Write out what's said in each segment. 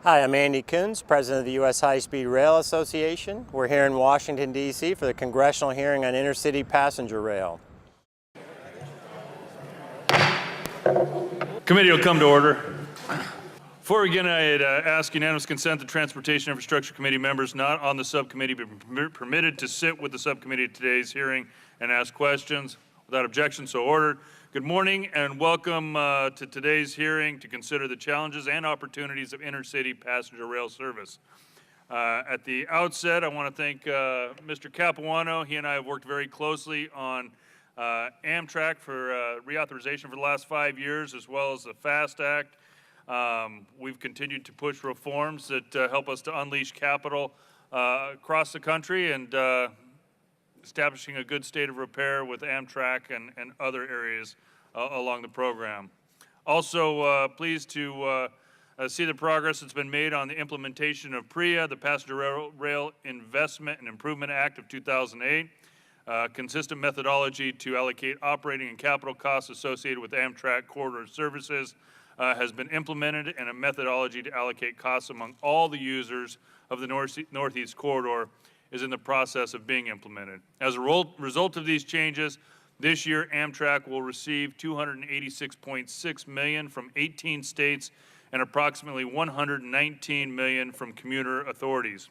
Hi, I'm Andy Coons, President of the U.S. High-Speed Rail Association. We're here in Washington, D.C. for the Congressional hearing on intercity passenger rail. Committee will come to order. Before we begin, I'd ask unanimous consent that Transportation Infrastructure Committee members not on the subcommittee be permitted to sit with the subcommittee at today's hearing and ask questions. Without objection, so ordered. Good morning and welcome to today's hearing to consider the challenges and opportunities of intercity passenger rail service. At the outset, I want to thank Mr. Capuano. He and I have worked very closely on Amtrak for reauthorization for the last 5 years, as well as the FAST Act. We've continued to push reforms that help us to unleash capital across the country and establishing a good state of repair with Amtrak and other areas along the program. Also pleased to see the progress that's been made on the implementation of PRIA, the Passenger Rail Investment and Improvement Act of 2008. Consistent methodology to allocate operating and capital costs associated with Amtrak corridor services has been implemented, and a methodology to allocate costs among all the users of the Northeast Corridor is in the process of being implemented. As a result of these changes, this year Amtrak will receive $286.6 million from 18 states and approximately $119 million from commuter authorities.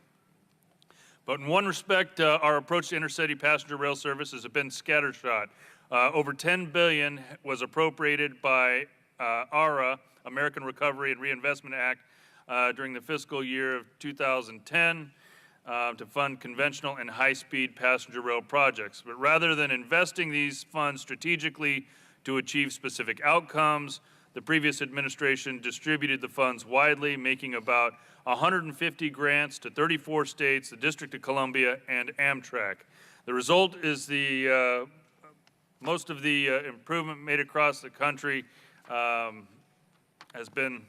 But in one respect, our approach to intercity passenger rail service has been scattershot. Over $10 billion was appropriated by ARA, American Recovery and Reinvestment Act, during the fiscal year of 2010 to fund conventional and high-speed passenger rail projects. But rather than investing these funds strategically to achieve specific outcomes, the previous administration distributed the funds widely, making about 150 grants to 34 states, the District of Columbia, and Amtrak. The result is the most of the improvement made across the country has been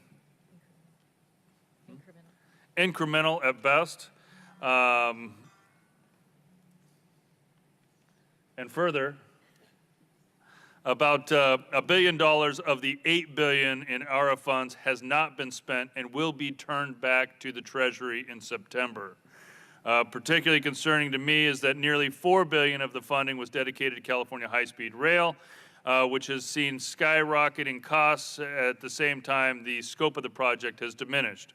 incremental at best. And further, about $1 billion of the $8 billion in ARA funds has not been spent and will be turned back to the Treasury in September. Particularly concerning to me is that nearly $4 billion of the funding was dedicated to California high-speed rail, which has seen skyrocketing costs. At the same time, the scope of the project has diminished.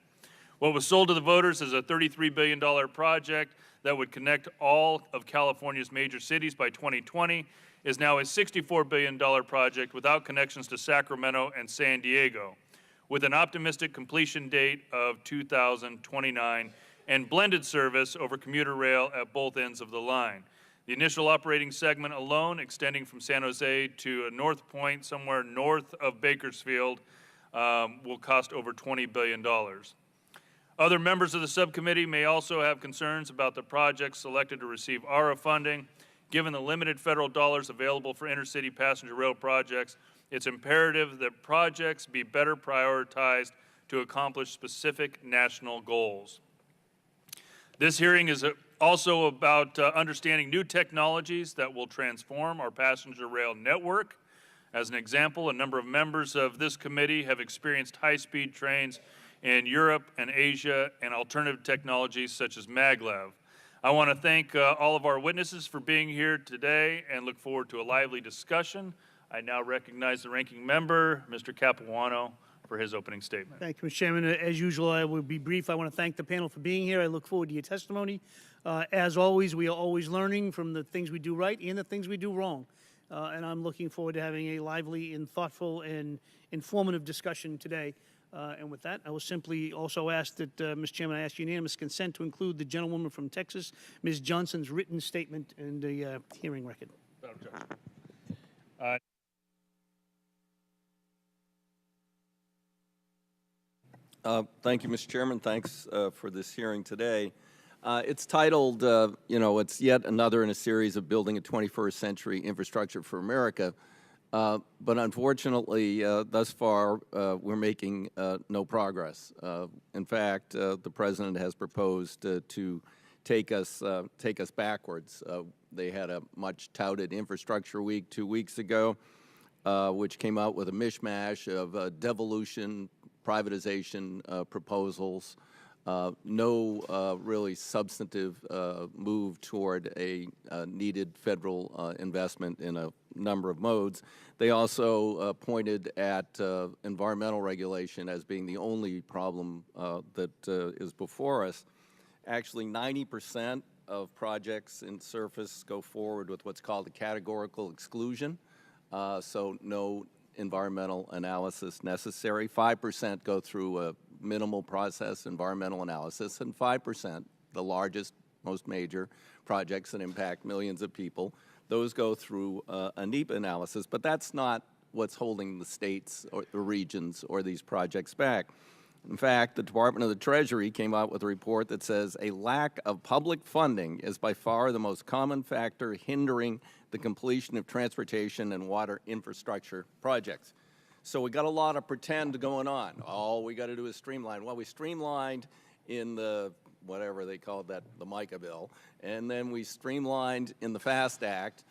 What was sold to the voters is a $33 billion project that would connect all of California's major cities by 2020, is now a $64 billion project without connections to Sacramento and San Diego, with an optimistic completion date of 2029 and blended service over commuter rail at both ends of the line. The initial operating segment alone, extending from San Jose to a north point somewhere north of Bakersfield, will cost over $20 billion. Other members of the subcommittee may also have concerns about the projects selected to receive ARA funding. Given the limited federal dollars available for intercity passenger rail projects, it's imperative that projects be better prioritized to accomplish specific national goals. This hearing is also about understanding new technologies that will transform our passenger rail network. As an example, a number of members of this committee have experienced high-speed trains in Europe and Asia and alternative technologies such as maglev. I want to thank all of our witnesses for being here today and look forward to a lively discussion. I now recognize the ranking member, Mr. Capuano, for his opening statement. Thank you, Mr. Chairman. As usual, I will be brief. I want to thank the panel for being here. I look forward to your testimony. As always, we are always learning from the things we do right and the things we do wrong. And I'm looking forward to having a lively and thoughtful and informative discussion today. And with that, I will simply also ask that, Mr. Chairman, I ask unanimous consent to include the gentlewoman from Texas, Ms. Johnson's written statement in the hearing record. Thank you, Mr. Chairman. Thanks for this hearing today. It's titled, it's yet another in a series of building a 21st century infrastructure for America. But unfortunately, thus far, we're making no progress. In fact, the President has proposed to take us backwards. They had a much touted infrastructure week 2 weeks ago, which came out with a mishmash of devolution, privatization proposals, no really substantive move toward a needed federal investment in a number of modes. They also pointed at environmental regulation as being the only problem that is before us. Actually, 90% of projects in surface go forward with what's called a categorical exclusion, so no environmental analysis necessary. 5% go through a minimal process environmental analysis, and 5%, the largest, most major projects that impact millions of people, those go through a NEPA analysis, but that's not what's holding the states or the regions or these projects back. In fact, the Department of the Treasury came out with a report that says a lack of public funding is by far the most common factor hindering the completion of transportation and water infrastructure projects. So we got a lot of pretend going on. All we got to do is streamline. Well, we streamlined in the, whatever they called that, the MICA bill, and then we streamlined in the FAST Act.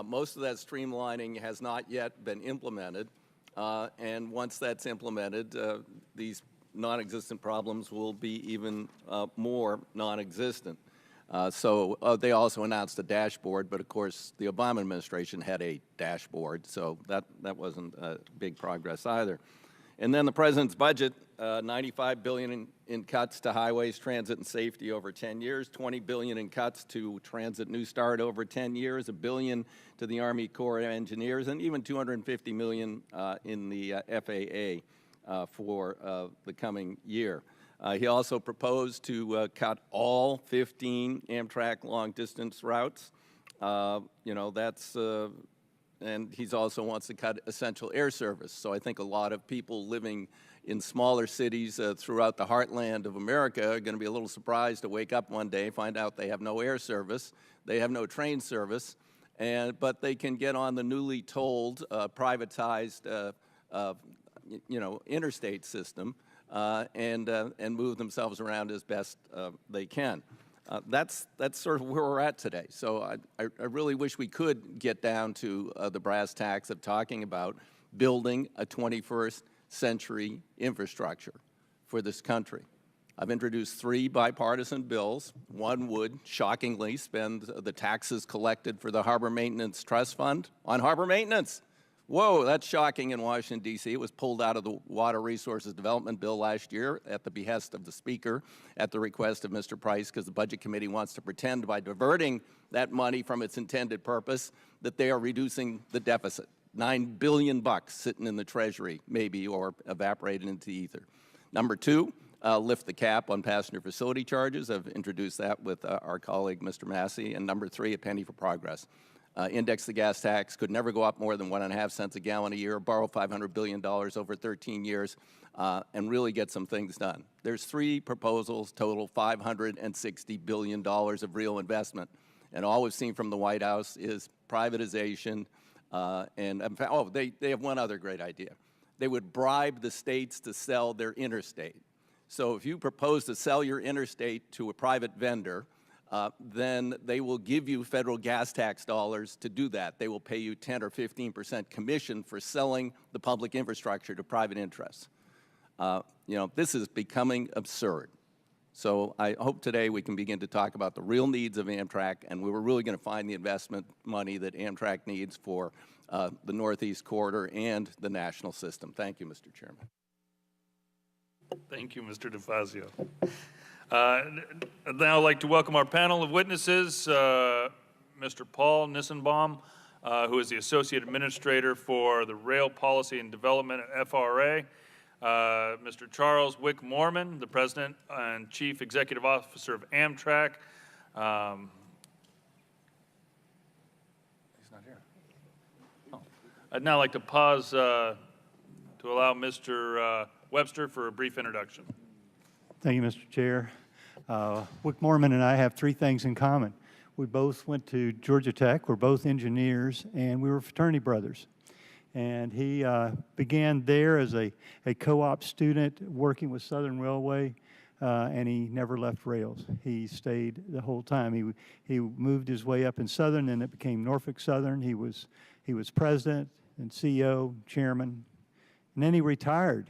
Most of that streamlining has not yet been implemented, and once that's implemented, these non-existent problems will be even more non-existent. So they also announced a dashboard, but of course the Obama administration had a dashboard, so that wasn't big progress either. And then the president's budget, $95 billion in cuts to highways, transit, and safety over 10 years, $20 billion in cuts to Transit New Start over 10 years, $1 billion to the Army Corps of Engineers, and even $250 million in the FAA. For the coming year. He also proposed to cut all 15 Amtrak long-distance routes. You know, that's, and he also wants to cut essential air service. So I think a lot of people living in smaller cities throughout the heartland of America are going to be a little surprised to wake up one day, find out they have no air service, they have no train service, but they can get on the newly tolled, privatized you know, interstate system and move themselves around as best they can. That's sort of where we're at today. So I really wish we could get down to the brass tacks of talking about building a 21st century infrastructure for this country. I've introduced 3 bipartisan bills. One would, shockingly, spend the taxes collected for the Harbor Maintenance Trust Fund on harbor maintenance. Whoa, that's shocking in Washington, D.C. It was pulled out of the Water Resources Development Bill last year at the behest of the Speaker, at the request of Mr. Price, because the Budget Committee wants to pretend by diverting that money from its intended purpose that they are reducing the deficit. $9 billion sitting in the Treasury, maybe, or evaporated into the ether. Number 2, lift the cap on passenger facility charges. I've introduced that with our colleague, Mr. Massey. And number 3, a penny for progress. Index the gas tax, could never go up more than 1.5 cents a gallon a year, borrow $500 billion over 13 years, and really get some things done. There's 3 proposals, total $560 billion of real investment. And all we've seen from the White House is privatization, and in fact, oh, they have one other great idea. They would bribe the states to sell their interstate. So if you propose to sell your interstate to a private vendor, then they will give you federal gas tax dollars to do that. They will pay you 10 or 15% commission for selling the public infrastructure to private interests. You know, this is becoming absurd. So I hope today we can begin to talk about the real needs of Amtrak, and we were really going to find the investment money that Amtrak needs for the Northeast Corridor and the national system. Thank you, Mr. Chairman. Thank you, Mr. DeFazio. I'd now like to welcome our panel of witnesses, Mr. Paul Nissenbaum, who is the Associate Administrator for the Rail Policy and Development at FRA, Mr. Charles Wick Mormon, the President and Chief Executive Officer of Amtrak. He's not here. Oh. I'd now like to pause to allow Mr. Webster for a brief introduction. Thank you, Mr. Chair. Wick Mormon and I have 3 things in common. We both went to Georgia Tech. We're both engineers, and we were fraternity brothers. And he began there as a co-op student working with Southern Railway, and he never left rails. He stayed the whole time. He moved his way up in Southern, and it became Norfolk Southern. He was president and CEO, chairman, and then he retired.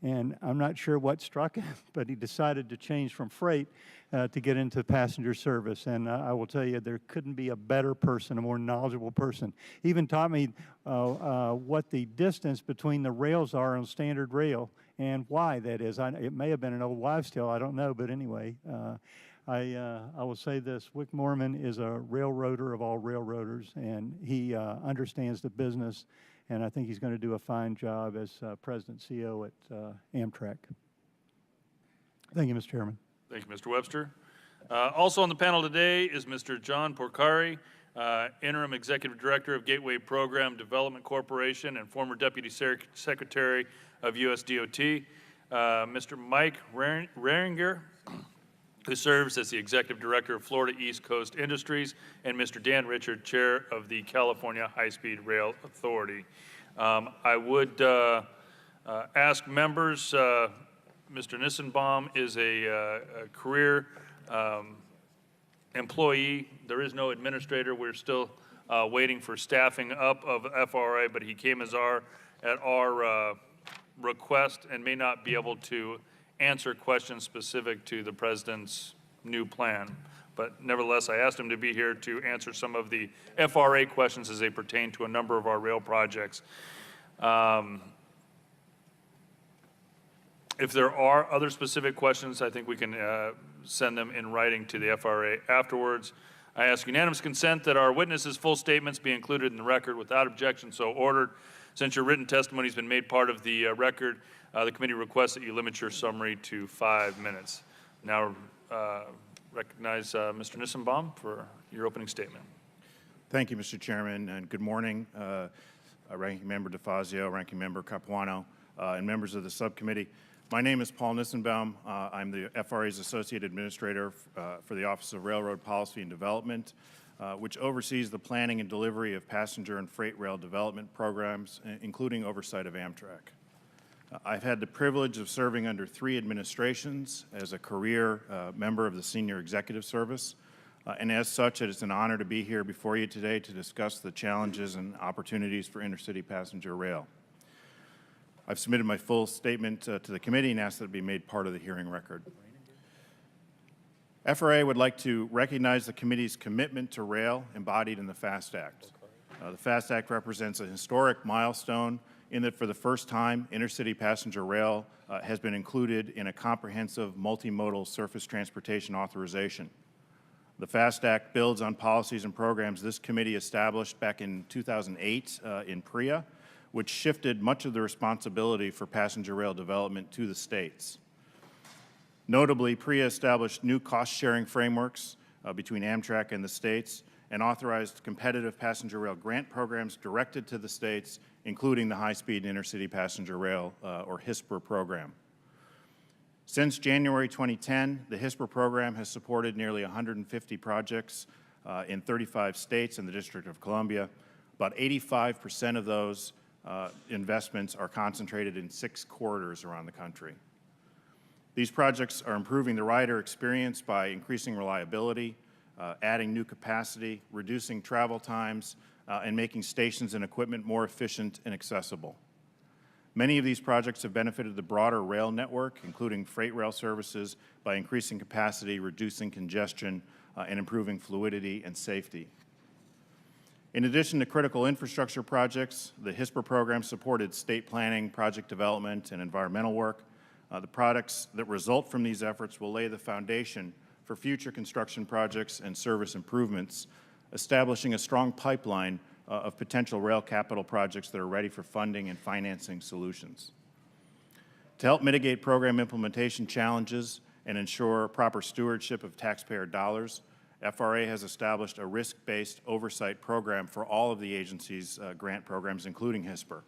And I'm not sure what struck him, but he decided to change from freight to get into passenger service. And I will tell you, there couldn't be a better person, a more knowledgeable person. He even taught me what the distance between the rails are on standard rail and why that is. It may have been an old wives' tale, I don't know, but anyway, I will say this: Wick Moorman is a railroader of all railroaders, and he understands the business, and I think he's going to do a fine job as President and CEO at Amtrak. Thank you, Mr. Chairman. Thank you, Mr. Webster. Also on the panel today is Mr. John Porcari, Interim Executive Director of Gateway Program Development Corporation and former Deputy Secretary of USDOT, Mr. Mike Raringer, who serves as the Executive Director of Florida East Coast Industries, and Mr. Dan Richard, Chair of the California High-Speed Rail Authority. I would ask members, Mr. Nissenbaum is a career employee. There is no administrator. We're still waiting for staffing up of FRA, but he came at our request and may not be able to answer questions specific to the President's new plan. But nevertheless, I asked him to be here to answer some of the FRA questions as they pertain to a number of our rail projects. If there are other specific questions, I think we can send them in writing to the FRA afterwards. I ask unanimous consent that our witnesses' full statements be included in the record without objection, so ordered. Since your written testimony has been made part of the record, the committee requests that you limit your summary to 5 minutes. Now recognize Mr. Nissenbaum for your opening statement. Thank you, Mr. Chairman, and good morning, Ranking Member DeFazio, Ranking Member Capuano, and members of the subcommittee. My name is Paul Nissenbaum. I'm the FRA's Associate Administrator for the Office of Railroad Policy and Development, which oversees the planning and delivery of passenger and freight rail development programs, including oversight of Amtrak. I've had the privilege of serving under 3 administrations as a career member of the Senior Executive Service, and as such, it is an honor to be here before you today to discuss the challenges and opportunities for intercity passenger rail. I've submitted my full statement to the committee and asked that it be made part of the hearing record. FRA would like to recognize the committee's commitment to rail embodied in the FAST Act. The FAST Act represents a historic milestone in that for the first time, intercity passenger rail has been included in a comprehensive multimodal surface transportation authorization. The FAST Act builds on policies and programs this committee established back in 2008 in PREA, which shifted much of the responsibility for passenger rail development to the states. Notably, PREA established new cost-sharing frameworks between Amtrak and the states and authorized competitive passenger rail grant programs directed to the states, including the High-Speed Intercity Passenger Rail, or HISPR program. Since January 2010, the HISPR program has supported nearly 150 projects in 35 states and the District of Columbia. About 85% of those investments are concentrated in 6 corridors around the country. These projects are improving the rider experience by increasing reliability, adding new capacity, reducing travel times, and making stations and equipment more efficient and accessible. Many of these projects have benefited the broader rail network, including freight rail services, by increasing capacity, reducing congestion, and improving fluidity and safety. In addition to critical infrastructure projects, the HISPR program supported state planning, project development, and environmental work. The products that result from these efforts will lay the foundation for future construction projects and service improvements, establishing a strong pipeline of potential rail capital projects that are ready for funding and financing solutions. To help mitigate program implementation challenges and ensure proper stewardship of taxpayer dollars, FRA has established a risk-based oversight program for all of the agency's grant programs, including HISPR.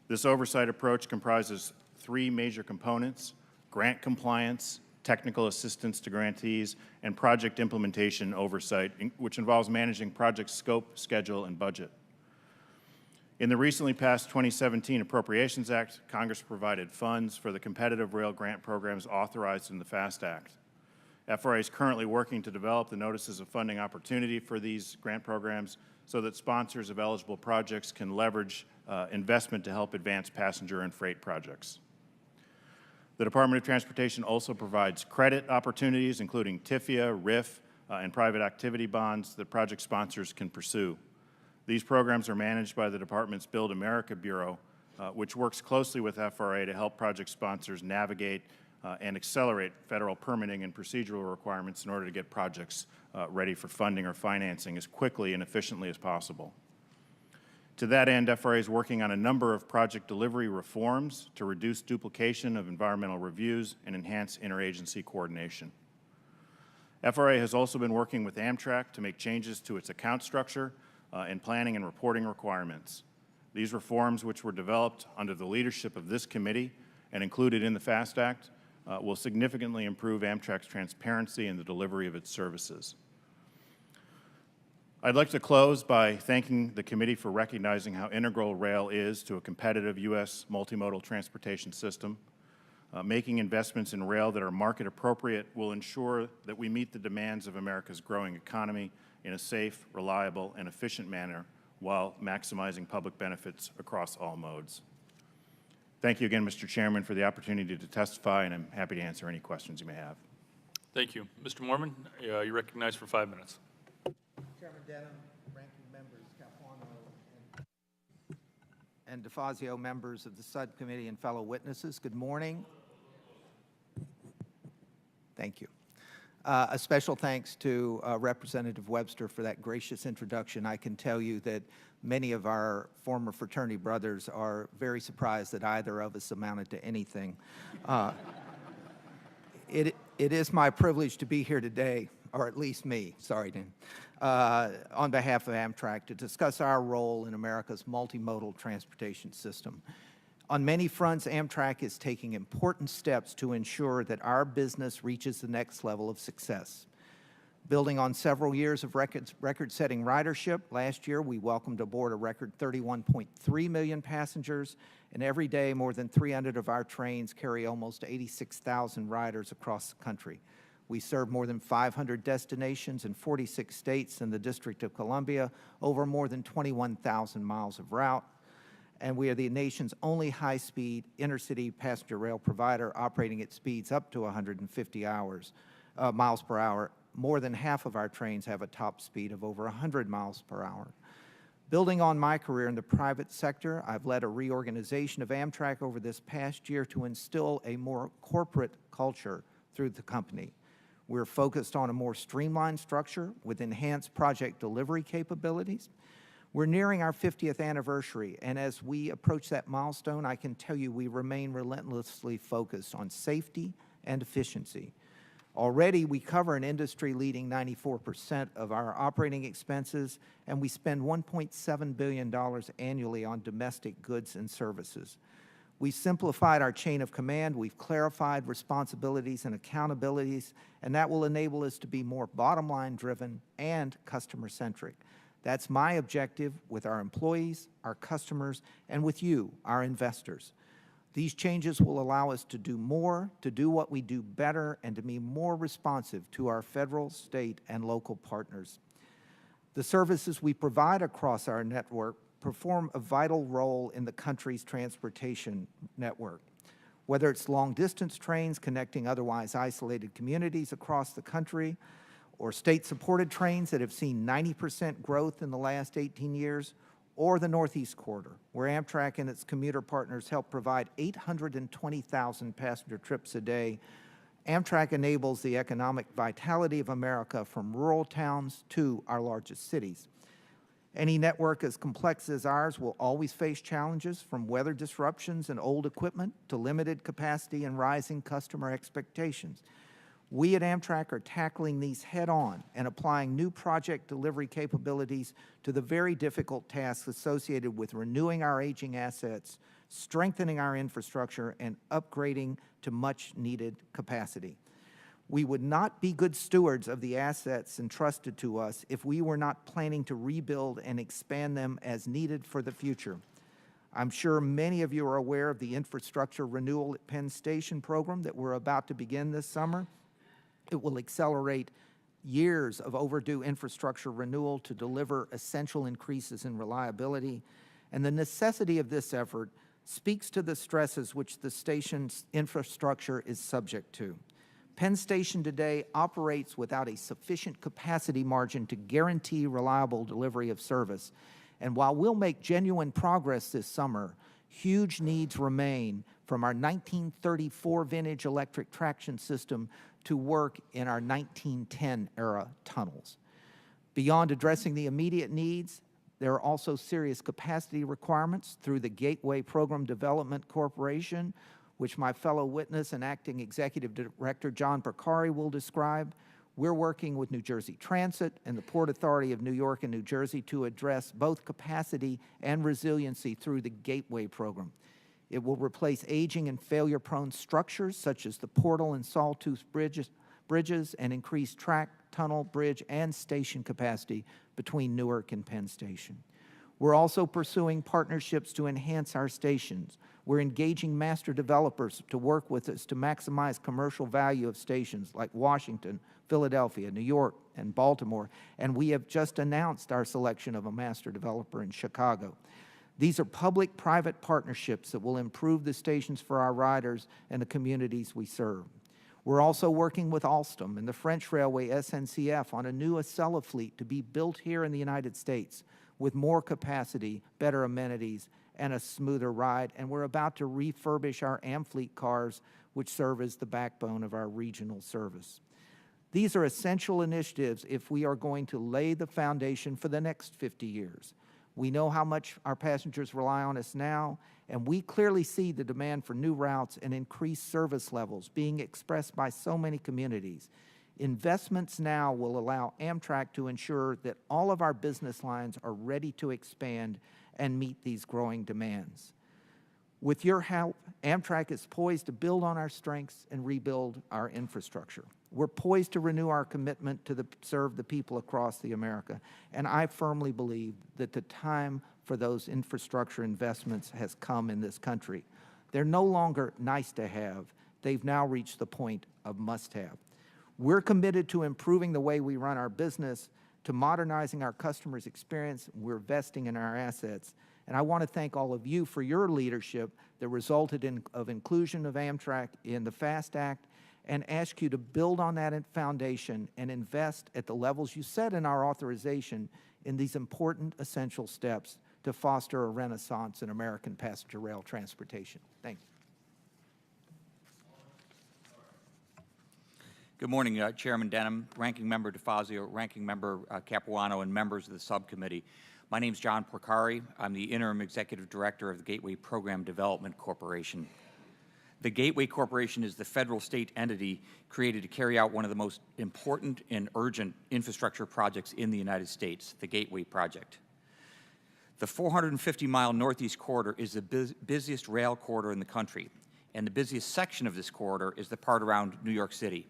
This oversight approach comprises 3 major components: grant compliance, technical assistance to grantees, and project implementation oversight, which involves managing project scope, schedule, and budget. In the recently passed 2017 Appropriations Act, Congress provided funds for the competitive rail grant programs authorized in the FAST Act. FRA is currently working to develop the notices of funding opportunity for these grant programs so that sponsors of eligible projects can leverage investment to help advance passenger and freight projects. The Department of Transportation also provides credit opportunities, including TIFIA, RIF, and private activity bonds that project sponsors can pursue. These programs are managed by the department's Build America Bureau, which works closely with FRA to help project sponsors navigate and accelerate federal permitting and procedural requirements in order to get projects ready for funding or financing as quickly and efficiently as possible. To that end, FRA is working on a number of project delivery reforms to reduce duplication of environmental reviews and enhance interagency coordination. FRA has also been working with Amtrak to make changes to its account structure and planning and reporting requirements. These reforms, which were developed under the leadership of this committee and included in the FAST Act, will significantly improve Amtrak's transparency in the delivery of its services. I'd like to close by thanking the committee for recognizing how integral rail is to a competitive U.S. multimodal transportation system. Making investments in rail that are market appropriate will ensure that we meet the demands of America's growing economy in a safe, reliable, and efficient manner while maximizing public benefits across all modes. Thank you again, Mr. Chairman, for the opportunity to testify, and I'm happy to answer any questions you may have. Thank you. Mr. Mormon, you're recognized for 5 minutes. Chairman Denham, ranking members Capuano and DeFazio, members of the subcommittee and fellow witnesses, good morning. Thank you. A special thanks to Representative Webster for that gracious introduction. I can tell you that many of our former fraternity brothers are very surprised that either of us amounted to anything. It is my privilege to be here today, or at least me, sorry, Dan, on behalf of Amtrak to discuss our role in America's multimodal transportation system. On many fronts, Amtrak is taking important steps to ensure that our business reaches the next level of success. Building on several years of record-setting ridership, last year we welcomed aboard a record 31.3 million passengers, and every day more than 300 of our trains carry almost 86,000 riders across the country. We serve more than 500 destinations in 46 states and the District of Columbia, over more than 21,000 miles of route. And we are the nation's only high-speed intercity passenger rail provider operating at speeds up to 150 miles per hour. More than half of our trains have a top speed of over 100 miles per hour. Building on my career in the private sector, I've led a reorganization of Amtrak over this past year to instill a more corporate culture through the company. We're focused on a more streamlined structure with enhanced project delivery capabilities. We're nearing our 50th anniversary, and as we approach that milestone, I can tell you we remain relentlessly focused on safety and efficiency. Already, we cover an industry-leading 94% of our operating expenses, and we spend $1.7 billion annually on domestic goods and services. We've simplified our chain of command, we've clarified responsibilities and accountabilities, and that will enable us to be more bottom-line driven and customer-centric. That's my objective with our employees, our customers, and with you, our investors. These changes will allow us to do more, to do what we do better, and to be more responsive to our federal, state, and local partners. The services we provide across our network perform a vital role in the country's transportation network. Whether it's long-distance trains connecting otherwise isolated communities across the country, or state-supported trains that have seen 90% growth in the last 18 years, or the Northeast Corridor, where Amtrak and its commuter partners help provide 820,000 passenger trips a day. Amtrak enables the economic vitality of America from rural towns to our largest cities. Any network as complex as ours will always face challenges, from weather disruptions and old equipment to limited capacity and rising customer expectations. We at Amtrak are tackling these head-on and applying new project delivery capabilities to the very difficult tasks associated with renewing our aging assets, strengthening our infrastructure, and upgrading to much-needed capacity. We would not be good stewards of the assets entrusted to us if we were not planning to rebuild and expand them as needed for the future. I'm sure many of you are aware of the Infrastructure Renewal at Penn Station program that we're about to begin this summer. It will accelerate years of overdue infrastructure renewal to deliver essential increases in reliability. And the necessity of this effort speaks to the stresses which the station's infrastructure is subject to. Penn Station today operates without a sufficient capacity margin to guarantee reliable delivery of service. And while we'll make genuine progress this summer, huge needs remain from our 1934 vintage electric traction system to work in our 1910 era tunnels. Beyond addressing the immediate needs, there are also serious capacity requirements through the Gateway Program Development Corporation, which my fellow witness and Acting Executive Director John Percari will describe. We're working with New Jersey Transit and the Port Authority of New York and New Jersey to address both capacity and resiliency through the Gateway program. It will replace aging and failure-prone structures such as the Portal and Sawtooth bridges and increase track, tunnel, bridge, and station capacity between Newark and Penn Station. We're also pursuing partnerships to enhance our stations. We're engaging master developers to work with us to maximize commercial value of stations like Washington, Philadelphia, New York, and Baltimore, and we have just announced our selection of a master developer in Chicago. These are public-private partnerships that will improve the stations for our riders and the communities we serve. We're also working with Alstom and the French Railway SNCF on a new Acela fleet to be built here in the United States with more capacity, better amenities, and a smoother ride. And we're about to refurbish our Amfleet cars, which serve as the backbone of our regional service. These are essential initiatives if we are going to lay the foundation for the next 50 years. We know how much our passengers rely on us now, and we clearly see the demand for new routes and increased service levels being expressed by so many communities. Investments now will allow Amtrak to ensure that all of our business lines are ready to expand and meet these growing demands. With your help, Amtrak is poised to build on our strengths and rebuild our infrastructure. We're poised to renew our commitment to serve the people across the America, and I firmly believe that the time for those infrastructure investments has come in this country. They're no longer nice to have. They've now reached the point of must have. We're committed to improving the way we run our business, to modernizing our customers' experience. We're investing in our assets. And I want to thank all of you for your leadership that resulted in inclusion of Amtrak in the FAST Act, and ask you to build on that foundation and invest at the levels you set in our authorization in these important, essential steps to foster a renaissance in American passenger rail transportation. Thank you. Good morning, Chairman Denham, Ranking Member DeFazio, Ranking Member Capuano, and members of the subcommittee. My name is John Porcari. I'm the Interim Executive Director of the Gateway Program Development Corporation. The Gateway Corporation is the federal state entity created to carry out one of the most important and urgent infrastructure projects in the United States, the Gateway Project. The 450-mile Northeast Corridor is the busiest rail corridor in the country, and the busiest section of this corridor is the part around New York City.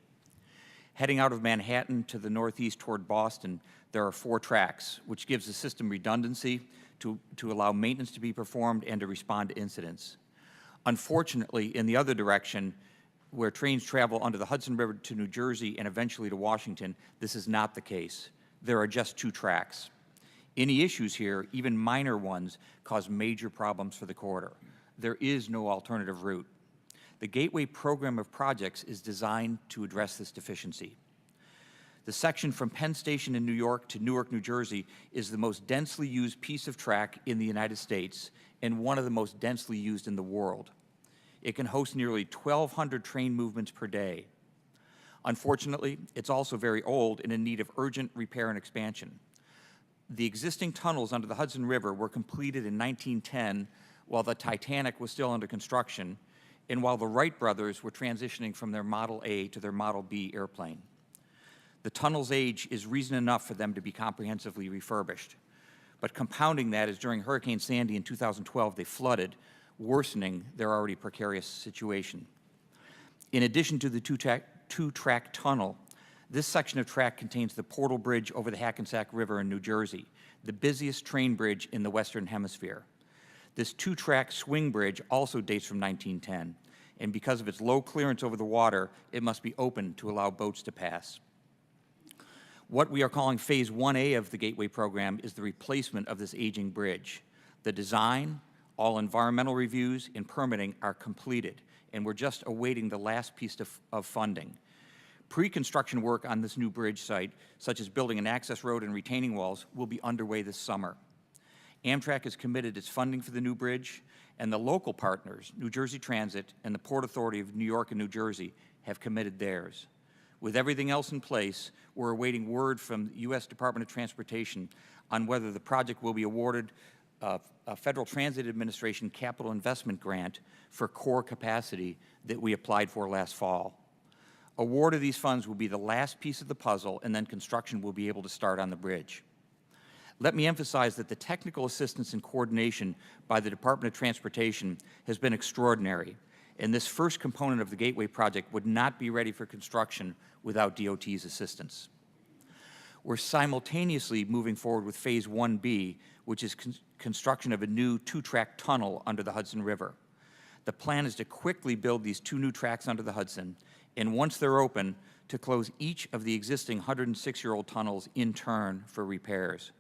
Heading out of Manhattan to the northeast toward Boston, there are 4 tracks, which gives the system redundancy to allow maintenance to be performed and to respond to incidents. Unfortunately, in the other direction, where trains travel under the Hudson River to New Jersey and eventually to Washington, this is not the case. There are just 2 tracks. Any issues here, even minor ones, cause major problems for the corridor. There is no alternative route. The Gateway program of projects is designed to address this deficiency. The section from Penn Station in New York to Newark, New Jersey is the most densely used piece of track in the United States and one of the most densely used in the world. It can host nearly 1,200 train movements per day. Unfortunately, it's also very old and in need of urgent repair and expansion. The existing tunnels under the Hudson River were completed in 1910 while the Titanic was still under construction and while the Wright brothers were transitioning from their Model A to their Model B airplane. The tunnel's age is reason enough for them to be comprehensively refurbished. But compounding that is during Hurricane Sandy in 2012, they flooded, worsening their already precarious situation. In addition to the two-track tunnel, this section of track contains the Portal Bridge over the Hackensack River in New Jersey, the busiest train bridge in the Western Hemisphere. This 2-track swing bridge also dates from 1910, and because of its low clearance over the water, it must be open to allow boats to pass. What we are calling Phase 1A of the Gateway program is the replacement of this aging bridge. The design, All environmental reviews and permitting are completed, and we're just awaiting the last piece of funding. Pre-construction work on this new bridge site, such as building an access road and retaining walls, will be underway this summer. Amtrak has committed its funding for the new bridge, and the local partners, New Jersey Transit and the Port Authority of New York and New Jersey, have committed theirs. With everything else in place, we're awaiting word from the U.S. Department of Transportation on whether the project will be awarded a Federal Transit Administration capital investment grant for core capacity that we applied for last fall. Award of these funds will be the last piece of the puzzle, and then construction will be able to start on the bridge. Let me emphasize that the technical assistance and coordination by the Department of Transportation has been extraordinary, and this first component of the Gateway project would not be ready for construction without DOT's assistance. We're simultaneously moving forward with Phase 1B, which is construction of a new two-track tunnel under the Hudson River. The plan is to quickly build these two new tracks under the Hudson, and once they're open, to close each of the existing 106-year-old tunnels in turn for repairs.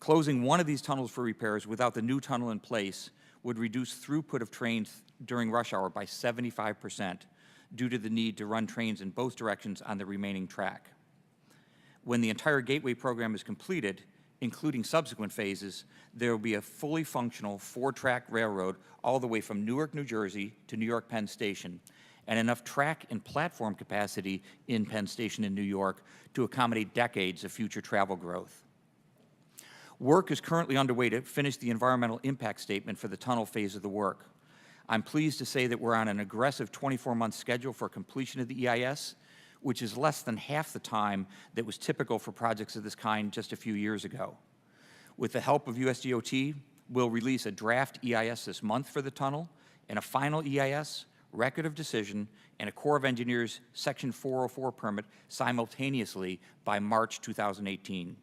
Closing one of these tunnels for repairs without the new tunnel in place would reduce throughput of trains during rush hour by 75% due to the need to run trains in both directions on the remaining track. When the entire Gateway program is completed, including subsequent phases, there will be a fully functional four-track railroad all the way from Newark, New Jersey to New York Penn Station, and enough track and platform capacity in Penn Station in New York to accommodate decades of future travel growth. Work is currently underway to finish the environmental impact statement for the tunnel phase of the work. I'm pleased to say that we're on an aggressive 24-month schedule for completion of the EIS, which is less than half the time that was typical for projects of this kind just a few years ago. With the help of USDOT, we'll release a draft EIS this month for the tunnel, and a final EIS, record of decision, and a Corps of Engineers Section 404 permit simultaneously by March 2018.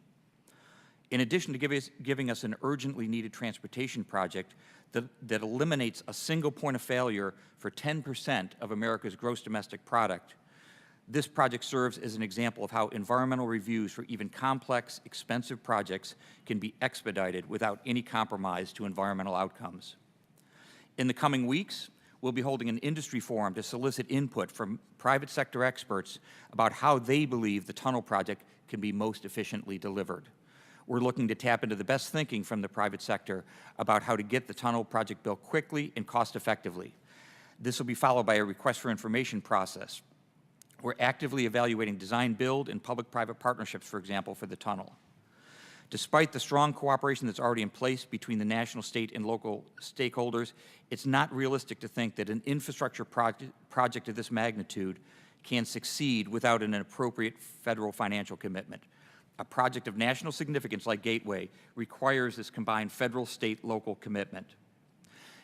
In addition to giving us an urgently needed transportation project that eliminates a single point of failure for 10% of America's gross domestic product, this project serves as an example of how environmental reviews for even complex, expensive projects can be expedited without any compromise to environmental outcomes. In the coming weeks, we'll be holding an industry forum to solicit input from private sector experts about how they believe the tunnel project can be most efficiently delivered. We're looking to tap into the best thinking from the private sector about how to get the tunnel project built quickly and cost effectively. This will be followed by a request for information process. We're actively evaluating design build and public-private partnerships, for example, for the tunnel. Despite the strong cooperation that's already in place between the national, state, and local stakeholders, it's not realistic to think that an infrastructure project of this magnitude can succeed without an appropriate federal financial commitment. A project of national significance like Gateway requires this combined federal, state, local commitment.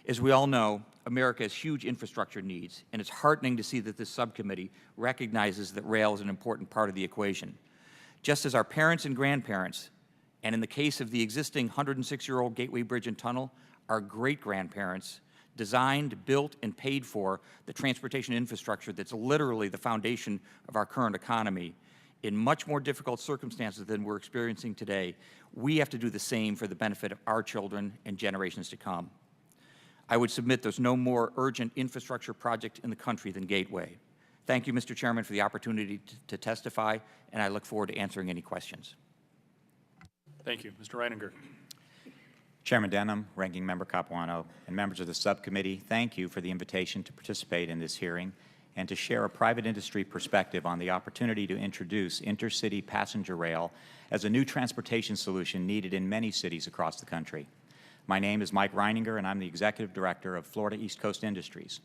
As we all know, America has huge infrastructure needs, and it's heartening to see that this subcommittee recognizes that rail is an important part of the equation. Just as our parents and grandparents, and in the case of the existing 106-year-old Gateway Bridge and Tunnel, our great-grandparents designed, built, and paid for the transportation infrastructure that's literally the foundation of our current economy, in much more difficult circumstances than we're experiencing today, we have to do the same for the benefit of our children and generations to come. I would submit there's no more urgent infrastructure project in the country than Gateway. Thank you, Mr. Chairman, for the opportunity to testify, and I look forward to answering any questions. Thank you. Mr. Reininger. Chairman Denham, Ranking Member Capuano, and members of the subcommittee, thank you for the invitation to participate in this hearing and to share a private industry perspective on the opportunity to introduce InterCity passenger rail as a new transportation solution needed in many cities across the country. My name is Mike Reininger, and I'm the Executive Director of Florida East Coast Industries.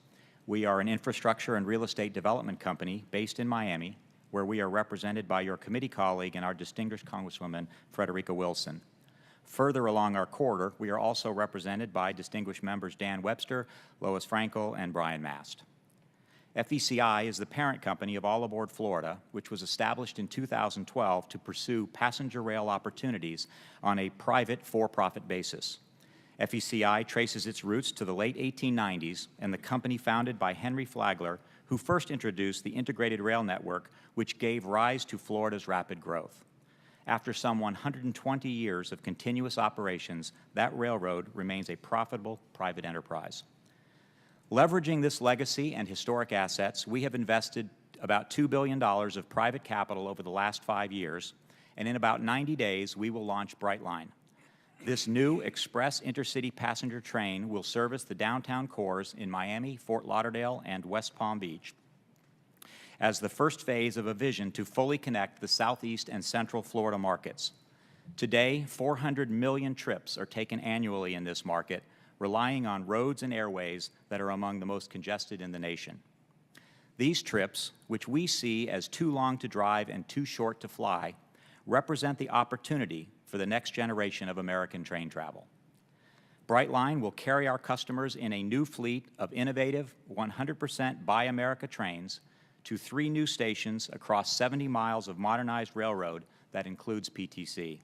We are an infrastructure and real estate development company based in Miami, where we are represented by your committee colleague and our distinguished Congresswoman, Frederica Wilson. Further along our corridor, we are also represented by distinguished members Dan Webster, Lois Frankel, and Brian Mast. FECI is the parent company of All Aboard Florida, which was established in 2012 to pursue passenger rail opportunities on a private for-profit basis. FECI traces its roots to the late 1890s and the company founded by Henry Flagler, who first introduced the integrated rail network, which gave rise to Florida's rapid growth. After some 120 years of continuous operations, that railroad remains a profitable private enterprise. Leveraging this legacy and historic assets, we have invested about $2 billion of private capital over the last 5 years, and in about 90 days, we will launch Brightline. This new express intercity passenger train will service the downtown cores in Miami, Fort Lauderdale, and West Palm Beach as the first phase of a vision to fully connect the Southeast and Central Florida markets. Today, 400 million trips are taken annually in this market, relying on roads and airways that are among the most congested in the nation. These trips, which we see as too long to drive and too short to fly, represent the opportunity for the next generation of American train travel. Brightline will carry our customers in a new fleet of innovative 100% Buy America trains to 3 new stations across 70 miles of modernized railroad that includes PTC.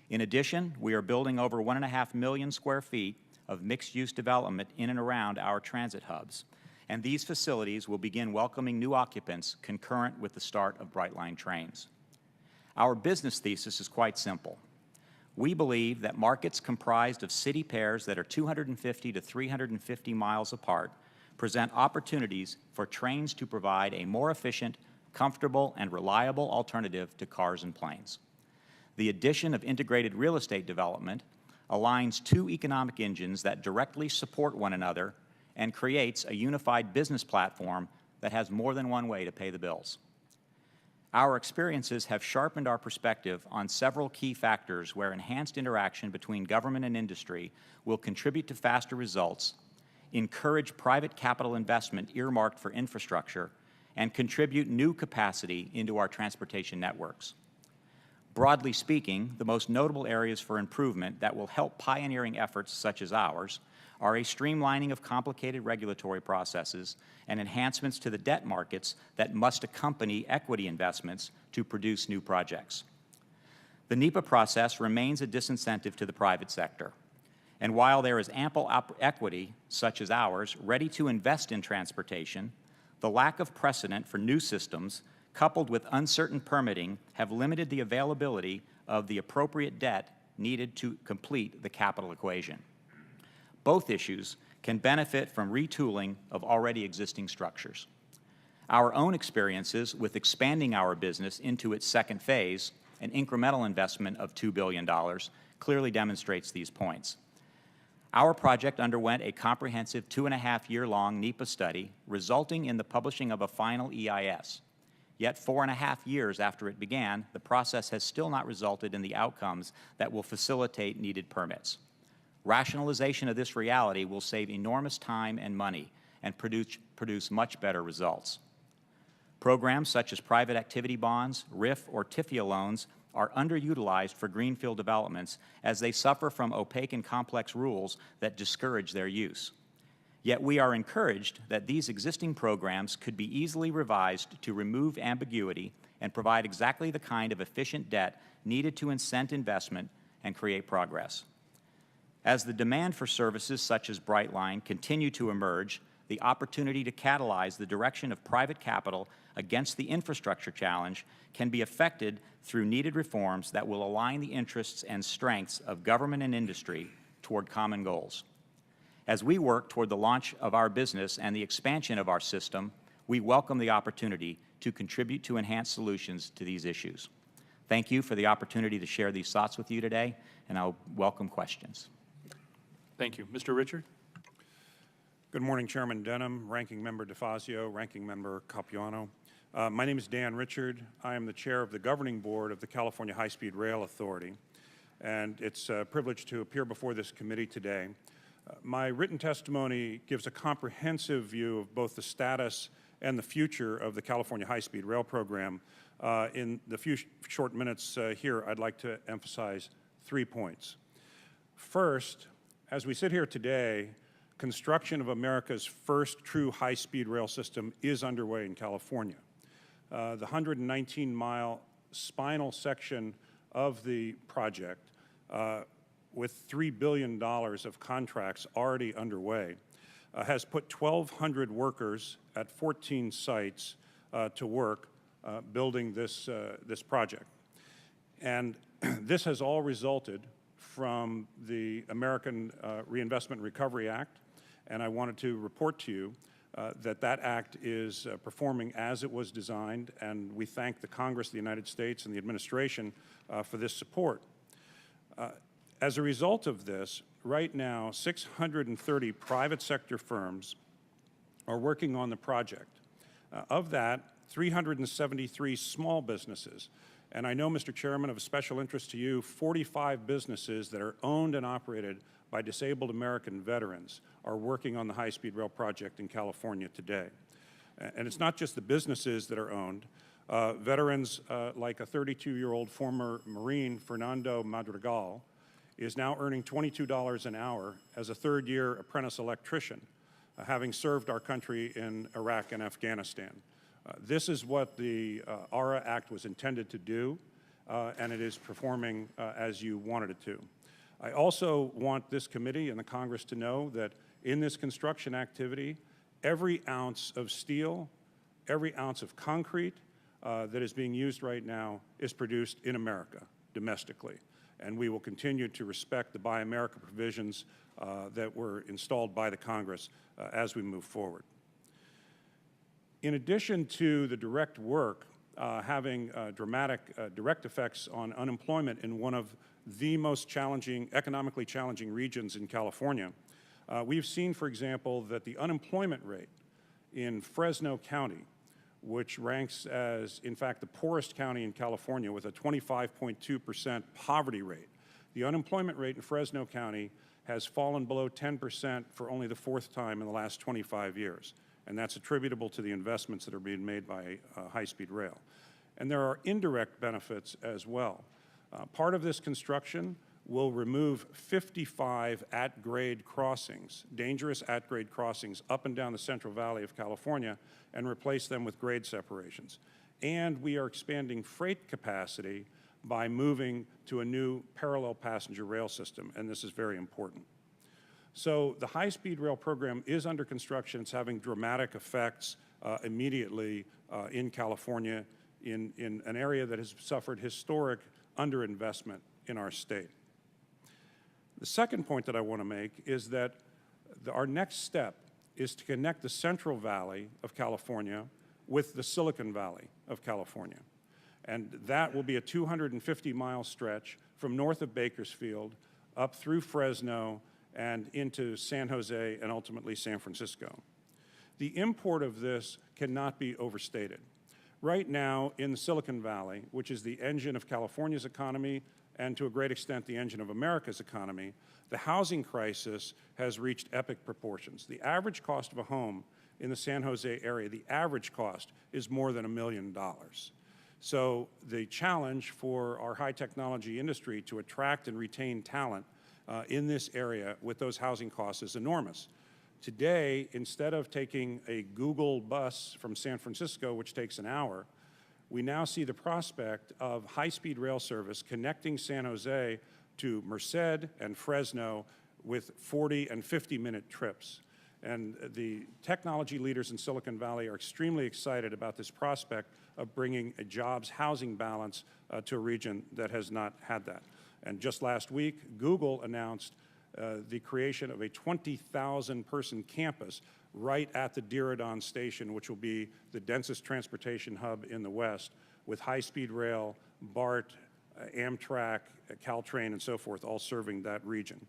In addition, we are building over 1.5 million square feet of mixed-use development in and around our transit hubs, and these facilities will begin welcoming new occupants concurrent with the start of Brightline trains. Our business thesis is quite simple. We believe that markets comprised of city pairs that are 250 to 350 miles apart present opportunities for trains to provide a more efficient, comfortable, and reliable alternative to cars and planes. The addition of integrated real estate development aligns 2 economic engines that directly support one another and creates a unified business platform that has more than one way to pay the bills. Our experiences have sharpened our perspective on several key factors where enhanced interaction between government and industry will contribute to faster results, encourage private capital investment earmarked for infrastructure, and contribute new capacity into our transportation networks. Broadly speaking, the most notable areas for improvement that will help pioneering efforts such as ours are a streamlining of complicated regulatory processes and enhancements to the debt markets that must accompany equity investments to produce new projects. The NEPA process remains a disincentive to the private sector. And while there is ample equity, such as ours, ready to invest in transportation, the lack of precedent for new systems, coupled with uncertain permitting, have limited the availability of the appropriate debt needed to complete the capital equation. Both issues can benefit from retooling of already existing structures. Our own experiences with expanding our business into its second phase, an incremental investment of $2 billion, clearly demonstrates these points. Our project underwent a comprehensive 2.5-year-long NEPA study, resulting in the publishing of a final EIS. Yet 4.5 years after it began, the process has still not resulted in the outcomes that will facilitate needed permits. Rationalization of this reality will save enormous time and money and produce much better results. Programs such as private activity bonds, RIF, or TIFIA loans are underutilized for greenfield developments as they suffer from opaque and complex rules that discourage their use. Yet we are encouraged that these existing programs could be easily revised to remove ambiguity and provide exactly the kind of efficient debt needed to incent investment and create progress. As the demand for services such as Brightline continue to emerge, the opportunity to catalyze the direction of private capital against the infrastructure challenge can be effected through needed reforms that will align the interests and strengths of government and industry toward common goals. As we work toward the launch of our business and the expansion of our system, we welcome the opportunity to contribute to enhanced solutions to these issues. Thank you for the opportunity to share these thoughts with you today, and I'll welcome questions. Thank you. Mr. Richard? Good morning, Chairman Denham, Ranking Member DeFazio, Ranking Member Capuano. My name is Dan Richard. I am the chair of the governing board of the California High-Speed Rail Authority, and it's a privilege to appear before this committee today. My written testimony gives a comprehensive view of both the status and the future of the California High-Speed Rail program. In the few short minutes here, I'd like to emphasize 3 points. First, as we sit here today, construction of America's first true high-speed rail system is underway in California. The 119-mile spinal section of the project, with $3 billion of contracts already underway, has put 1,200 workers at 14 sites to work building this project. And this has all resulted from the American Reinvestment and Recovery Act, and I wanted to report to you that that act is performing as it was designed, and we thank the Congress of the United States and the administration for this support. As a result of this, right now, 630 private sector firms are working on the project. Of that, 373 small businesses. And I know, Mr. Chairman, of special interest to you, 45 businesses that are owned and operated by disabled American veterans are working on the high-speed rail project in California today. And it's not just the businesses that are owned. Veterans like a 32-year-old former Marine, Fernando Madrigal, is now earning $22 an hour as a third-year apprentice electrician, having served our country in Iraq and Afghanistan. This is what the ARA Act was intended to do, and it is performing as you wanted it to. I also want this committee and the Congress to know that in this construction activity, every ounce of steel, every ounce of concrete that is being used right now is produced in America, domestically. And we will continue to respect the Buy America provisions that were installed by the Congress as we move forward. In addition to the direct work having dramatic direct effects on unemployment in one of the most challenging, economically challenging regions in California, we've seen, for example, that the unemployment rate in Fresno County, which ranks as, in fact, the poorest county in California with a 25.2% poverty rate. The unemployment rate in Fresno County has fallen below 10% for only the fourth time in the last 25 years. And that's attributable to the investments that are being made by high-speed rail. And there are indirect benefits as well. Part of this construction will remove 55 at-grade crossings, dangerous at-grade crossings up and down the Central Valley of California, and replace them with grade separations. And we are expanding freight capacity by moving to a new parallel passenger rail system, and this is very important. So the high-speed rail program is under construction. It's having dramatic effects immediately in California, in an area that has suffered historic underinvestment in our state. The second point that I want to make is that our next step is to connect the Central Valley of California with the Silicon Valley of California. And that will be a 250-mile stretch from north of Bakersfield up through Fresno and into San Jose and ultimately San Francisco. The import of this cannot be overstated. Right now in the Silicon Valley, which is the engine of California's economy and to a great extent the engine of America's economy, the housing crisis has reached epic proportions. The average cost of a home in the San Jose area, the average cost is more than $1 million. So the challenge for our high technology industry to attract and retain talent in this area with those housing costs is enormous. Today, instead of taking a Google bus from San Francisco, which takes an hour, we now see the prospect of high-speed rail service connecting San Jose to Merced and Fresno with 40 and 50-minute trips. And the technology leaders in Silicon Valley are extremely excited about this prospect of bringing a jobs housing balance to a region that has not had that. And just last week, Google announced the creation of a 20,000-person campus right at the Diridon station, which will be the densest transportation hub in the West, with high-speed rail, BART, Amtrak, Caltrain, and so forth, all serving that region.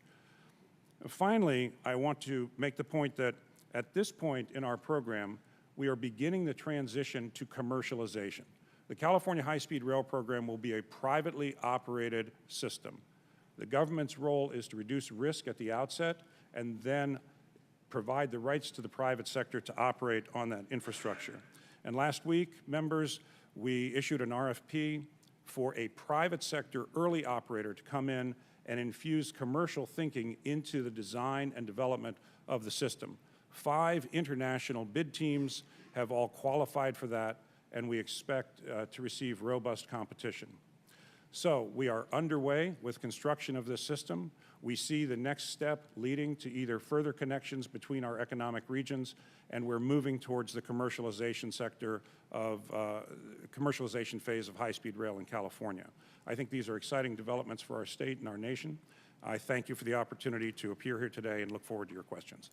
Finally, I want to make the point that at this point in our program, we are beginning the transition to commercialization. The California High-Speed Rail program will be a privately operated system. The government's role is to reduce risk at the outset and then provide the rights to the private sector to operate on that infrastructure. And last week, members, we issued an RFP for a private sector early operator to come in and infuse commercial thinking into the design and development of the system. 5 international bid teams have all qualified for that, and we expect to receive robust competition. So we are underway with construction of this system. We see the next step leading to either further connections between our economic regions, and we're moving towards the commercialization sector of commercialization phase of high-speed rail in California. I think these are exciting developments for our state and our nation. I thank you for the opportunity to appear here today and look forward to your questions.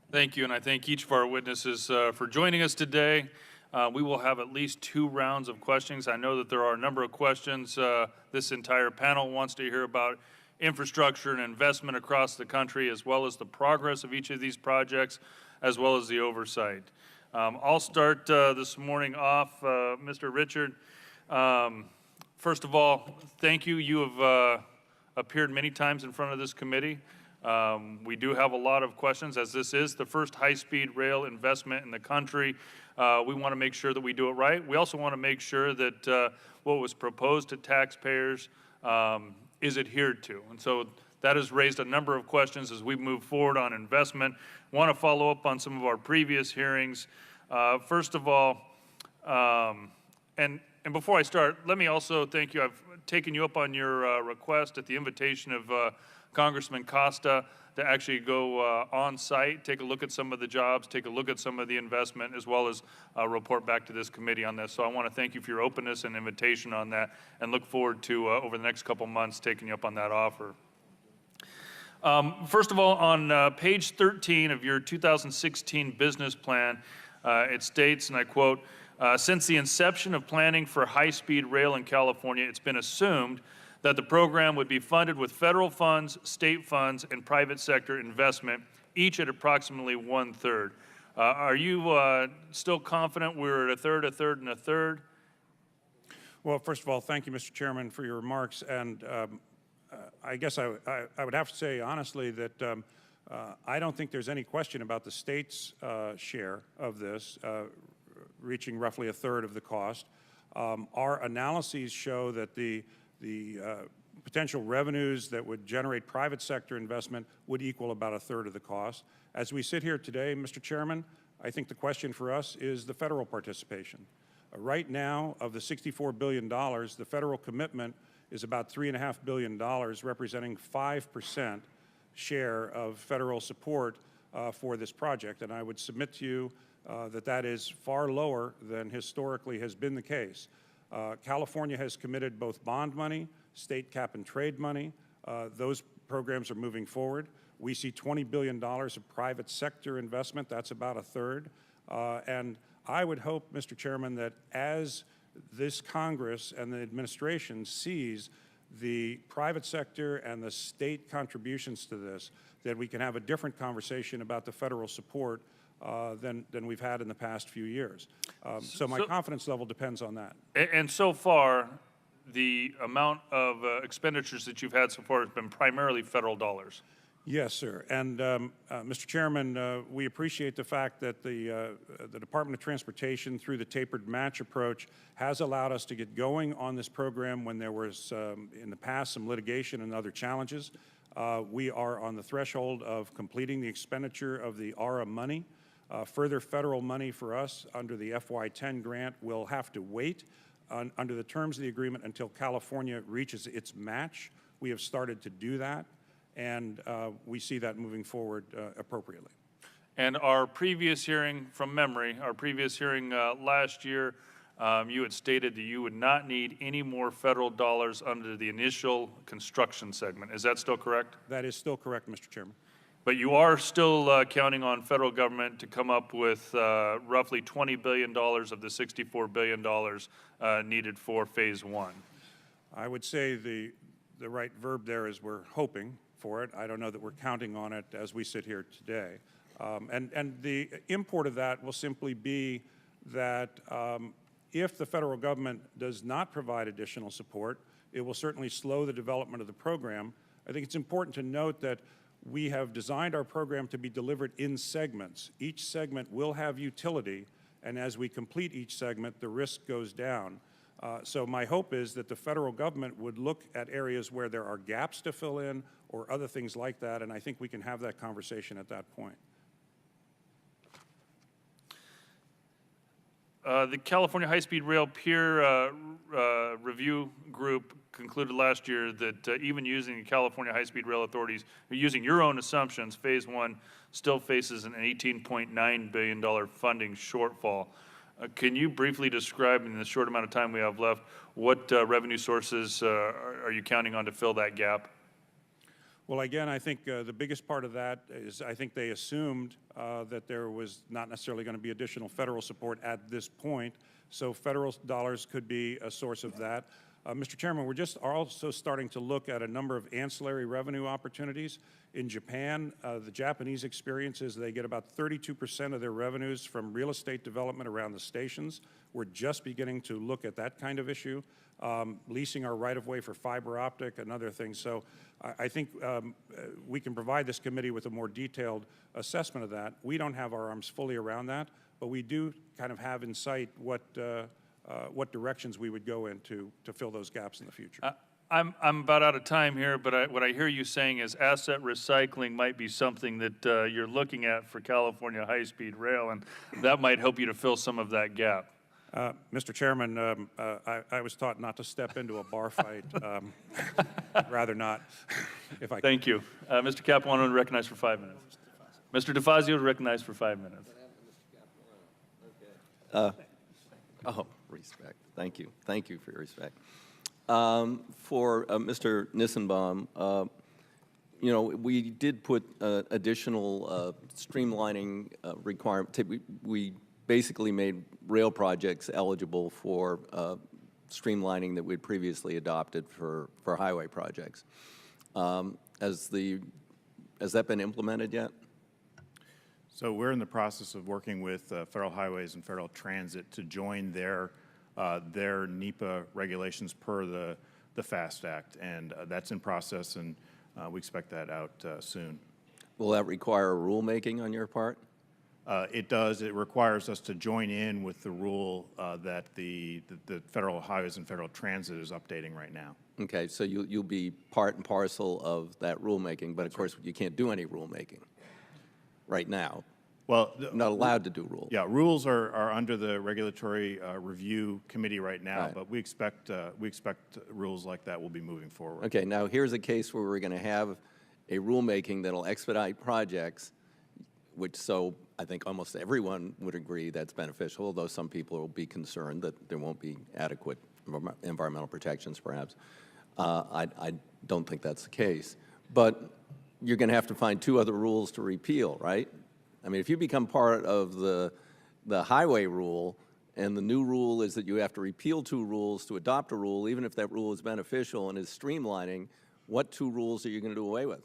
Thank you, and I thank each of our witnesses for joining us today. We will have at least 2 rounds of questions. I know that there are a number of questions. This entire panel wants to hear about infrastructure and investment across the country, as well as the progress of each of these projects, as well as the oversight. I'll start this morning off, Mr. Richard. First of all, thank you. You have appeared many times in front of this committee. We do have a lot of questions, as this is the first high-speed rail investment in the country. We want to make sure that we do it right. We also want to make sure that what was proposed to taxpayers is adhered to. And so that has raised a number of questions as we move forward on investment. I want to follow up on some of our previous hearings. First of all, and before I start, let me also thank you. I've taken you up on your request at the invitation of Congressman Costa to actually go on site, take a look at some of the jobs, take a look at some of the investment, as well as report back to this committee on this. So I want to thank you for your openness and invitation on that, and look forward to, over the next couple months, taking you up on that offer. First of all, on page 13 of your 2016 business plan, it states, and I quote, since the inception of planning for high-speed rail in California, it's been assumed that the program would be funded with federal funds, state funds, and private sector investment, each at approximately 1/3. Are you still confident we're at a third, and a third? Well, first of all, thank you, Mr. Chairman, for your remarks. And I guess I would have to say honestly that I don't think there's any question about the state's share of this, reaching roughly a third of the cost. Our analyses show that the potential revenues that would generate private sector investment would equal about a third of the cost. As we sit here today, Mr. Chairman, I think the question for us is the federal participation. Right now, of the $64 billion, the federal commitment is about $3.5 billion, representing 5% share of federal support for this project. And I would submit to you that that is far lower than historically has been the case. California has committed both bond money, state cap and trade money. Those programs are moving forward. We see $20 billion of private sector investment. That's about a third. And I would hope, Mr. Chairman, that as this Congress and the administration sees the private sector and the state contributions to this, that we can have a different conversation about the federal support than we've had in the past few years. So my confidence level depends on that. And so far, the amount of expenditures that you've had so far has been primarily federal dollars. Yes, sir. And Mr. Chairman, we appreciate the fact that the Department of Transportation, through the tapered match approach, has allowed us to get going on this program when there was, in the past, some litigation and other challenges. We are on the threshold of completing the expenditure of the ARA money. Further federal money for us under the FY10 grant will have to wait under the terms of the agreement until California reaches its match. We have started to do that, and we see that moving forward appropriately. And our previous hearing, from memory, our previous hearing last year, you had stated that you would not need any more federal dollars under the initial construction segment. Is that still correct? That is still correct, Mr. Chairman. But you are still counting on federal government to come up with roughly $20 billion of the $64 billion needed for phase one. I would say the right verb there is we're hoping for it. I don't know that we're counting on it as we sit here today. And the import of that will simply be that if the federal government does not provide additional support, it will certainly slow the development of the program. I think it's important to note that we have designed our program to be delivered in segments. Each segment will have utility, and as we complete each segment, the risk goes down. So my hope is that the federal government would look at areas where there are gaps to fill in or other things like that, and I think we can have that conversation at that point. The California High-Speed Rail Peer Review Group concluded last year that even using the California High-Speed Rail authorities, using your own assumptions, Phase 1 still faces an $18.9 billion funding shortfall. Can you briefly describe, in the short amount of time we have left, what revenue sources are you counting on to fill that gap? Well, again, I think the biggest part of that is I think they assumed that there was not necessarily going to be additional federal support at this point, so federal dollars could be a source of that. Mr. Chairman, we're just also starting to look at a number of ancillary revenue opportunities. In Japan, the Japanese experience is they get about 32% of their revenues from real estate development around the stations. We're just beginning to look at that kind of issue, leasing our right-of-way for fiber optic and other things. So I think we can provide this committee with a more detailed assessment of that. We don't have our arms fully around that, but we do kind of have in sight what directions we would go in to fill those gaps in the future. I'm about out of time here, but what I hear you saying is asset recycling might be something that you're looking at for California high-speed rail, and that might help you to fill some of that gap. Mr. Chairman, I was taught not to step into a bar fight. Rather not, if I can. Thank you. Mr. Capuano, recognized for 5 minutes. Mr. DeFazio, recognized for 5 minutes. Oh, respect. Thank you. Thank you for your respect. For Mr. Nissenbaum, you know, we did put additional streamlining requirement. We basically made rail projects eligible for streamlining that we'd previously adopted for highway projects. Has that been implemented yet? So we're in the process of working with Federal Highways and Federal Transit to join their NEPA regulations per the FAST Act, and that's in process, and we expect that out soon. Will that require a rulemaking on your part? It does. It requires us to join in with the rule that the Federal Highways and Federal Transit is updating right now. Okay, so you'll be part and parcel of that rulemaking, but of course you can't do any rulemaking right now. Well, not allowed to do rules. Yeah, rules are under the regulatory review committee right now, Right. but we expect rules like that will be moving forward. Okay, now here's a case where we're going to have a rulemaking that'll expedite projects, which so I think almost everyone would agree that's beneficial, although some people will be concerned that there won't be adequate environmental protections, perhaps. I don't think that's the case. But you're going to have to find two other rules to repeal, right? I mean, if you become part of the highway rule, and the new rule is that you have to repeal two rules to adopt a rule, even if that rule is beneficial and is streamlining, what two rules are you going to do away with?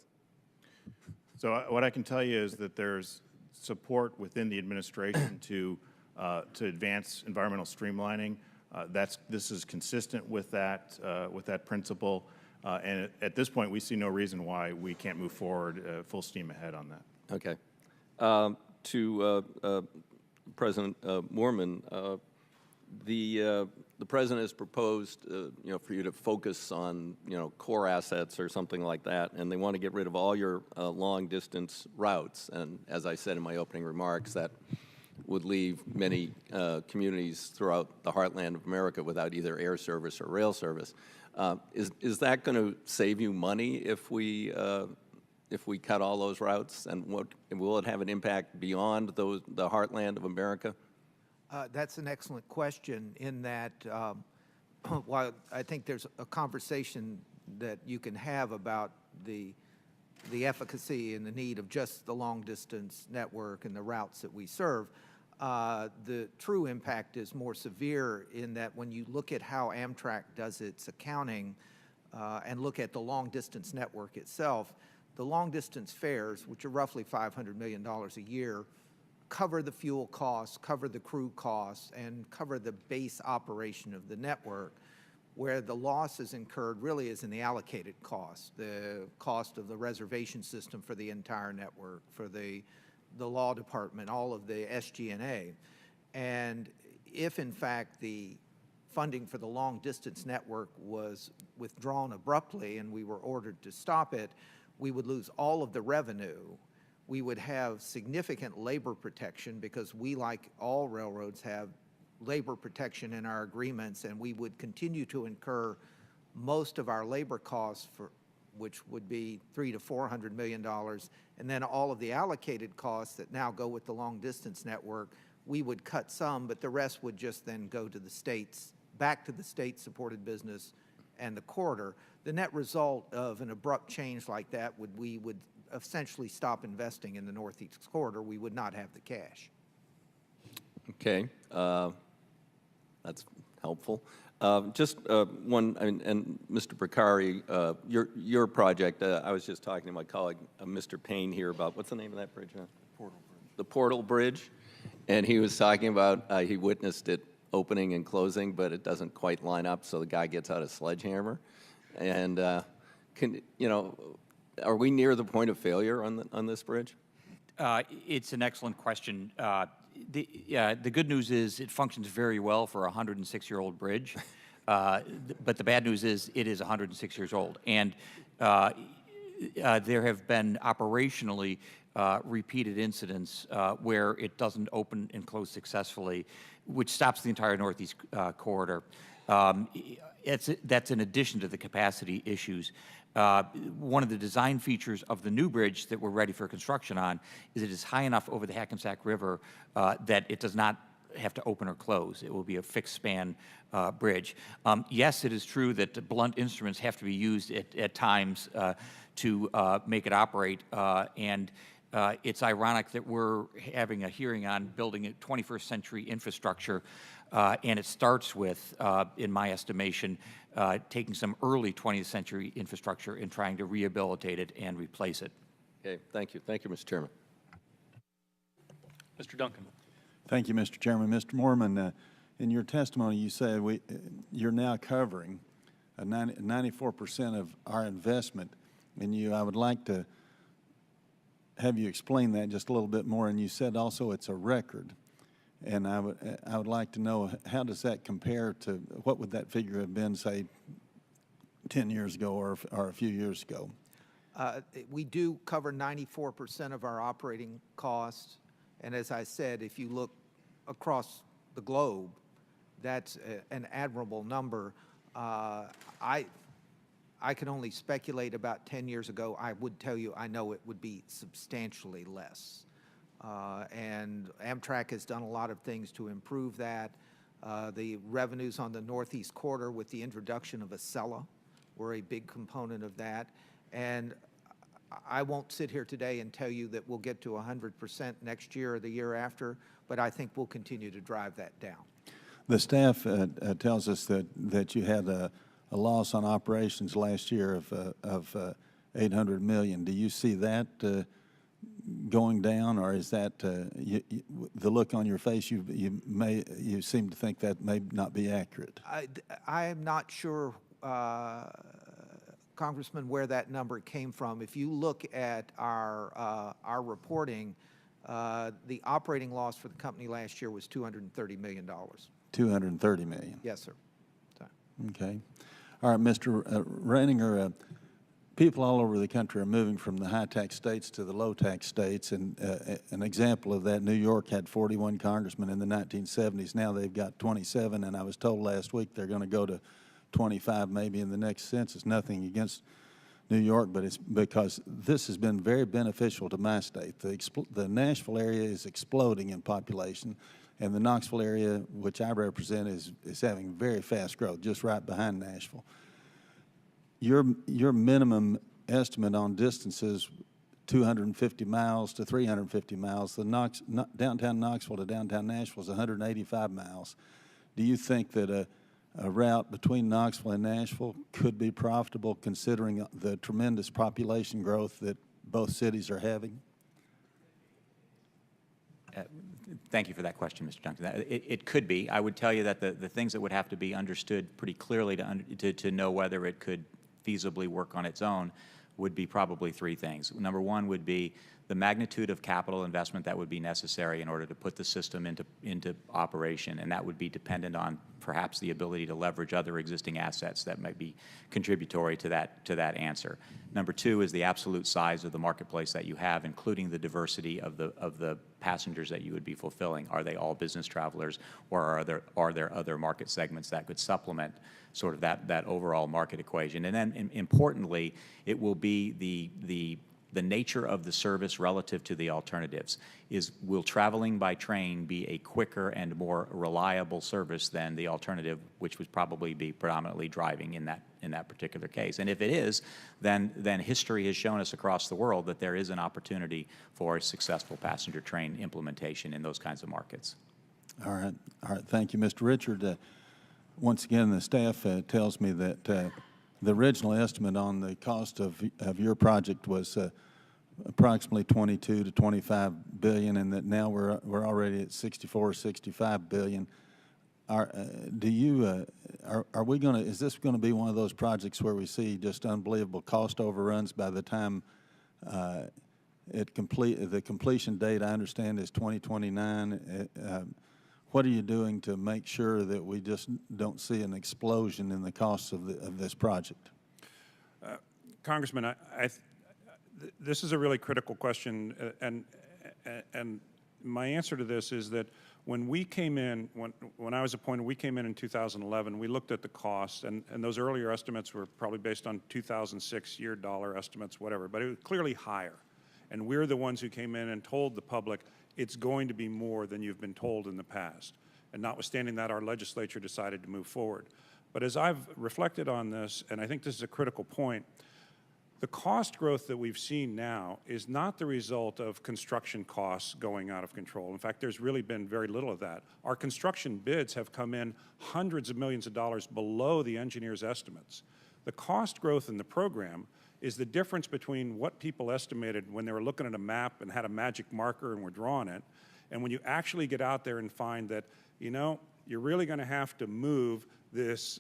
So what I can tell you is that there's support within the administration to advance environmental streamlining. This is consistent with that principle, and at this point, we see no reason why we can't move forward full steam ahead on that. Okay. To President Moorman, the president has proposed, for you to focus on, core assets or something like that, and they want to get rid of all your long-distance routes. And as I said in my opening remarks, that would leave many communities throughout the heartland of America without either air service or rail service. Is that going to save you money if we cut all those routes, and will it have an impact beyond the heartland of America? That's an excellent question in that while I think there's a conversation that you can have about the efficacy and the need of just the long-distance network and the routes that we serve, the true impact is more severe in that when you look at how Amtrak does its accounting and look at the long-distance network itself, the long-distance fares, which are roughly $500 million a year, cover the fuel costs, cover the crew costs, and cover the base operation of the network, where the loss is incurred really is in the allocated cost, the cost of the reservation system for the entire network, for the law department, all of the SG&A. And if, in fact, the funding for the long-distance network was withdrawn abruptly and we were ordered to stop it, we would lose all of the revenue. We would have significant labor protection because we, like all railroads, have labor protection in our agreements, and we would continue to incur most of our labor costs, which would be $300 to $400 million, and then all of the allocated costs that now go with the long-distance network, we would cut some, but the rest would just then go to the states, back to the state-supported business and the corridor. The net result of an abrupt change like that we would essentially stop investing in the Northeast corridor. We would not have the cash. Okay, that's helpful. Just one, and Mr. Bricari, your project, I was just talking to my colleague, Mr. Payne here about, what's the name of that bridge? Portal Bridge. The Portal Bridge. And he was talking about, he witnessed it opening and closing, but it doesn't quite line up, so the guy gets out a sledgehammer. And, are we near the point of failure on this bridge? It's an excellent question. The good news is it functions very well for a 106-year-old bridge, but the bad news is it is 106 years old. And there have been operationally repeated incidents where it doesn't open and close successfully, which stops the entire Northeast corridor. That's in addition to the capacity issues. One of the design features of the new bridge that we're ready for construction on is it is high enough over the Hackensack River that it does not have to open or close. It will be a fixed span bridge. Yes, it is true that blunt instruments have to be used at times to make it operate, and it's ironic that we're having a hearing on building a 21st century infrastructure, and it starts with, in my estimation, taking some early 20th century infrastructure and trying to rehabilitate it and replace it. Okay, thank you. Thank you, Mr. Chairman. Mr. Duncan. Thank you, Mr. Chairman. Mr. Moorman, in your testimony, you said you're now covering 94% of our investment, and I would like to have you explain that just a little bit more. And you said also it's a record, and I would like to know, how does that compare to what would that figure have been, say, 10 years ago or a few years ago? We do cover 94% of our operating costs, and as I said, if you look across the globe, that's an admirable number. I can only speculate about 10 years ago. I would tell you I know it would be substantially less. And Amtrak has done a lot of things to improve that. The revenues on the Northeast Corridor with the introduction of Acela were a big component of that. And I won't sit here today and tell you that we'll get to 100% next year or the year after, but I think we'll continue to drive that down. The staff tells us that you had a loss on operations last year of $800 million. Do you see that going down, or is that the look on your face? You seem to think that may not be accurate. I am not sure, Congressman, where that number came from. If you look at our reporting, the operating loss for the company last year was $230 million. $230 million. Yes, sir. Sorry. Okay. All right, Mr. Reininger, people all over the country are moving from the high-tax states to the low-tax states, and an example of that, New York had 41 congressmen in the 1970s. Now they've got 27, and I was told last week they're going to go to 25 maybe in the next census. Nothing against New York, but it's because this has been very beneficial to my state. The Nashville area is exploding in population, and the Knoxville area, which I represent, is having very fast growth, just right behind Nashville. Your minimum estimate on distances, 250 miles to 350 miles. The downtown Knoxville to downtown Nashville is 185 miles. Do you think that a route between Knoxville and Nashville could be profitable, considering the tremendous population growth that both cities are having? Thank you for that question, Mr. Duncan. It could be. I would tell you that the things that would have to be understood pretty clearly to know whether it could feasibly work on its own would be probably three things. Number one would be the magnitude of capital investment that would be necessary in order to put the system into operation, and that would be dependent on perhaps the ability to leverage other existing assets that might be contributory to that answer. Number two is the absolute size of the marketplace that you have, including the diversity of the passengers that you would be fulfilling. Are they all business travelers, or are there other market segments that could supplement sort of that overall market equation? And then importantly, it will be the nature of the service relative to the alternatives. Will traveling by train be a quicker and more reliable service than the alternative, which would probably be predominantly driving in that particular case? And if it is, then history has shown us across the world that there is an opportunity for a successful passenger train implementation in those kinds of markets. All right. Thank you, Mr. Richard. Once again, the staff tells me that the original estimate on the cost of your project was approximately 22 to 25 billion, and that now we're already at 64, 65 billion. Are we going to? Is this going to be one of those projects where we see just unbelievable cost overruns by the time the completion date? I understand is 2029. What are you doing to make sure that we just don't see an explosion in the costs of this project? Congressman, this is a really critical question, and my answer to this is that when we came in, when I was appointed, we came in 2011. We looked at the costs, and those earlier estimates were probably based on 2006 year dollar estimates, whatever, but it was clearly higher. And we're the ones who came in and told the public it's going to be more than you've been told in the past. And notwithstanding that, our legislature decided to move forward. But as I've reflected on this, and I think this is a critical point, the cost growth that we've seen now is not the result of construction costs going out of control. In fact, there's really been very little of that. Our construction bids have come in hundreds of millions of dollars below the engineers' estimates. The cost growth in the program is the difference between what people estimated when they were looking at a map and had a magic marker and were drawing it, and when you actually get out there and find that, you know, you're really going to have to move this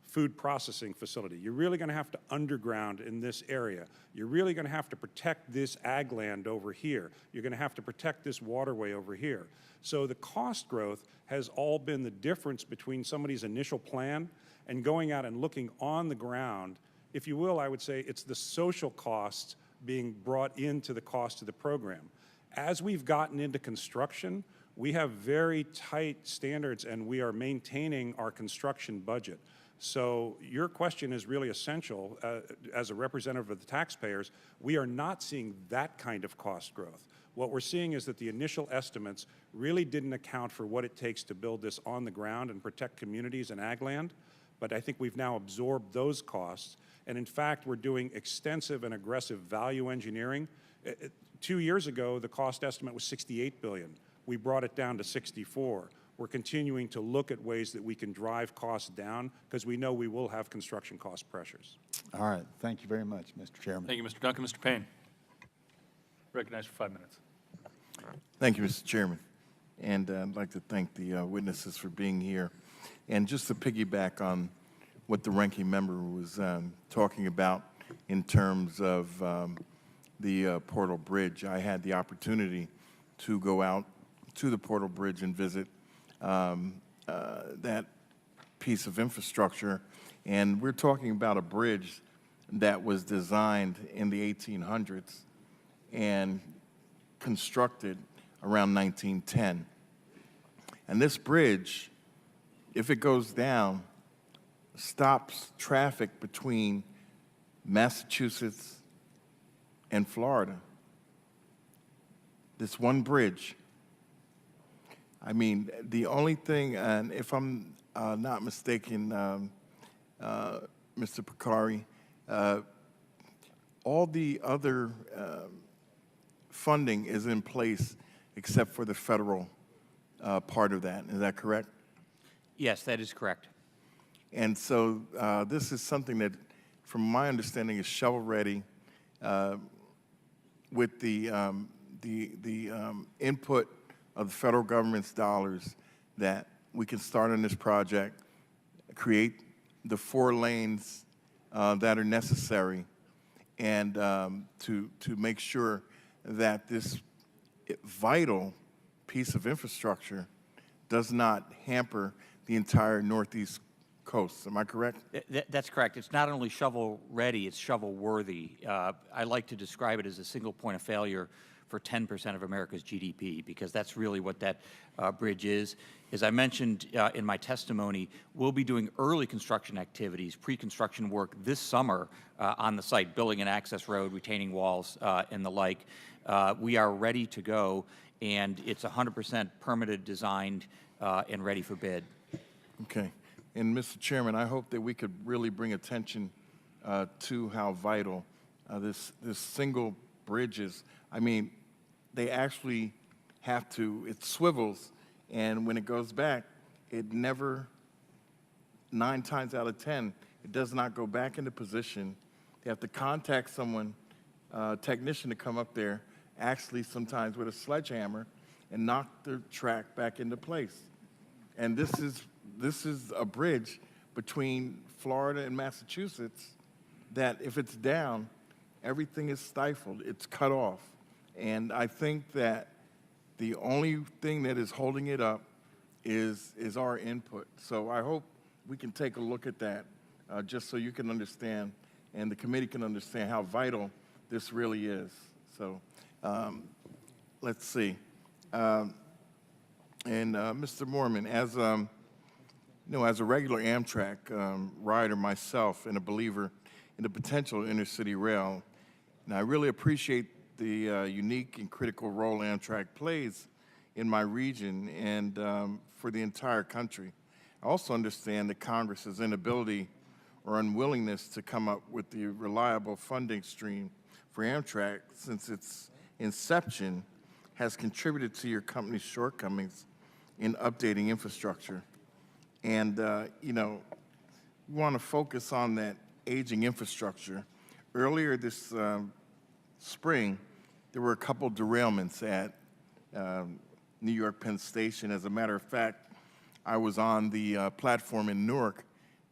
food processing facility. You're really going to have to underground in this area. You're really going to have to protect this ag land over here. You're going to have to protect this waterway over here. So the cost growth has all been the difference between somebody's initial plan and going out and looking on the ground. If you will, I would say it's the social costs being brought into the cost of the program. As we've gotten into construction, we have very tight standards and we are maintaining our construction budget. So your question is really essential. As a representative of the taxpayers, we are not seeing that kind of cost growth. What we're seeing is that the initial estimates really didn't account for what it takes to build this on the ground and protect communities and ag land. But I think we've now absorbed those costs. And in fact, we're doing extensive and aggressive value engineering. 2 years ago, the cost estimate was $68 billion. We brought it down to 64. We're continuing to look at ways that we can drive costs down because we know we will have construction cost pressures. All right. Thank you very much, Mr. Chairman. Thank you, Mr. Duncan. Mr. Payne. Recognized for 5 minutes. Thank you, Mr. Chairman. And I'd like to thank the witnesses for being here. And just to piggyback on what the ranking member was talking about in terms of the Portal Bridge, I had the opportunity to go out to the Portal Bridge and visit that piece of infrastructure. And we're talking about a bridge that was designed in the 1800s and constructed around 1910. And this bridge, if it goes down, stops traffic between Massachusetts and Florida. This one bridge. I mean, the only thing, and if I'm not mistaken, Mr. Picari, all the other funding is in place except for the federal part of that. Is that correct? Yes, that is correct. And so this is something that, from my understanding, is shovel-ready with the input of the federal government's dollars, that we can start on this project, create the 4 lanes that are necessary, and to make sure that this vital piece of infrastructure does not hamper the the entire northeast coast. Am I correct? That's correct. It's not only shovel-ready, it's shovel-worthy. I like to describe it as a single point of failure for 10% of America's GDP, because that's really what that bridge is. As I mentioned in my testimony, we'll be doing early construction activities, pre-construction work this summer on the site, building an access road, retaining walls, and the like. We are ready to go, and it's 100% permitted, designed, and ready for bid. Okay. And Mr. Chairman, I hope that we could really bring attention to how vital this single bridge is. I mean, they actually have to, it swivels, and when it goes back, it never, 9 times out of 10, it does not go back into position. They have to contact someone, technician, to come up there, actually sometimes with a sledgehammer, and knock the track back into place. And this is a bridge between Florida and Massachusetts that if it's down, everything is stifled, it's cut off. And I think that the only thing that is holding it up is our input. So I hope we can take a look at that just so you can understand and the committee can understand how vital this really is. So let's see. And Mr. Moorman, as as a regular Amtrak rider myself and a believer in the potential of intercity rail, and I really appreciate the unique and critical role Amtrak plays in my region and for the entire country. I also understand the Congress's inability or unwillingness to come up with the reliable funding stream for Amtrak since its inception has contributed to your company's shortcomings in updating infrastructure. And, we want to focus on that aging infrastructure. Earlier this spring, there were a couple derailments at New York Penn Station. As a matter of fact, I was on the platform in Newark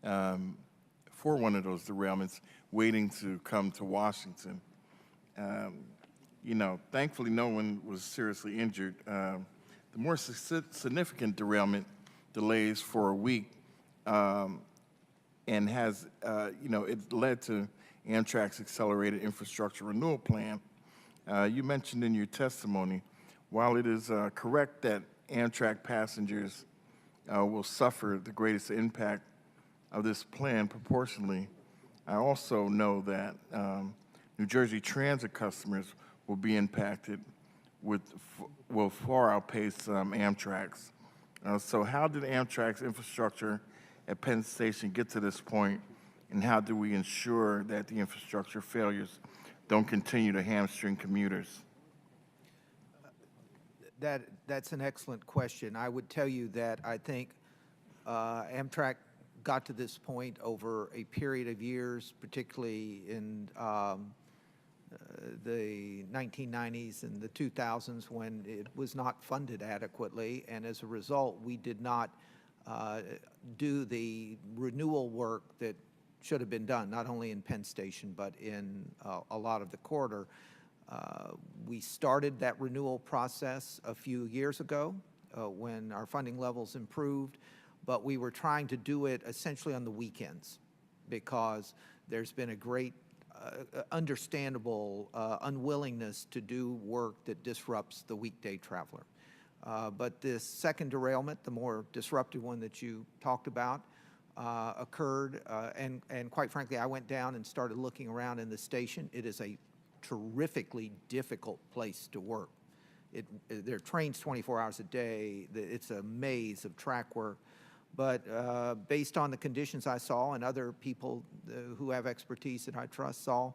for one of those derailments, waiting to come to Washington. Thankfully, no one was seriously injured. The more significant derailment delays for a week and has, it led to Amtrak's accelerated infrastructure renewal plan. You mentioned in your testimony, while it is correct that Amtrak passengers will suffer the greatest impact of this plan proportionally, I also know that New Jersey Transit customers will be impacted will far outpace Amtrak's. So how did Amtrak's infrastructure at Penn Station get to this point, and how do we ensure that the infrastructure failures don't continue to hamstring commuters? That's an excellent question. I would tell you that I think Amtrak got to this point over a period of years, particularly in the 1990s and the 2000s when it was not funded adequately, and as a result, we did not do the renewal work that should have been done, not only in Penn Station, but in a lot of the corridor. We started that renewal process a few years ago when our funding levels improved, but we were trying to do it essentially on the weekends because there's been a great understandable unwillingness to do work that disrupts the weekday traveler. But this second derailment, the more disruptive one that you talked about, occurred, and quite frankly, I went down and started looking around in the station. It is a terrifically difficult place to work. There are trains 24 hours a day. It's a maze of track work. But based on the conditions I saw and other people who have expertise that I trust saw,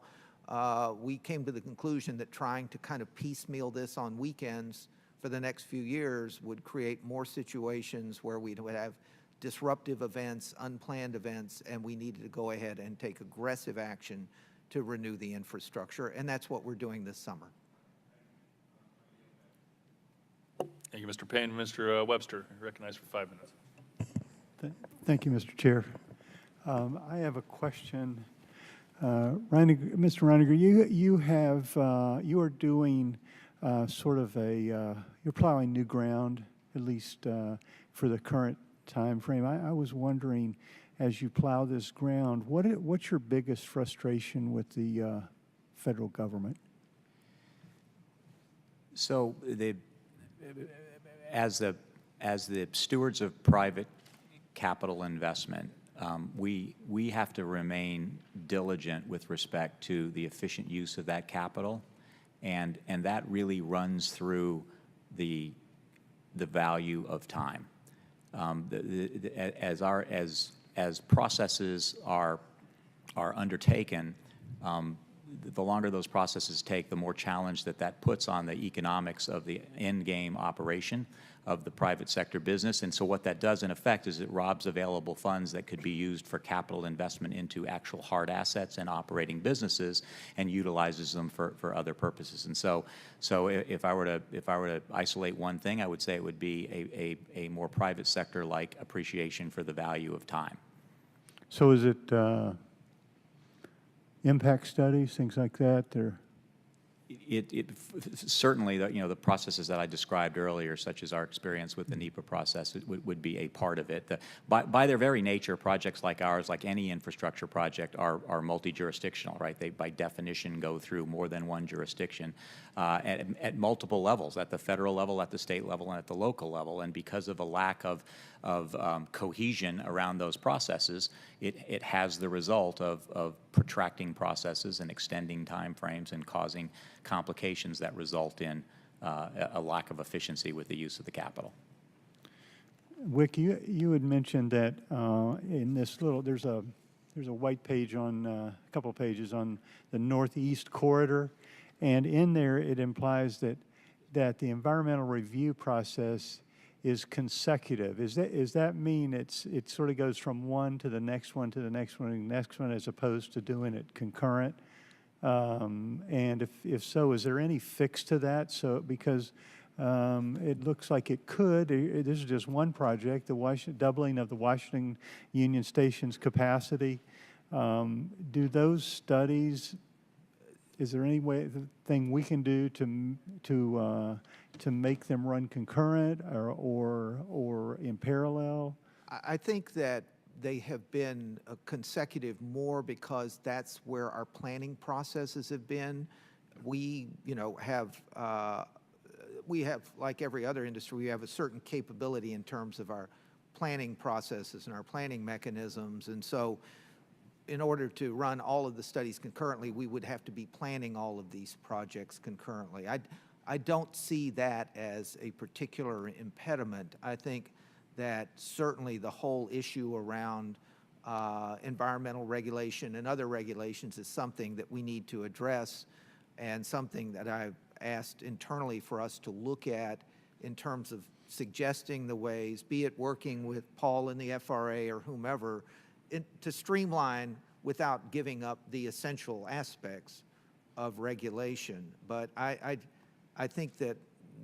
we came to the conclusion that trying to kind of piecemeal this on weekends for the next few years would create more situations where we would have disruptive events, unplanned events, and we needed to go ahead and take aggressive action to renew the infrastructure, and that's what we're doing this summer. Thank you, Mr. Payne. Mr. Webster, recognized for 5 minutes. Thank you, Mr. Chair. I have a question. Mr. Reiniger, you are doing sort of you're plowing new ground, at least for the current time frame. I was wondering, as you plow this ground, what's your biggest frustration with the federal government? So as the stewards of private capital investment, we have to remain diligent with respect to the efficient use of that capital, and that really runs through the value of time. As processes are undertaken, the longer those processes take, the more challenge that puts on the economics of the end game operation of the private sector business. And so what that does in effect is it robs available funds that could be used for capital investment into actual hard assets and operating businesses and utilizes them for other purposes. And so if I were to isolate one thing, I would say it would be a more private sector like appreciation for the value of time. So is it impact studies, things like that? Certainly, the processes that I described earlier, such as our experience with the NEPA process, would be a part of it. By their very nature, projects like ours, like any infrastructure project, are multi-jurisdictional, right? They, by definition, go through more than one jurisdiction at multiple levels, at the federal level, at the state level, and at the local level. And because of a lack of cohesion around those processes, it has the result of protracting processes and extending time frames and causing complications that result in a lack of efficiency with the use of the capital. Wick, you had mentioned that in this there's a white page on a couple pages on the Northeast corridor, and in there it implies that the environmental review process is consecutive. Is that mean it sort of goes from one to the next one to the next one and the next one, as opposed to doing it concurrent? And if so, is there any fix to that? So because it looks like it could. This is just one project, the doubling of the Washington Union Station's capacity. Do those studies? Is there any thing we can do to make them run concurrent or in parallel? I think that they have been consecutive more because that's where our planning processes have been. We have, like every other industry, we have a certain capability in terms of our planning processes and our planning mechanisms. And so in order to run all of the studies concurrently, we would have to be planning all of these projects concurrently. I don't see that as a particular impediment. I think that certainly the whole issue around environmental regulation and other regulations is something that we need to address, and something that I've asked internally for us to look at in terms of suggesting the ways, be it working with Paul in the FRA or whomever, to streamline without giving up the essential aspects of regulation. But I think that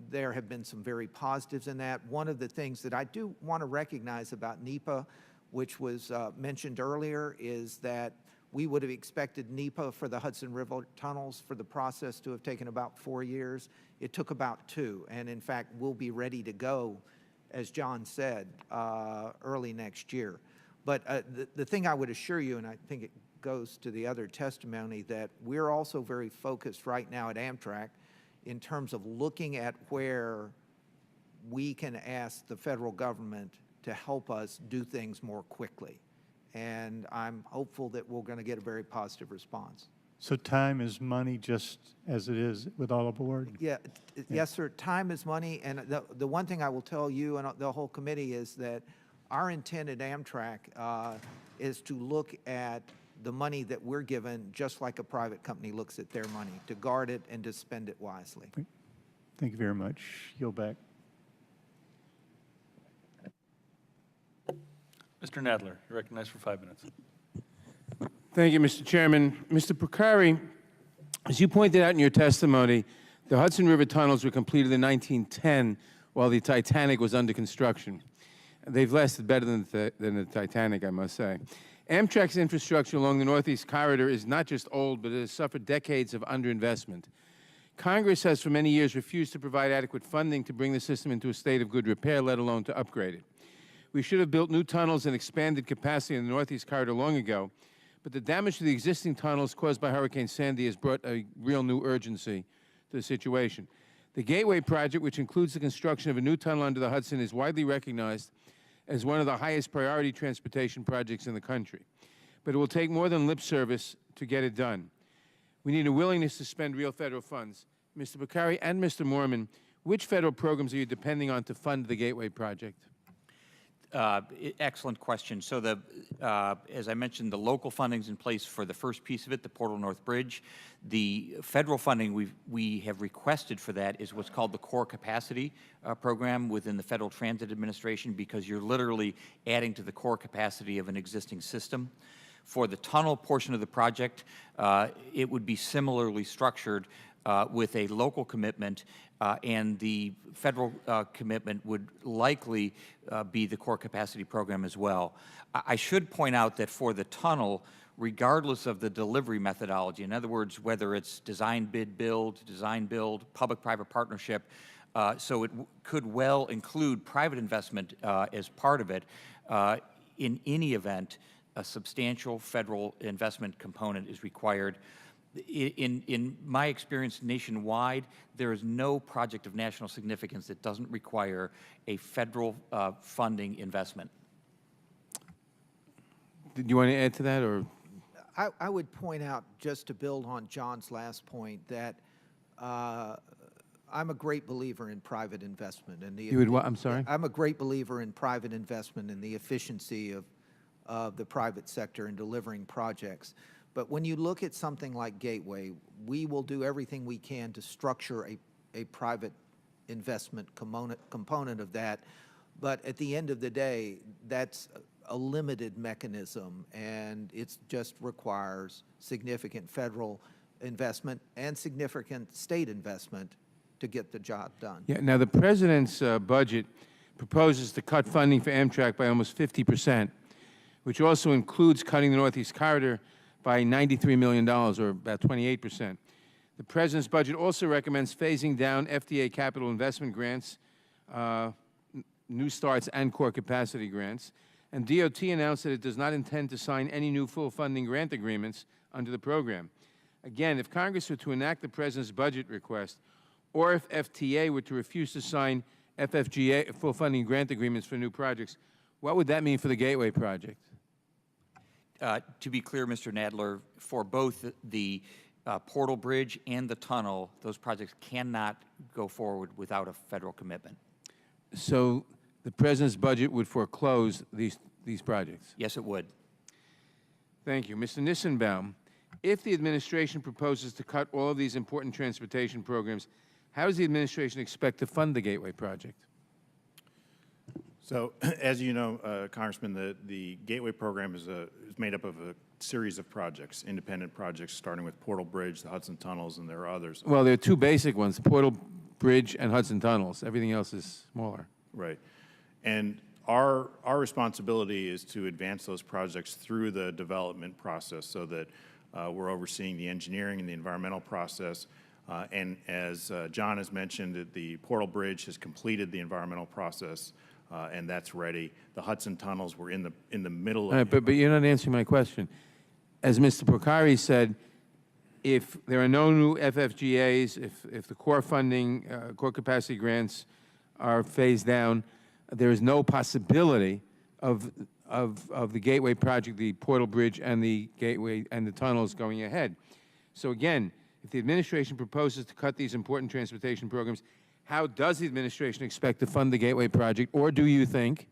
there have been some very positives in that. One of the things that I do want to recognize about NEPA, which was mentioned earlier, is that we would have expected NEPA for the Hudson River tunnels for the process to have taken about 4 years. It took about 2, and in fact, we'll be ready to go, as John said, early next year. But the thing I would assure you, and I think it goes to the other testimony, that we're also very focused right now at Amtrak in terms of looking at where we can ask the federal government to help us do things more quickly. And I'm hopeful that we're going to get a very positive response. So time is money, just as it is with all aboard? Yeah, yes, sir. Time is money. And the one thing I will tell you and the whole committee is that our intent at Amtrak is to look at the money that we're given just like a private company looks at their money, to guard it and to spend it wisely. Thank you very much. Yield back. Mr. Nadler, you're recognized for 5 minutes. Thank you, Mr. Chairman. Mr. Procari, as you pointed out in your testimony, the Hudson River tunnels were completed in 1910 while the Titanic was under construction. They've lasted better than the Titanic, I must say. Amtrak's infrastructure along the Northeast Corridor is not just old, but it has suffered decades of underinvestment. Congress has for many years refused to provide adequate funding to bring the system into a state of good repair, let alone to upgrade it. We should have built new tunnels and expanded capacity in the Northeast Corridor long ago, but the damage to the existing tunnels caused by Hurricane Sandy has brought a real new urgency to the situation. The Gateway project, which includes the construction of a new tunnel under the Hudson, is widely recognized as one of the highest priority transportation projects in the country. But it will take more than lip service to get it done. We need a willingness to spend real federal funds. Mr. Bakari and Mr. Moorman, which federal programs are you depending on to fund the Gateway project? Excellent question. So as I mentioned, the local funding's in place for the first piece of it, the Portal North Bridge. The federal funding we have requested for that is what's called the Core Capacity Program within the Federal Transit Administration, because you're literally adding to the core capacity of an existing system. For the tunnel portion of the project, it would be similarly structured with a local commitment, and the federal commitment would likely be the Core Capacity Program as well. I should point out that for the tunnel, regardless of the delivery methodology, in other words, whether it's design, bid, build, public-private partnership, so it could well include private investment as part of it. In any event, a substantial federal investment component is required. In my experience nationwide, there is no project of national significance that doesn't require a federal funding investment. Did you want to add to that, or? I would point out, just to build on John's last point, that I'm a great believer in private investment. And You would what? I'm sorry? I'm a great believer in private investment and the efficiency of the private sector in delivering projects. But when you look at something like Gateway, we will do everything we can to structure a private investment component of that. But at the end of the day, that's a limited mechanism, and it just requires significant federal investment and significant state investment to get the job done. Yeah, now the President's budget proposes to cut funding for Amtrak by almost 50%, which also includes cutting the Northeast Corridor by $93 million, or about 28%. The President's budget also recommends phasing down FDA capital investment grants, new starts, and core capacity grants. And DOT announced that it does not intend to sign any new full funding grant agreements under the program. Again, if Congress were to enact the President's budget request, or if FTA were to refuse to sign FFGA full funding grant agreements for new projects, what would that mean for the Gateway project? To be clear, Mr. Nadler, for both the Portal Bridge and the tunnel, those projects cannot go forward without a federal commitment. So the President's budget would foreclose these projects? Yes, it would. Thank you. Mr. Nissenbaum, if the administration proposes to cut all of these important transportation programs, how does the administration expect to fund the Gateway project? So, as you know, Congressman, the Gateway program is made up of a series of projects, independent projects, starting with Portal Bridge, the Hudson Tunnels, and there are others. Well, there are two basic ones, Portal Bridge and Hudson Tunnels. Everything else is smaller. Right. And our responsibility is to advance those projects through the development process so that we're overseeing the engineering and the environmental process. And as John has mentioned, the Portal Bridge has completed the environmental process, and that's ready. The Hudson Tunnels were in the middle of. But you're not answering my question. As Mr. Porcari said, if there are no new FFGAs, if the core funding, core capacity grants are phased down, there is no possibility of the Gateway project, the Portal Bridge and the Gateway and the tunnels going ahead. So again, if the administration proposes to cut these important transportation programs, how does the administration expect to fund the Gateway project? Or do you think,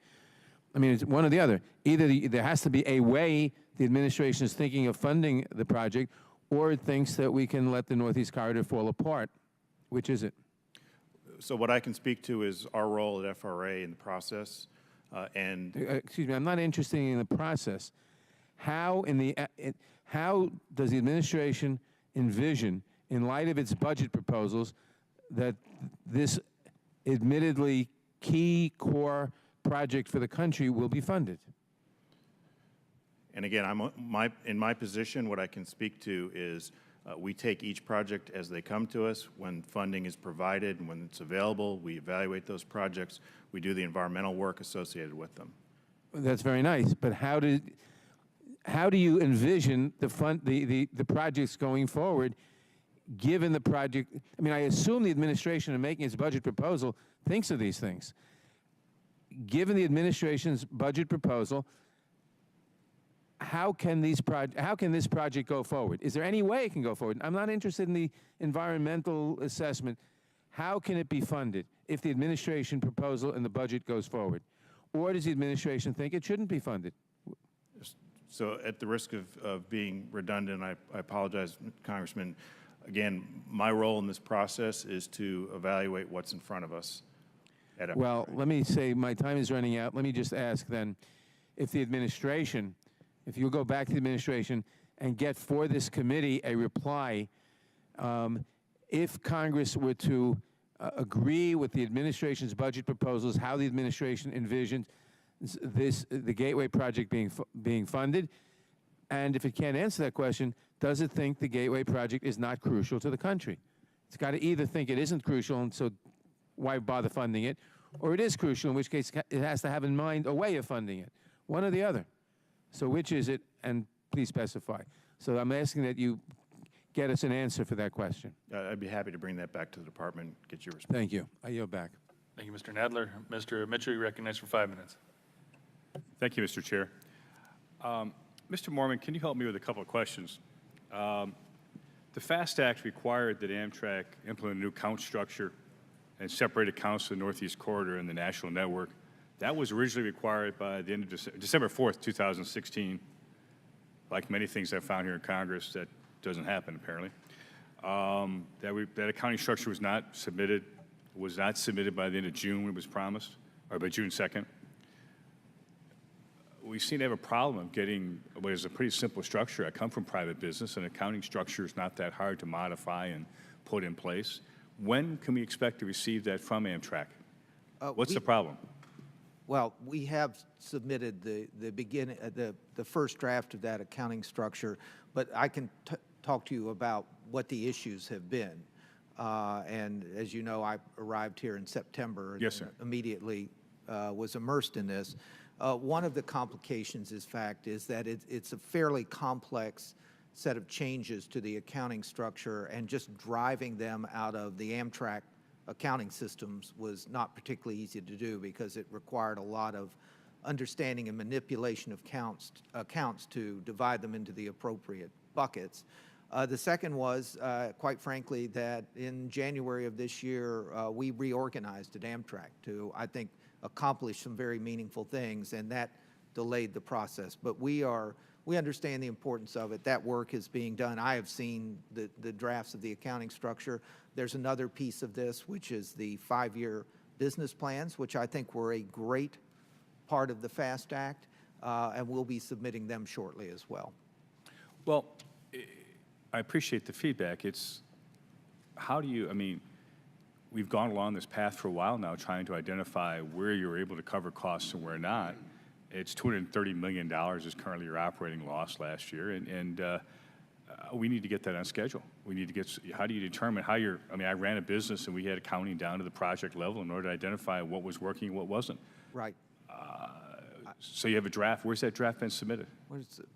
I mean, it's one or the other, either there has to be a way the administration is thinking of funding the project, or it thinks that we can let the Northeast Corridor fall apart. Which is it? So what I can speak to is our role at FRA in the process. Excuse me, I'm not interested in the process. How does the administration envision, in light of its budget proposals, that this admittedly key core project for the country will be funded? And again, in my position, what I can speak to is we take each project as they come to us. When funding is provided and when it's available, we evaluate those projects. We do the environmental work associated with them. That's very nice, but how do you envision the projects going forward, given the project? I mean, I assume the administration, in making its budget proposal, thinks of these things. Given the administration's budget proposal, how can this project go forward? Is there any way it can go forward? I'm not interested in the environmental assessment. How can it be funded if the administration proposal and the budget goes forward? Or does the administration think it shouldn't be funded? So at the risk of being redundant, I apologize, Congressman. Again, my role in this process is to evaluate what's in front of us. Well, let me say my time is running out. Let me just ask then, if the administration, if you go back to the administration and get for this committee a reply, if Congress were to agree with the administration's budget proposals, how the administration envisions the Gateway project being funded, and if it can't answer that question, does it think the Gateway project is not crucial to the country? It's got to either think it isn't crucial, and so why bother funding it, or it is crucial, in which case it has to have in mind a way of funding it, one or the other. So which is it, and please specify. So I'm asking that you get us an answer for that question. I'd be happy to bring that back to the department, get your response. Thank you. I yield back. Thank you, Mr. Nadler. Mr. Mitchell, you're recognized for 5 minutes. Thank you, Mr. Chair. Mr. Mormon, can you help me with a couple of questions? The FAST Act required that Amtrak implement a new count structure and separate accounts for the Northeast Corridor and the national network. That was originally required by the end of December 4th, 2016. Like many things I've found here in Congress, that doesn't happen, apparently. That accounting structure was not submitted by the end of June when it was promised, or by June 2nd. We seem to have a problem of getting what is a pretty simple structure. I come from private business, and accounting structure is not that hard to modify and put in place. When can we expect to receive that from Amtrak? What's the problem? Well, we have submitted the first draft of that accounting structure, but I can talk to you about what the issues have been. And as you know, I arrived here in September. Yes, sir. And immediately was immersed in this. One of the complications is that it's a fairly complex set of changes to the accounting structure, and just driving them out of the Amtrak accounting systems was not particularly easy to do, because it required a lot of understanding and manipulation of accounts to divide them into the appropriate buckets. The second was, quite frankly, that in January of this year, we reorganized at Amtrak to, I think, accomplish some very meaningful things, and that delayed the process. But we understand the importance of it. That work is being done. I have seen the drafts of the accounting structure. There's another piece of this, which is the 5-year business plans, which I think were a great part of the FAST Act, and we'll be submitting them shortly as well. Well, I appreciate the feedback. It's, how do you, I mean, we've gone along this path for a while now, trying to identify where you're able to cover costs and where not. It's $230 million is currently your operating loss last year, and we need to get that on schedule. We need to get, how do you determine how you're, I mean, I ran a business and we had accounting down to the project level in order to identify what was working and what wasn't. Right. So you have a draft. Where's that draft been submitted? What is it?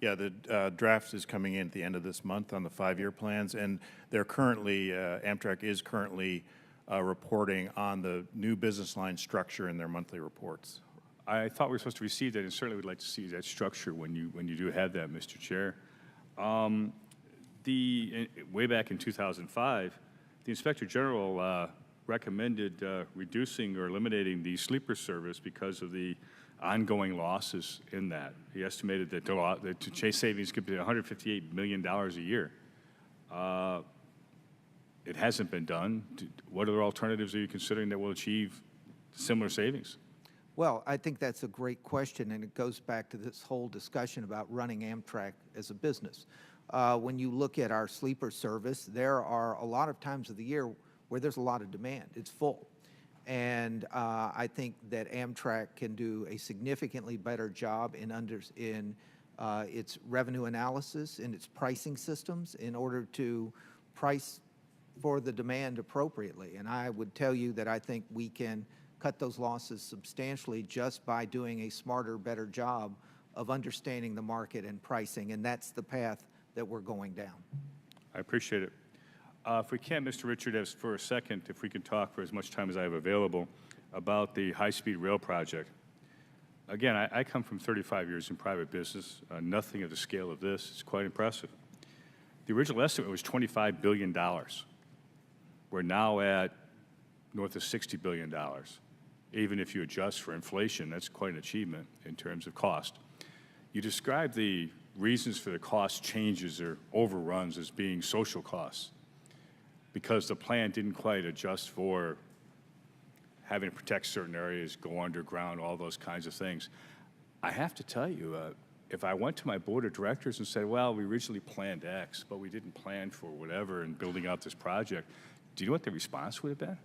Yeah, the draft is coming in at the end of this month on the 5-year plans, and they're currently, Amtrak is currently reporting on the new business line structure in their monthly reports. I thought we were supposed to receive that, and certainly would like to see that structure when you do have that, Mr. Chair. Way back in 2005, the Inspector General recommended reducing or eliminating the sleeper service because of the ongoing losses in that. He estimated that the chase savings could be $158 million a year. It hasn't been done. What other alternatives are you considering that will achieve similar savings? Well, I think that's a great question, and it goes back to this whole discussion about running Amtrak as a business. When you look at our sleeper service, there are a lot of times of the year where there's a lot of demand. It's full. And I think that Amtrak can do a significantly better job in its revenue analysis, in its pricing systems, in order to price for the demand appropriately. And I would tell you that I think we can cut those losses substantially just by doing a smarter, better job of understanding the market and pricing, and that's the path that we're going down. I appreciate it. If we can, Mr. Richard, for a second, if we can talk for as much time as I have available about the high-speed rail project. Again, I come from 35 years in private business, nothing of the scale of this. It's quite impressive. The original estimate was $25 billion. We're now at north of $60 billion. Even if you adjust for inflation, that's quite an achievement in terms of cost. You describe the reasons for the cost changes or overruns as being social costs because the plan didn't quite adjust for having to protect certain areas, go underground, all those kinds of things. I have to tell you, if I went to my board of directors and said, well, we originally planned X, but we didn't plan for whatever in building out this project, do you know what the response would have been?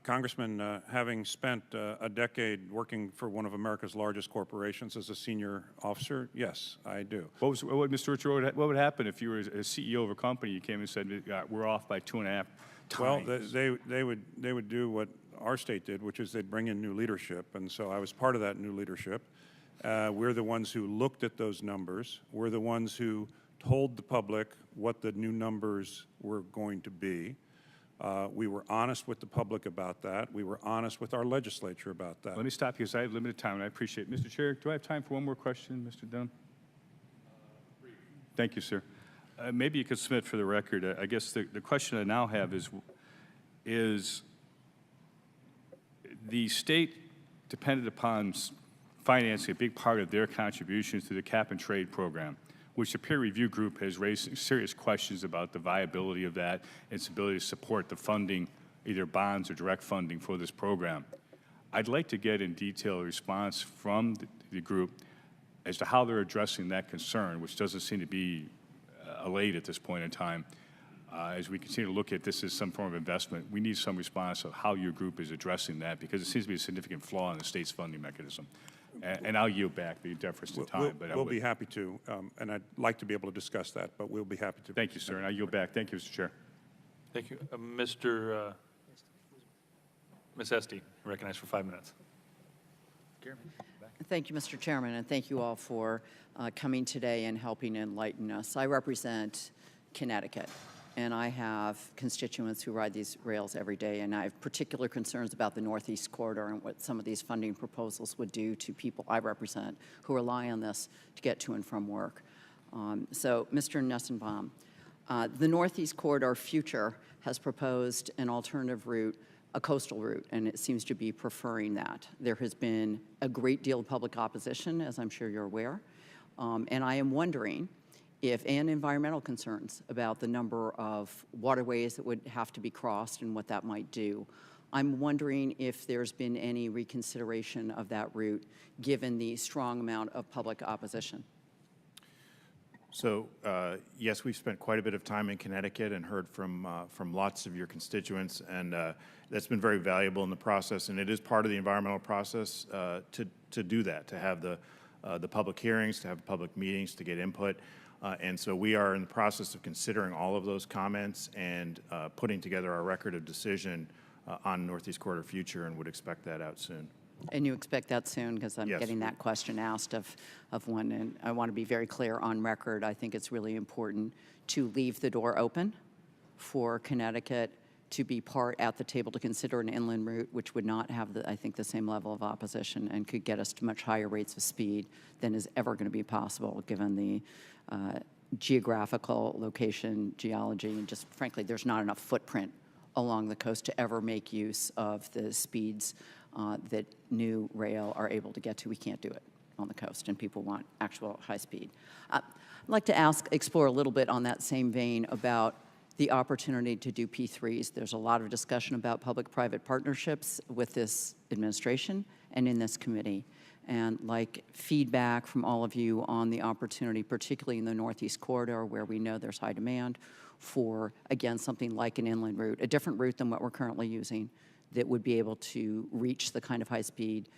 Congressman, having spent a decade working for one of America's largest corporations as a senior officer, yes, I do. Mr. Richard, what would happen if you were a CEO of a company, you came and said, we're off by 2.5 times? Well, they would do what our state did, which is they'd bring in new leadership, and so I was part of that new leadership. We're the ones who looked at those numbers. We're the ones who told the public what the new numbers were going to be. We were honest with the public about that. We were honest with our legislature about that. Let me stop you because I have limited time, and I appreciate it. Mr. Chair, do I have time for one more question, Mr. Dunn? Thank you, sir. Maybe you could submit for the record. I guess the question I now have is the state depended upon financing a big part of their contributions to the cap and trade program, which the peer review group has raised serious questions about the viability of that, its ability to support the funding, either bonds or direct funding for this program. I'd like to get in detail a response from the group as to how they're addressing that concern, which doesn't seem to be allayed at this point in time. As we continue to look at this as some form of investment, we need some response of how your group is addressing that, because it seems to be a significant flaw in the state's funding mechanism. And I'll yield back the deference to time. We'll be happy to, and I'd like to be able to discuss that, but we'll be happy to. Thank you, sir, and I'll yield back. Thank you, Mr. Chair. Thank you. Ms. Esty, recognized for 5 minutes. Thank you, Mr. Chairman, and thank you all for coming today and helping enlighten us. I represent Connecticut, and I have constituents who ride these rails every day, and I have particular concerns about the Northeast Corridor and what some of these funding proposals would do to people I represent who rely on this to get to and from work. So, Mr. Nessenbaum, the Northeast Corridor Future has proposed an alternative route, a coastal route, and it seems to be preferring that. There has been a great deal of public opposition, as I'm sure you're aware, and I am wondering and environmental concerns about the number of waterways that would have to be crossed and what that might do. I'm wondering if there's been any reconsideration of that route, given the strong amount of public opposition. So, yes, we've spent quite a bit of time in Connecticut and heard from lots of your constituents, and that's been very valuable in the process. And it is part of the environmental process to do that, to have the public hearings, to have public meetings, to get input. And so we are in the process of considering all of those comments and putting together our record of decision on Northeast Corridor Future, and would expect that out soon. And you expect that soon? Because I'm Yes. getting that question asked of one, and I want to be very clear on record. I think it's really important to leave the door open for Connecticut to be part at the table to consider an inland route, which would not have, I think, the same level of opposition and could get us to much higher rates of speed than is ever going to be possible, given the geographical location, geology, and just frankly, there's not enough footprint along the coast to ever make use of the speeds that new rail are able to get to. We can't do it on the coast, and people want actual high speed. I'd like to explore a little bit on that same vein about the opportunity to do P3s. There's a lot of discussion about public-private partnerships with this administration and in this committee, and like feedback from all of you on the opportunity, particularly in the Northeast Corridor, where we know there's high demand for, again, something like an inland route, a different route than what we're currently using, that would be able to reach the kind of high speed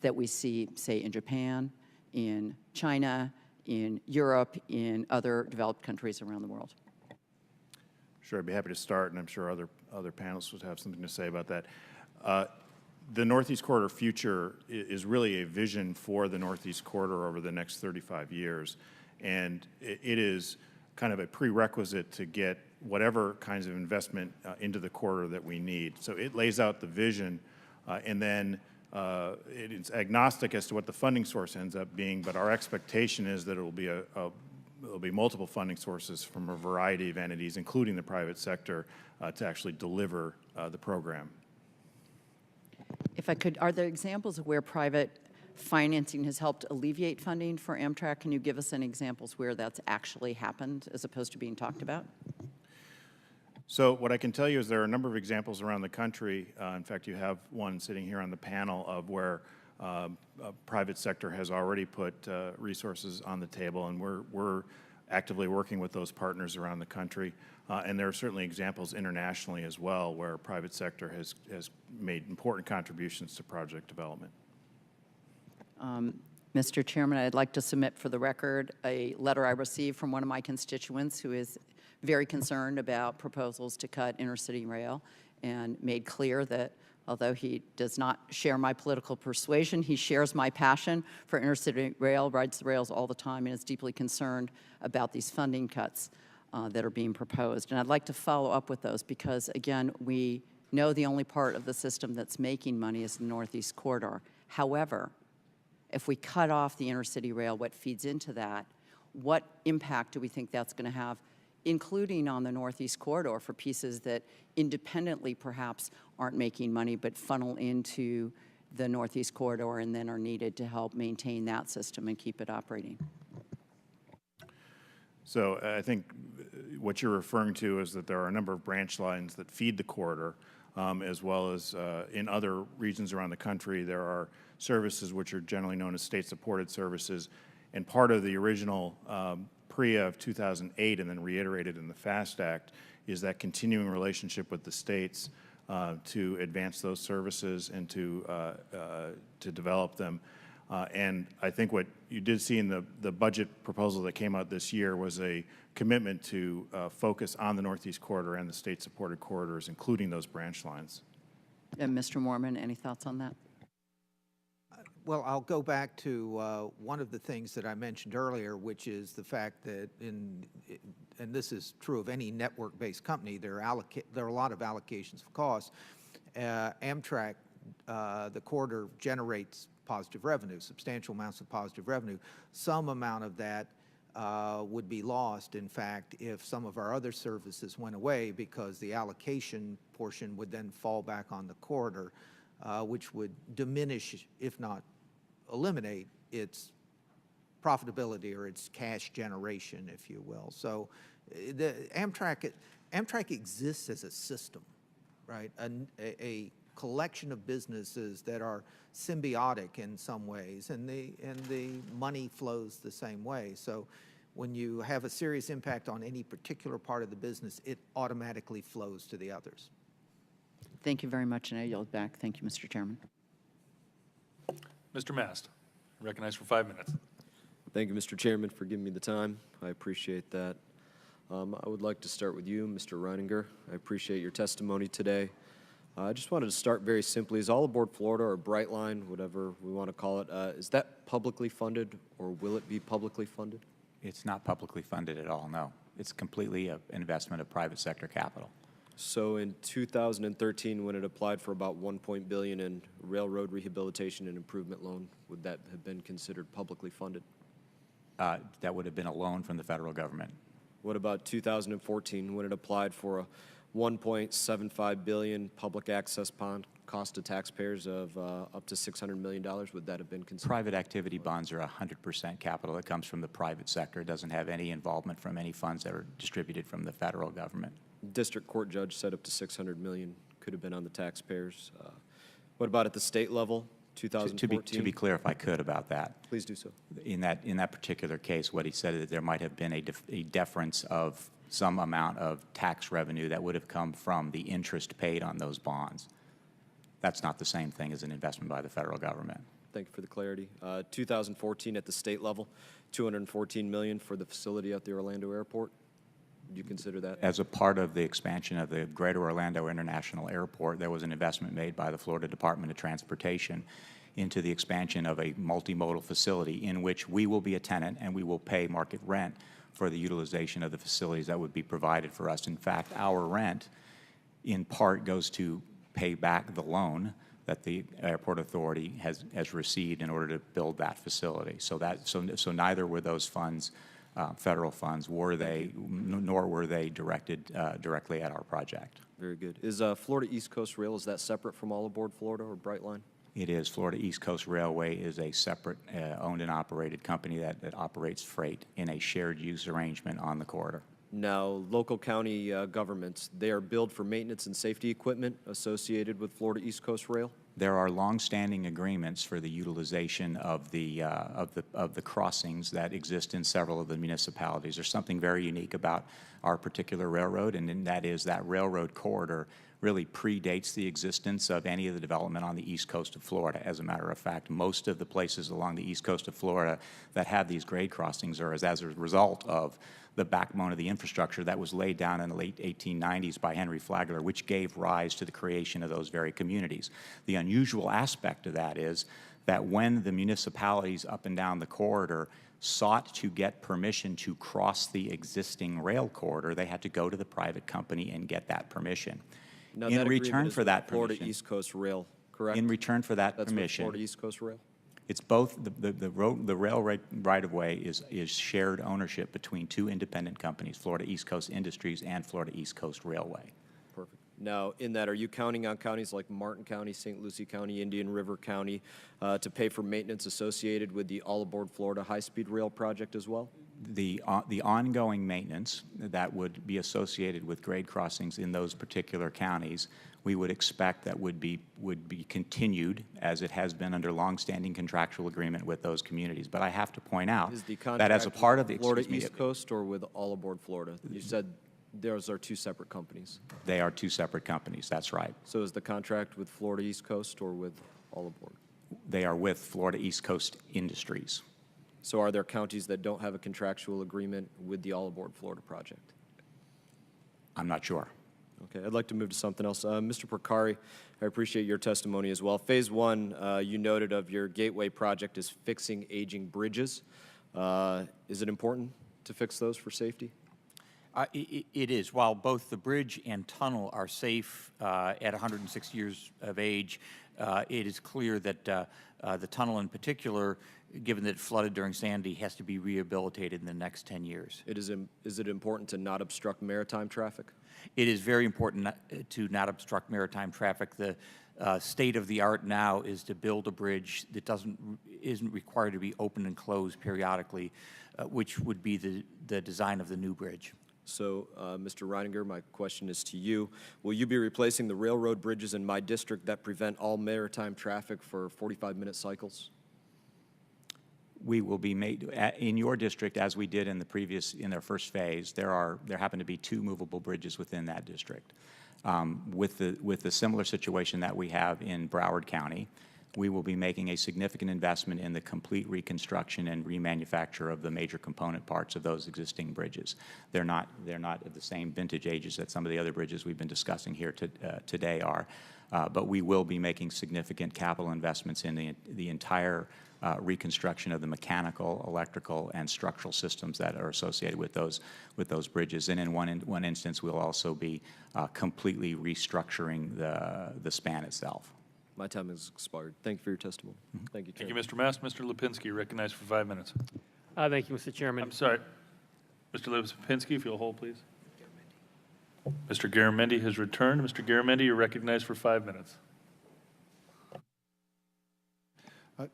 that we see, say, in Japan, in China, in Europe, in other developed countries around the world. Sure, I'd be happy to start, and I'm sure other panelists would have something to say about that. The Northeast Corridor future is really a vision for the Northeast Corridor over the next 35 years, and it is kind of a prerequisite to get whatever kinds of investment into the corridor that we need. So it lays out the vision, and then it is agnostic as to what the funding source ends up being, but our expectation is that it will be there'll be multiple funding sources from a variety of entities, including the private sector, to actually deliver the program. If I could, are there examples of where private financing has helped alleviate funding for Amtrak? Can you give us any examples where that's actually happened as opposed to being talked about? So what I can tell you is there are a number of examples around the country. In fact, you have one sitting here on the panel of where private sector has already put resources on the table, and we're actively working with those partners around the country. And there are certainly examples internationally as well where private sector has made important contributions to project development. Mr. Chairman, I'd like to submit for the record a letter I received from one of my constituents who is very concerned about proposals to cut intercity rail, and made clear that although he does not share my political persuasion, he shares my passion for intercity rail, rides the rails all the time, and is deeply concerned about these funding cuts that are being proposed. And I'd like to follow up with those because, again, we know the only part of the system that's making money is the Northeast Corridor. However, if we cut off the intercity rail, what feeds into that, what impact do we think that's going to have, including on the Northeast Corridor for pieces that independently perhaps aren't making money but funnel into the Northeast Corridor and then are needed to help maintain that system and keep it operating? So I think what you're referring to is that there are a number of branch lines that feed the corridor, as well as in other regions around the country, there are services which are generally known as state-supported services. And part of the original PREA of 2008 and then reiterated in the FAST Act is that continuing relationship with the states to advance those services and to develop them. And I think what you did see in the budget proposal that came out this year was a commitment to focus on the Northeast Corridor and the state-supported corridors, including those branch lines. And Mr. Moorman, any thoughts on that? Well, I'll go back to one of the things that I mentioned earlier, which is the fact that and this is true of any network-based company, there are a lot of allocations of costs. Amtrak, the corridor generates positive revenue, substantial amounts of positive revenue. Some amount of that would be lost, in fact, if some of our other services went away, because the allocation portion would then fall back on the corridor, which would diminish, if not eliminate, its profitability or its cash generation, if you will. So the Amtrak exists as a system, right? A collection of businesses that are symbiotic in some ways, and the money flows the same way. So when you have a serious impact on any particular part of the business, it automatically flows to the others. Thank you very much, and I yield back. Thank you, Mr. Chairman. Mr. Mast, recognized for 5 minutes. Thank you, Mr. Chairman, for giving me the time. I appreciate that. I would like to start with you, Mr. Reininger. I appreciate your testimony today. I just wanted to start very simply. Is All Aboard Florida, or Brightline, whatever we want to call it, is that publicly funded, or will it be publicly funded? It's not publicly funded at all, no. It's completely an investment of private sector capital. So in 2013, when it applied for about $1 billion in railroad rehabilitation and improvement loan, would that have been considered publicly funded? That would have been a loan from the federal government. What about 2014, when it applied for a $1.75 billion public access bond, cost to taxpayers of up to $600 million? Would that have been considered? Private activity bonds are 100% capital that comes from the private sector. It doesn't have any involvement from any funds that are distributed from the federal government. District court judge said up to $600 million could have been on the taxpayers. What about at the state level, 2014? To be clear, if I could, about that. Please do so. In that particular case, what he said is that there might have been a deference of some amount of tax revenue that would have come from the interest paid on those bonds. That's not the same thing as an investment by the federal government. Thank you for the clarity. 2014 at the state level, $214 million for the facility at the Orlando airport. Would you consider that? As a part of the expansion of the Greater Orlando International Airport, there was an investment made by the Florida Department of Transportation into the expansion of a multimodal facility in which we will be a tenant and we will pay market rent for the utilization of the facilities that would be provided for us. In fact, our rent in part goes to pay back the loan that the airport authority has received in order to build that facility. So neither were those funds federal funds, nor were they directed directly at our project. Very good. Is Florida East Coast Rail, is that separate from All Aboard Florida or Brightline? It is. Florida East Coast Railway is a separate owned and operated company that operates freight in a shared use arrangement on the corridor. Now, local county governments, they are billed for maintenance and safety equipment associated with Florida East Coast Rail? There are long-standing agreements for the utilization of the crossings that exist in several of the municipalities. There's something very unique about our particular railroad, and that is that railroad corridor really predates the existence of any of the development on the east coast of Florida. As a matter of fact, most of the places along the east coast of Florida that have these grade crossings are as a result of the backbone of the infrastructure that was laid down in the late 1890s by Henry Flagler, which gave rise to the creation of those very communities. The unusual aspect of that is that when the municipalities up and down the corridor sought to get permission to cross the existing rail corridor, they had to go to the private company and get that permission. Now, In return for that Florida permission, East Coast Rail, correct? in return for that That's permission, Florida East Coast Rail? it's both the rail right-of-way is shared ownership between two independent companies, Florida East Coast Industries and Florida East Coast Railway. Perfect. Now, in that, are you counting on counties like Martin County, St. Lucie County, Indian River County to pay for maintenance associated with the All Aboard Florida high-speed rail project as well? The ongoing maintenance that would be associated with grade crossings in those particular counties, we would expect that would be continued as it has been under longstanding contractual agreement with those communities. But I have to point out that as a part of the Florida East Coast or with All Aboard Florida, you said those are two separate companies. They are two separate companies. That's right. So is the contract with Florida East Coast or with All Aboard? They are with Florida East Coast Industries. So are there counties that don't have a contractual agreement with the All Aboard Florida project? I'm not sure. Okay, I'd like to move to something else. Mr. Prokari, I appreciate your testimony as well. Phase one, you noted of your Gateway project is fixing aging bridges. Is it important to fix those for safety? It is. While both the bridge and tunnel are safe at 106 years of age, it is clear that the tunnel in particular, given that it flooded during Sandy, has to be rehabilitated in the next 10 years. Is it important to not obstruct maritime traffic? It is very important to not obstruct maritime traffic. The state of the art now is to build a bridge that isn't required to be opened and closed periodically, which would be the design of the new bridge. So, Mr. Reininger, my question is to you. Will you be replacing the railroad bridges in my district that prevent all maritime traffic for 45-minute cycles? We will be made in your district, as we did in their first phase. There happen to be two movable bridges within that district. With the similar situation that we have in Broward County, we will be making a significant investment in the complete reconstruction and remanufacture of the major component parts of those existing bridges. They're not of the same vintage ages that some of the other bridges we've been discussing here today are, but we will be making significant capital investments in the entire reconstruction of the mechanical, electrical, and structural systems that are associated with those bridges. And in one instance, we'll also be completely restructuring the span itself. My time has expired. Thank you for your testimony. Thank you, Thank Chairman. you, Mr. Mast. Mr. Lipinski, recognized for 5 minutes. Thank you, Mr. Chairman. I'm sorry. Mr. Lipinski, if you'll hold, please. Mr. Garamendi has returned. Mr. Garamendi, you're recognized for 5 minutes.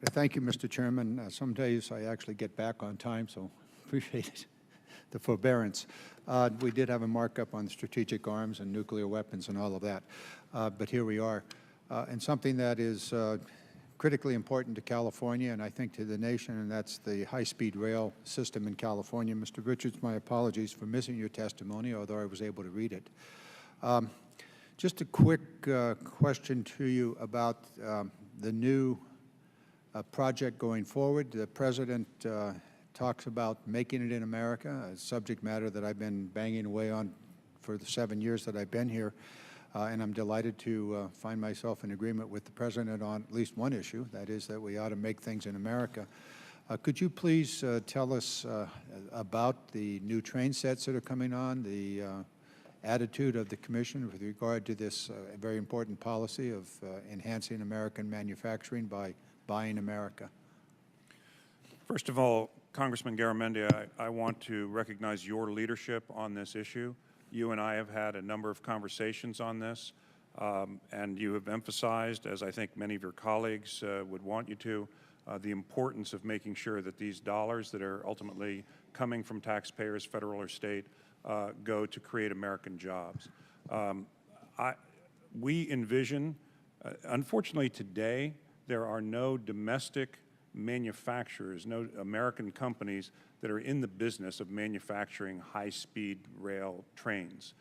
Thank you, Mr. Chairman. Some days I actually get back on time, so appreciate the forbearance. We did have a markup on strategic arms and nuclear weapons and all of that, but here we are. And something that is critically important to California and I think to the nation, and that's the high-speed rail system in California. Mr. Richards, my apologies for missing your testimony, although I was able to read it. Just a quick question to you about the new project going forward. The President talks about making it in America, a subject matter that I've been banging away on for the 7 years that I've been here. And I'm delighted to find myself in agreement with the President on at least one issue, that is that we ought to make things in America. Could you please tell us about the new train sets that are coming on, the attitude of the Commission with regard to this very important policy of enhancing American manufacturing by buying America? First of all, Congressman Garamendi, I want to recognize your leadership on this issue. You and I have had a number of conversations on this, and you have emphasized, as I think many of your colleagues would want you to, the importance of making sure that these dollars that are ultimately coming from taxpayers, federal or state, go to create American jobs. We envision, unfortunately today, there are no domestic manufacturers, no American companies that are in the business of manufacturing high-speed rail trains.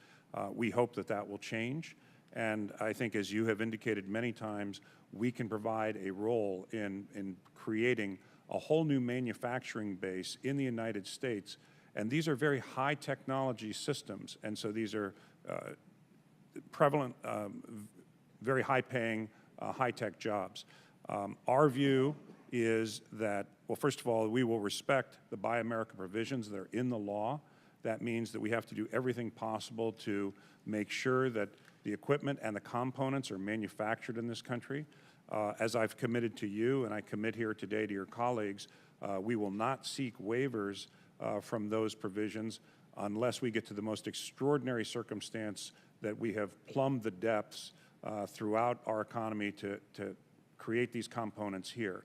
We hope that that will change, and I think, as you have indicated many times, we can provide a role in creating a whole new manufacturing base in the United States. And these are very high technology systems, and so these are prevalent, very high paying, high-tech jobs. Our view is that, well, first of all, we will respect the Buy America provisions that are in the law. That means that we have to do everything possible to make sure that the equipment and the components are manufactured in this country. As I've committed to you, and I commit here today to your colleagues, we will not seek waivers from those provisions unless we get to the most extraordinary circumstance that we have plumbed the depths throughout our economy to create these components here.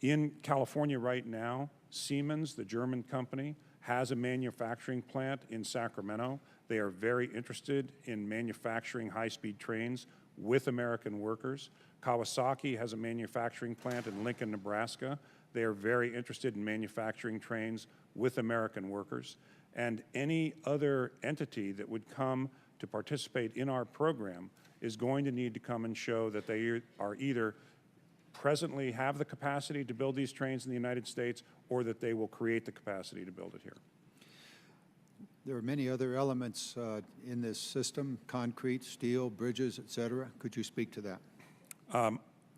In California right now, Siemens, the German company, has a manufacturing plant in Sacramento. They are very interested in manufacturing high-speed trains with American workers. Kawasaki has a manufacturing plant in Lincoln, Nebraska. They are very interested in manufacturing trains with American workers. And any other entity that would come to participate in our program is going to need to come and show that they are either presently have the capacity to build these trains in the United States or that they will create the capacity to build it here. There are many other elements in this system, concrete, steel, bridges, et cetera. Could you speak to that?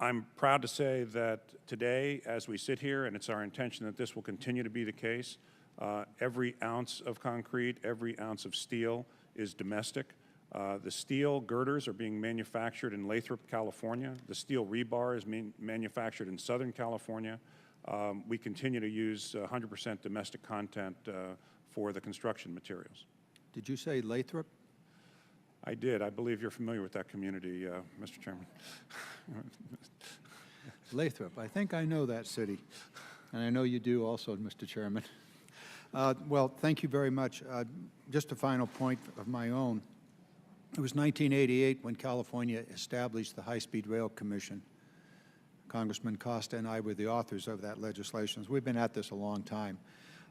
I'm proud to say that today, as we sit here, and it's our intention that this will continue to be the case, every ounce of concrete, every ounce of steel is domestic. The steel girders are being manufactured in Lathrop, California. The steel rebar is manufactured in Southern California. We continue to use 100% domestic content for the construction materials. Did you say Lathrop? I did. I believe you're familiar with that community, Mr. Chairman. Lathrop. I think I know that city. And I know you do also, Mr. Chairman. Well, thank you very much. Just a final point of my own. It was 1988 when California established the High-Speed Rail Commission. Congressman Costa and I were the authors of that legislation. We've been at this a long time.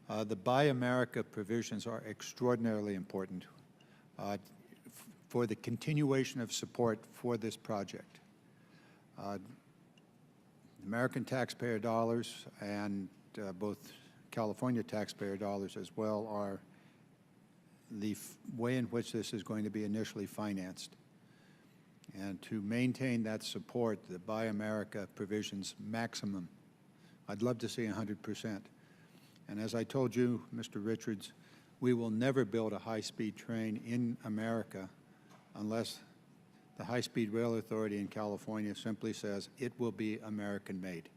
The Buy America provisions are extraordinarily important for the continuation of support for this project. American taxpayer dollars and both California taxpayer dollars as well are the way in which this is going to be initially financed. And to maintain that support, the Buy America provisions maximum, I'd love to see 100%. And as I told you, Mr. Richards, we will never build a high-speed train in America unless the High-Speed Rail Authority in California simply says it will be American-made,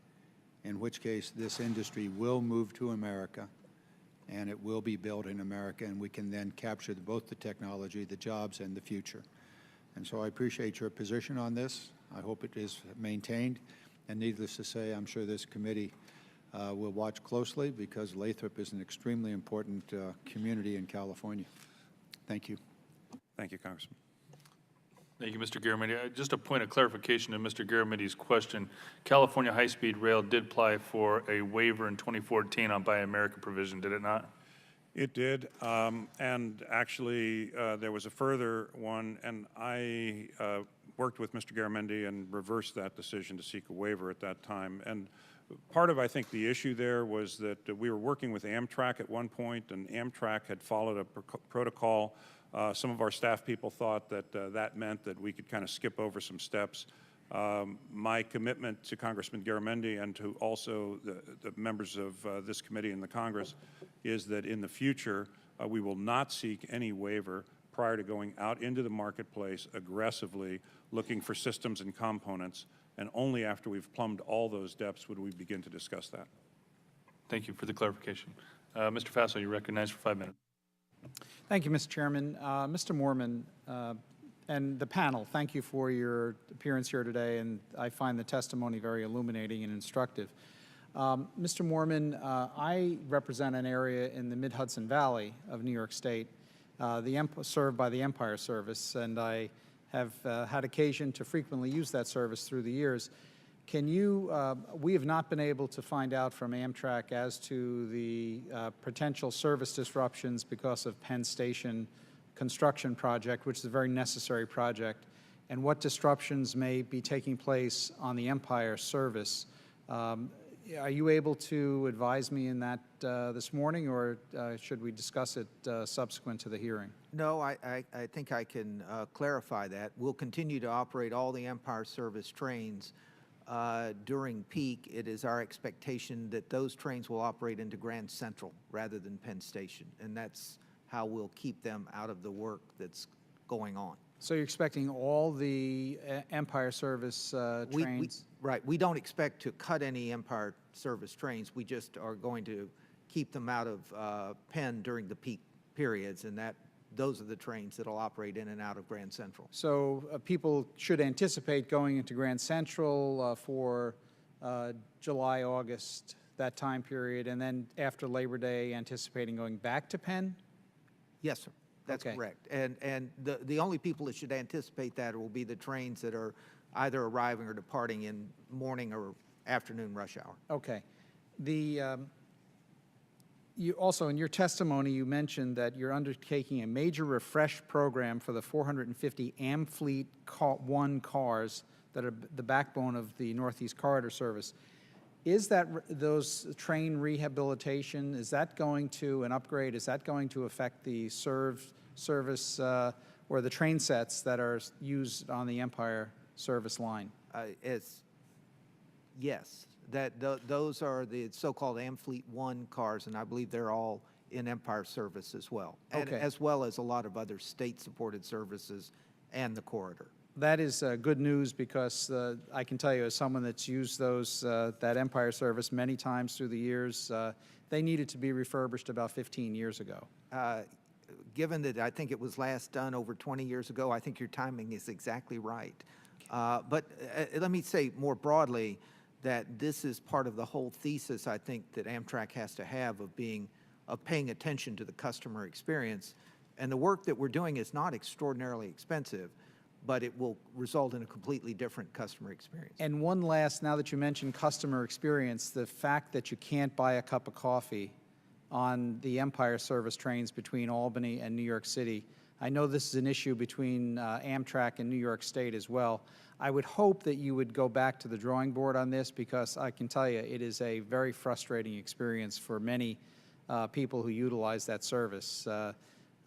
in which case this industry will move to America and it will be built in America, and we can then capture both the technology, the jobs, and the future. And so I appreciate your position on this. I hope it is maintained. And needless to say, I'm sure this committee will watch closely because Lathrop is an extremely important community in California. Thank you. Thank you, Congressman. Thank you, Mr. Garamendi. Just a point of clarification to Mr. Garamendi's question. California High-Speed Rail did apply for a waiver in 2014 on Buy America provision, did it not? It did, and actually there was a further one, and I worked with Mr. Garamendi and reversed that decision to seek a waiver at that time. And Part of, I think, the issue there was that we were working with Amtrak at one point, and Amtrak had followed a protocol. Some of our staff people thought that that meant that we could kind of skip over some steps. My commitment to Congressman Garamendi and to also the members of this committee and the Congress is that in the future, we will not seek any waiver prior to going out into the marketplace aggressively looking for systems and components, and only after we've plumbed all those depths would we begin to discuss that. Thank you for the clarification. Mr. Faso, you're recognized for 5 minutes. Thank you, Mr. Chairman. Mr. Moorman and the panel, thank you for your appearance here today, and I find the testimony very illuminating and instructive. Mr. Moorman, I represent an area in the Mid-Hudson Valley of New York State, served by the Empire Service, and I have had occasion to frequently use that service through the years. Can you, we have not been able to find out from Amtrak as to the potential service disruptions because of Penn Station construction project, which is a very necessary project, and what disruptions may be taking place on the Empire service. Are you able to advise me in that this morning, or should we discuss it subsequent to the hearing? No, I think I can clarify that. We'll continue to operate all the Empire Service trains during peak. It is our expectation that those trains will operate into Grand Central rather than Penn Station, and that's how we'll keep them out of the work that's going on. So you're expecting all the Empire Service trains? Right. We don't expect to cut any Empire Service trains. We just are going to keep them out of Penn during the peak periods, and those are the trains that will operate in and out of Grand Central. So people should anticipate going into Grand Central for July, August, that time period, and then after Labor Day, anticipating going back to Penn? Yes, sir. That's correct. And the only people that should anticipate that will be the trains that are either arriving or departing in morning or afternoon rush hour. Okay. You also, in your testimony, you mentioned that you're undertaking a major refresh program for the 450 Amfleet 1 cars that are the backbone of the Northeast Corridor service. Is that those train rehabilitation, is that going to, an upgrade, is that going to affect the service or the train sets that are used on the Empire service line? Yes. Those are the so-called Amfleet 1 cars, and I believe they're all in Empire service as well, and as well as a lot of other state-supported services and the corridor. That is good news, because I can tell you, as someone that's used that Empire service many times through the years, they needed to be refurbished about 15 years ago. Given that I think it was last done over 20 years ago, I think your timing is exactly right. But let me say more broadly that this is part of the whole thesis, I think, that Amtrak has to have of paying attention to the customer experience. And the work that we're doing is not extraordinarily expensive, but it will result in a completely different customer experience. And one last, now that you mentioned customer experience, the fact that you can't buy a cup of coffee on the Empire service trains between Albany and New York City. I know this is an issue between Amtrak and New York State as well. I would hope that you would go back to the drawing board on this, because I can tell you it is a very frustrating experience for many people who utilize that service.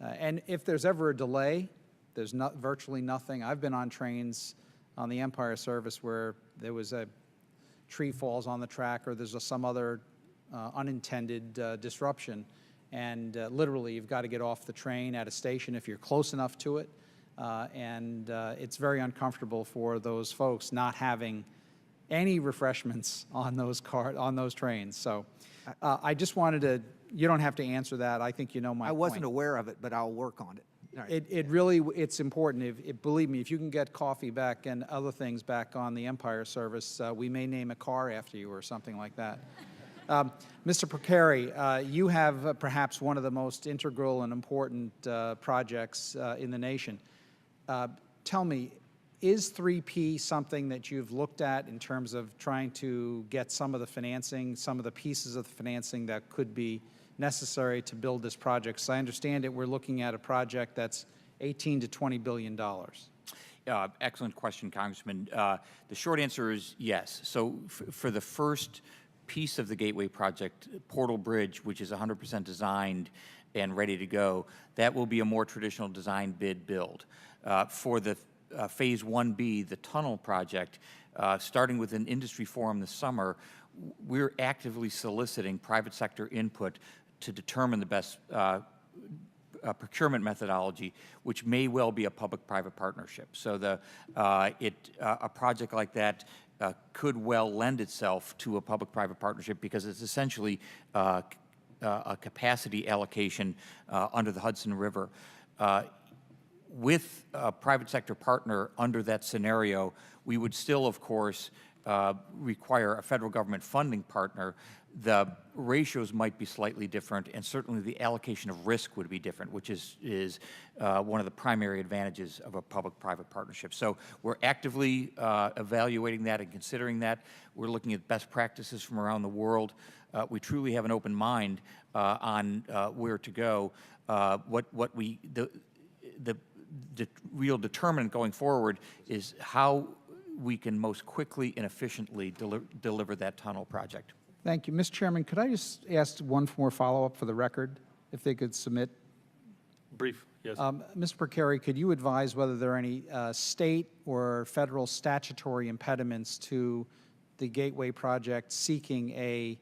And if there's ever a delay, there's virtually nothing. I've been on trains on the Empire service where there was a tree falls on the track, or there's some other unintended disruption, and literally you've got to get off the train at a station if you're close enough to it, and it's very uncomfortable for those folks not having any refreshments on those trains. So I just wanted to, you don't have to answer that. I think you know my point. I wasn't aware of it, but I'll work on it. Right. It's important. Believe me, if you can get coffee back and other things back on the Empire service, we may name a car after you or something like that. Mr. Procari, you have perhaps one of the most integral and important projects in the nation. Tell me, is 3P something that you've looked at in terms of trying to get some of the financing, some of the pieces of the financing that could be necessary to build this project? So I understand it, we're looking at a project that's $18 to $20 billion. Excellent question, Congressman. The short answer is yes. So for the first piece of the Gateway project, Portal Bridge, which is 100% designed and ready to go, that will be a more traditional design bid build. For the Phase 1B, the tunnel project, starting with an industry forum this summer, we're actively soliciting private sector input to determine the best procurement methodology, which may well be a public-private partnership. So a project like that could well lend itself to a public-private partnership because it's essentially a capacity allocation under the Hudson River. With a private sector partner under that scenario, we would still, of course, require a federal government funding partner. The ratios might be slightly different, and certainly the allocation of risk would be different, which is one of the primary advantages of a public-private partnership. So we're actively evaluating that and considering that. We're looking at best practices from around the world. We truly have an open mind on where to go. The real determinant going forward is how we can most quickly and efficiently deliver that tunnel project. Thank you. Mr. Chairman, could I just ask one more follow-up for the record, if they could submit? Brief, yes. Mr. Percari, could you advise whether there are any state or federal statutory impediments to the Gateway project seeking a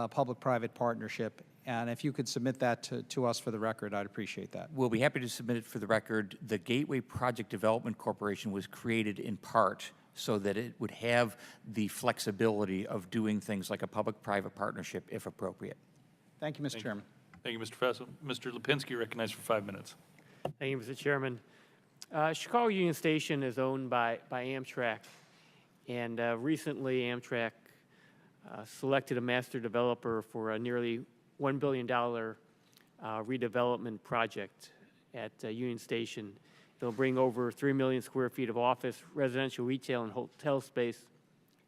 public-private partnership? And if you could submit that to us for the record, I'd appreciate that. We'll be happy to submit it for the record. The Gateway Project Development Corporation was created in part so that it would have the flexibility of doing things like a public-private partnership if appropriate. Thank you, Mr. Chairman. Thank you, Mr. Fassel. Mr. Lipinski, recognized for 5 minutes. Thank you, Mr. Chairman. Chicago Union Station is owned by Amtrak, and recently Amtrak selected a master developer for a nearly $1 billion redevelopment project at Union Station. It'll bring over 3 million square feet of office, residential, retail, and hotel space to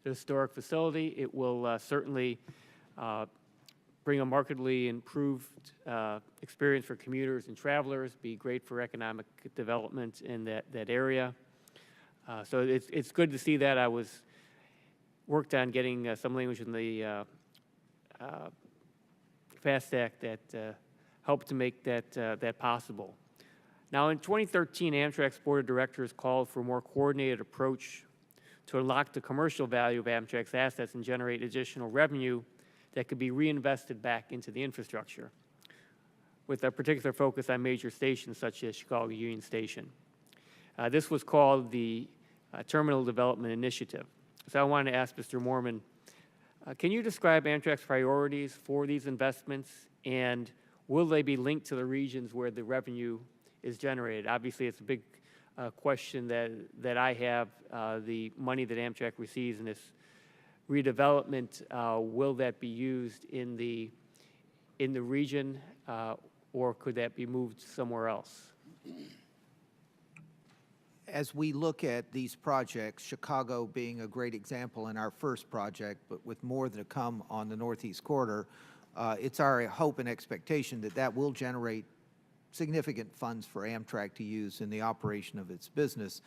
the historic facility. It will certainly bring a markedly improved experience for commuters and travelers, be great for economic development in that area. So it's good to see that. I worked on getting some language in the FAST Act that helped to make that possible. Now, in 2013, Amtrak's board of directors called for a more coordinated approach to unlock the commercial value of Amtrak's assets and generate additional revenue that could be reinvested back into the infrastructure, with a particular focus on major stations such as Chicago Union Station. This was called the Terminal Development Initiative. So I wanted to ask Mr. Moorman, can you describe Amtrak's priorities for these investments, and will they be linked to the regions where the revenue is generated? Obviously, it's a big question that I have. The money that Amtrak receives in this redevelopment, will that be used in the region, or could that be moved somewhere else? As we look at these projects, Chicago being a great example in our first project, but with more to come on the Northeast Corridor, it's our hope and expectation that that will generate significant funds for Amtrak to use in the operation of its business.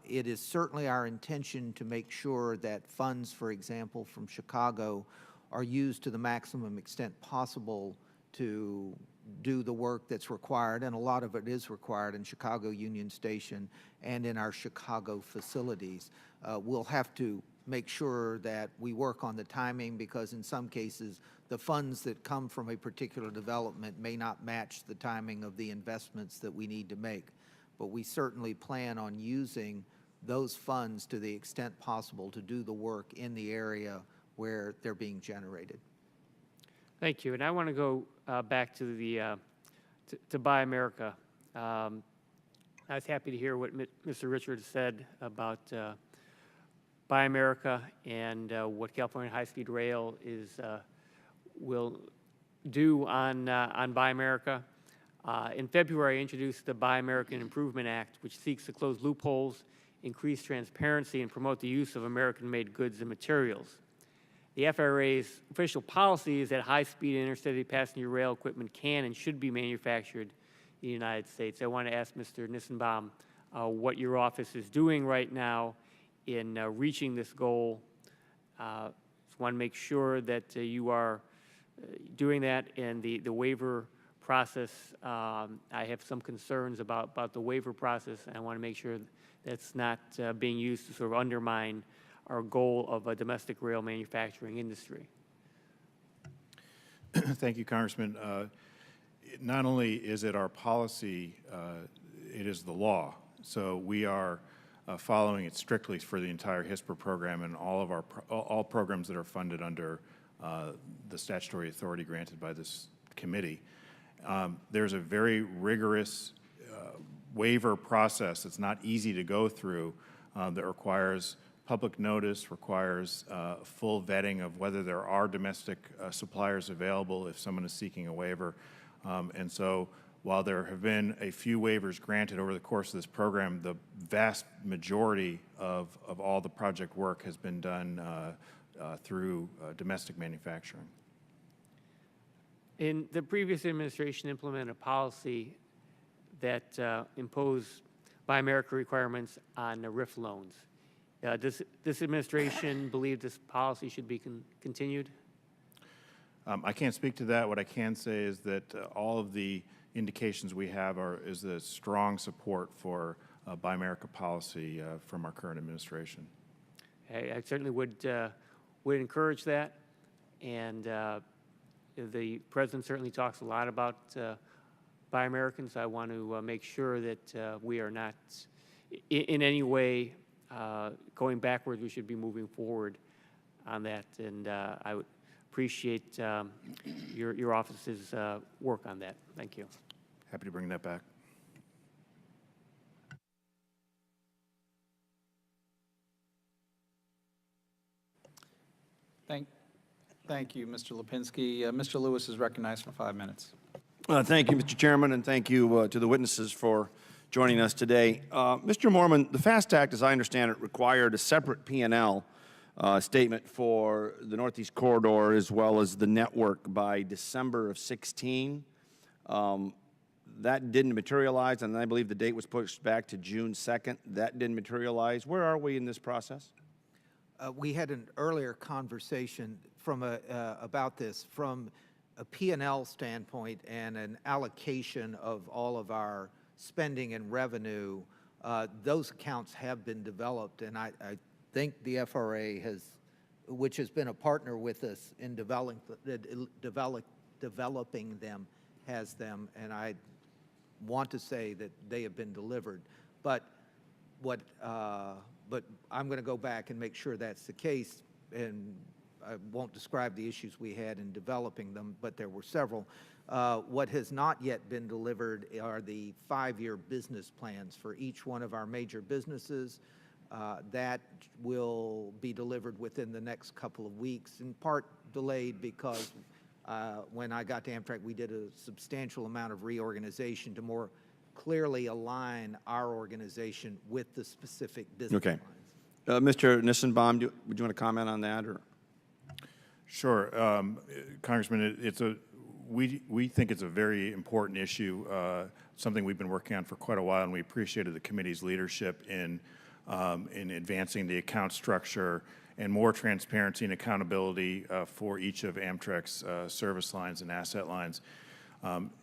It is certainly our intention to make sure that funds, for example, from Chicago are used to the maximum extent possible to do the work that's required, and a lot of it is required in Chicago Union Station and in our Chicago facilities. We'll have to make sure that we work on the timing, because in some cases the funds that come from a particular development may not match the timing of the investments that we need to make. But we certainly plan on using those funds to the extent possible to do the work in the area where they're being generated. Thank you. And I want to go back to the to Buy America. I was happy to hear what Mr. Richards said about Buy America and what California High-Speed Rail will do on Buy America. In February, I introduced the Buy American Improvement Act, which seeks to close loopholes, increase transparency, and promote the use of American-made goods and materials. The FRA's official policy is that high-speed intercity passenger rail equipment can and should be manufactured in the United States. I want to ask Mr. Nissenbaum what your office is doing right now in reaching this goal. Just want to make sure that you are doing that, and the waiver process. I have some concerns about the waiver process, and I want to make sure that's not being used to sort of undermine our goal of a domestic rail manufacturing industry. Thank you, Congressman. Not only is it our policy, it is the law. So we are following it strictly for the entire HISPR program and all of our all programs that are funded under the statutory authority granted by this committee. There's a very rigorous waiver process that's not easy to go through that requires public notice, requires full vetting of whether there are domestic suppliers available if someone is seeking a waiver. And so while there have been a few waivers granted over the course of this program, the vast majority of all the project work has been done through domestic manufacturing. In the previous administration implemented a policy that imposed Buy America requirements on the RIF loans. Does this administration believe this policy should be continued? I can't speak to that. What I can say is that all of the indications we have is a strong support for Buy America policy from our current administration. I certainly would encourage that, and the president certainly talks a lot about Buy Americans. I want to make sure that we are not in any way going backwards. We should be moving forward on that, and I would appreciate your office's work on that. Thank you. Happy to bring that back. Thank you, Mr. Lipinski. Mr. Lewis is recognized for 5 minutes. Thank you, Mr. Chairman, and thank you to the witnesses for joining us today. Mr. Moorman, the FAST Act, as I understand it, required a separate P&L statement for the Northeast Corridor as well as the network by December of 16. That didn't materialize, and I believe the date was pushed back to June 2nd. That didn't materialize. Where are we in this process? We had an earlier conversation about this from a P&L standpoint and an allocation of all of our spending and revenue. Those accounts have been developed, and I think the FRA which has been a partner with us in developing them, has them, and I want to say that they have been delivered. But I'm going to go back and make sure that's the case, and I won't describe the issues we had in developing them, but there were several. What has not yet been delivered are the 5-year business plans for each one of our major businesses. That will be delivered within the next couple of weeks, in part delayed because when I got to Amtrak, we did a substantial amount of reorganization to more clearly align our organization with the specific business lines. Mr. Nissenbaum, would you want to comment on that? Or? Sure. Congressman, we think it's a very important issue, something we've been working on for quite a while, and we appreciated the committee's leadership in advancing the account structure and more transparency and accountability for each of Amtrak's service lines and asset lines.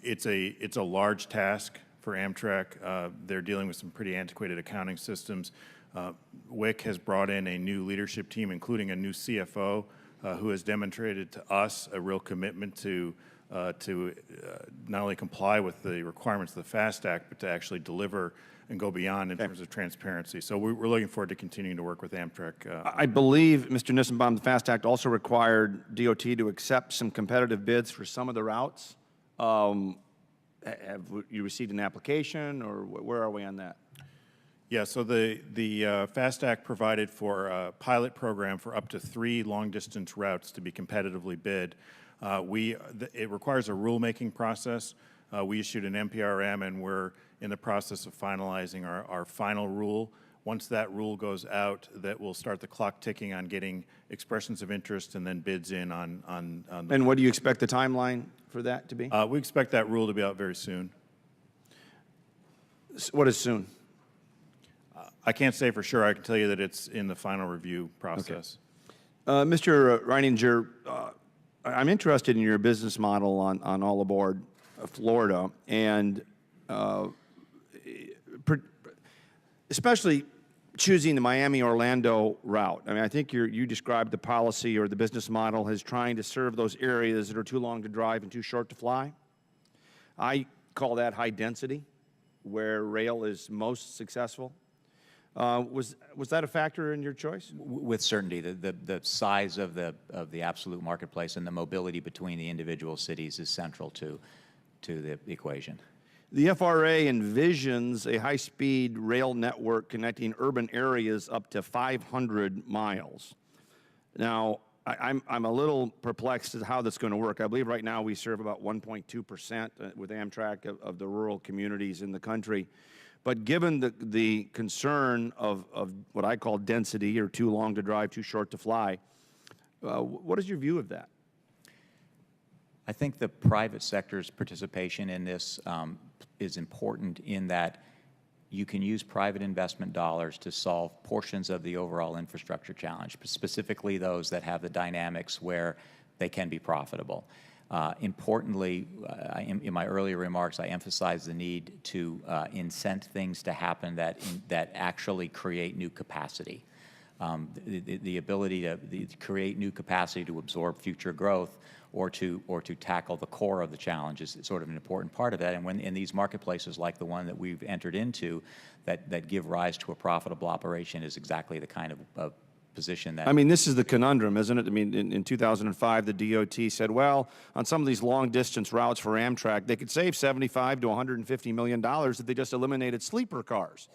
It's a large task for Amtrak. They're dealing with some pretty antiquated accounting systems. WIC has brought in a new leadership team, including a new CFO, who has demonstrated to us a real commitment to not only comply with the requirements of the FAST Act, but to actually deliver and go beyond in terms of transparency. So we're looking forward to continuing to work with Amtrak. I believe, Mr. Nissenbaum, the FAST Act also required DOT to accept some competitive bids for some of the routes. Have you received an application, or where are we on that? Yeah, so the FAST Act provided for a pilot program for up to 3 long-distance routes to be competitively bid. It requires a rulemaking process. We issued an NPRM, and we're in the process of finalizing our final rule. Once that rule goes out, that will start the clock ticking on getting expressions of interest and then bids in on the. And what do you expect the timeline for that to be? We expect that rule to be out very soon. What is soon? I can't say for sure. I can tell you that it's in the final review process. Mr. Reininger, I'm interested in your business model on All Aboard Florida, and especially choosing the Miami-Orlando route. I mean, I think you described the policy or the business model as trying to serve those areas that are too long to drive and too short to fly. I call that high density, where rail is most successful. Was that a factor in your choice? With certainty, the size of the absolute marketplace and the mobility between the individual cities is central to the equation. The FRA envisions a high-speed rail network connecting urban areas up to 500 miles. Now, I'm a little perplexed as to how that's going to work. I believe right now we serve about 1.2% with Amtrak of the rural communities in the country. But given the concern of what I call density, or too long to drive, too short to fly, what is your view of that? I think the private sector's participation in this is important in that you can use private investment dollars to solve portions of the overall infrastructure challenge, specifically those that have the dynamics where they can be profitable. Importantly, in my earlier remarks, I emphasized the need to incent things to happen that actually create new capacity. The ability to create new capacity to absorb future growth or to tackle the core of the challenge is sort of an important part of that. And when in these marketplaces like the one that we've entered into that give rise to a profitable operation is exactly the kind of position that... I mean, this is the conundrum, isn't it? I mean, in 2005, the DOT said, well, on some of these long-distance routes for Amtrak, they could save $75 to $150 million if they just eliminated sleeper cars.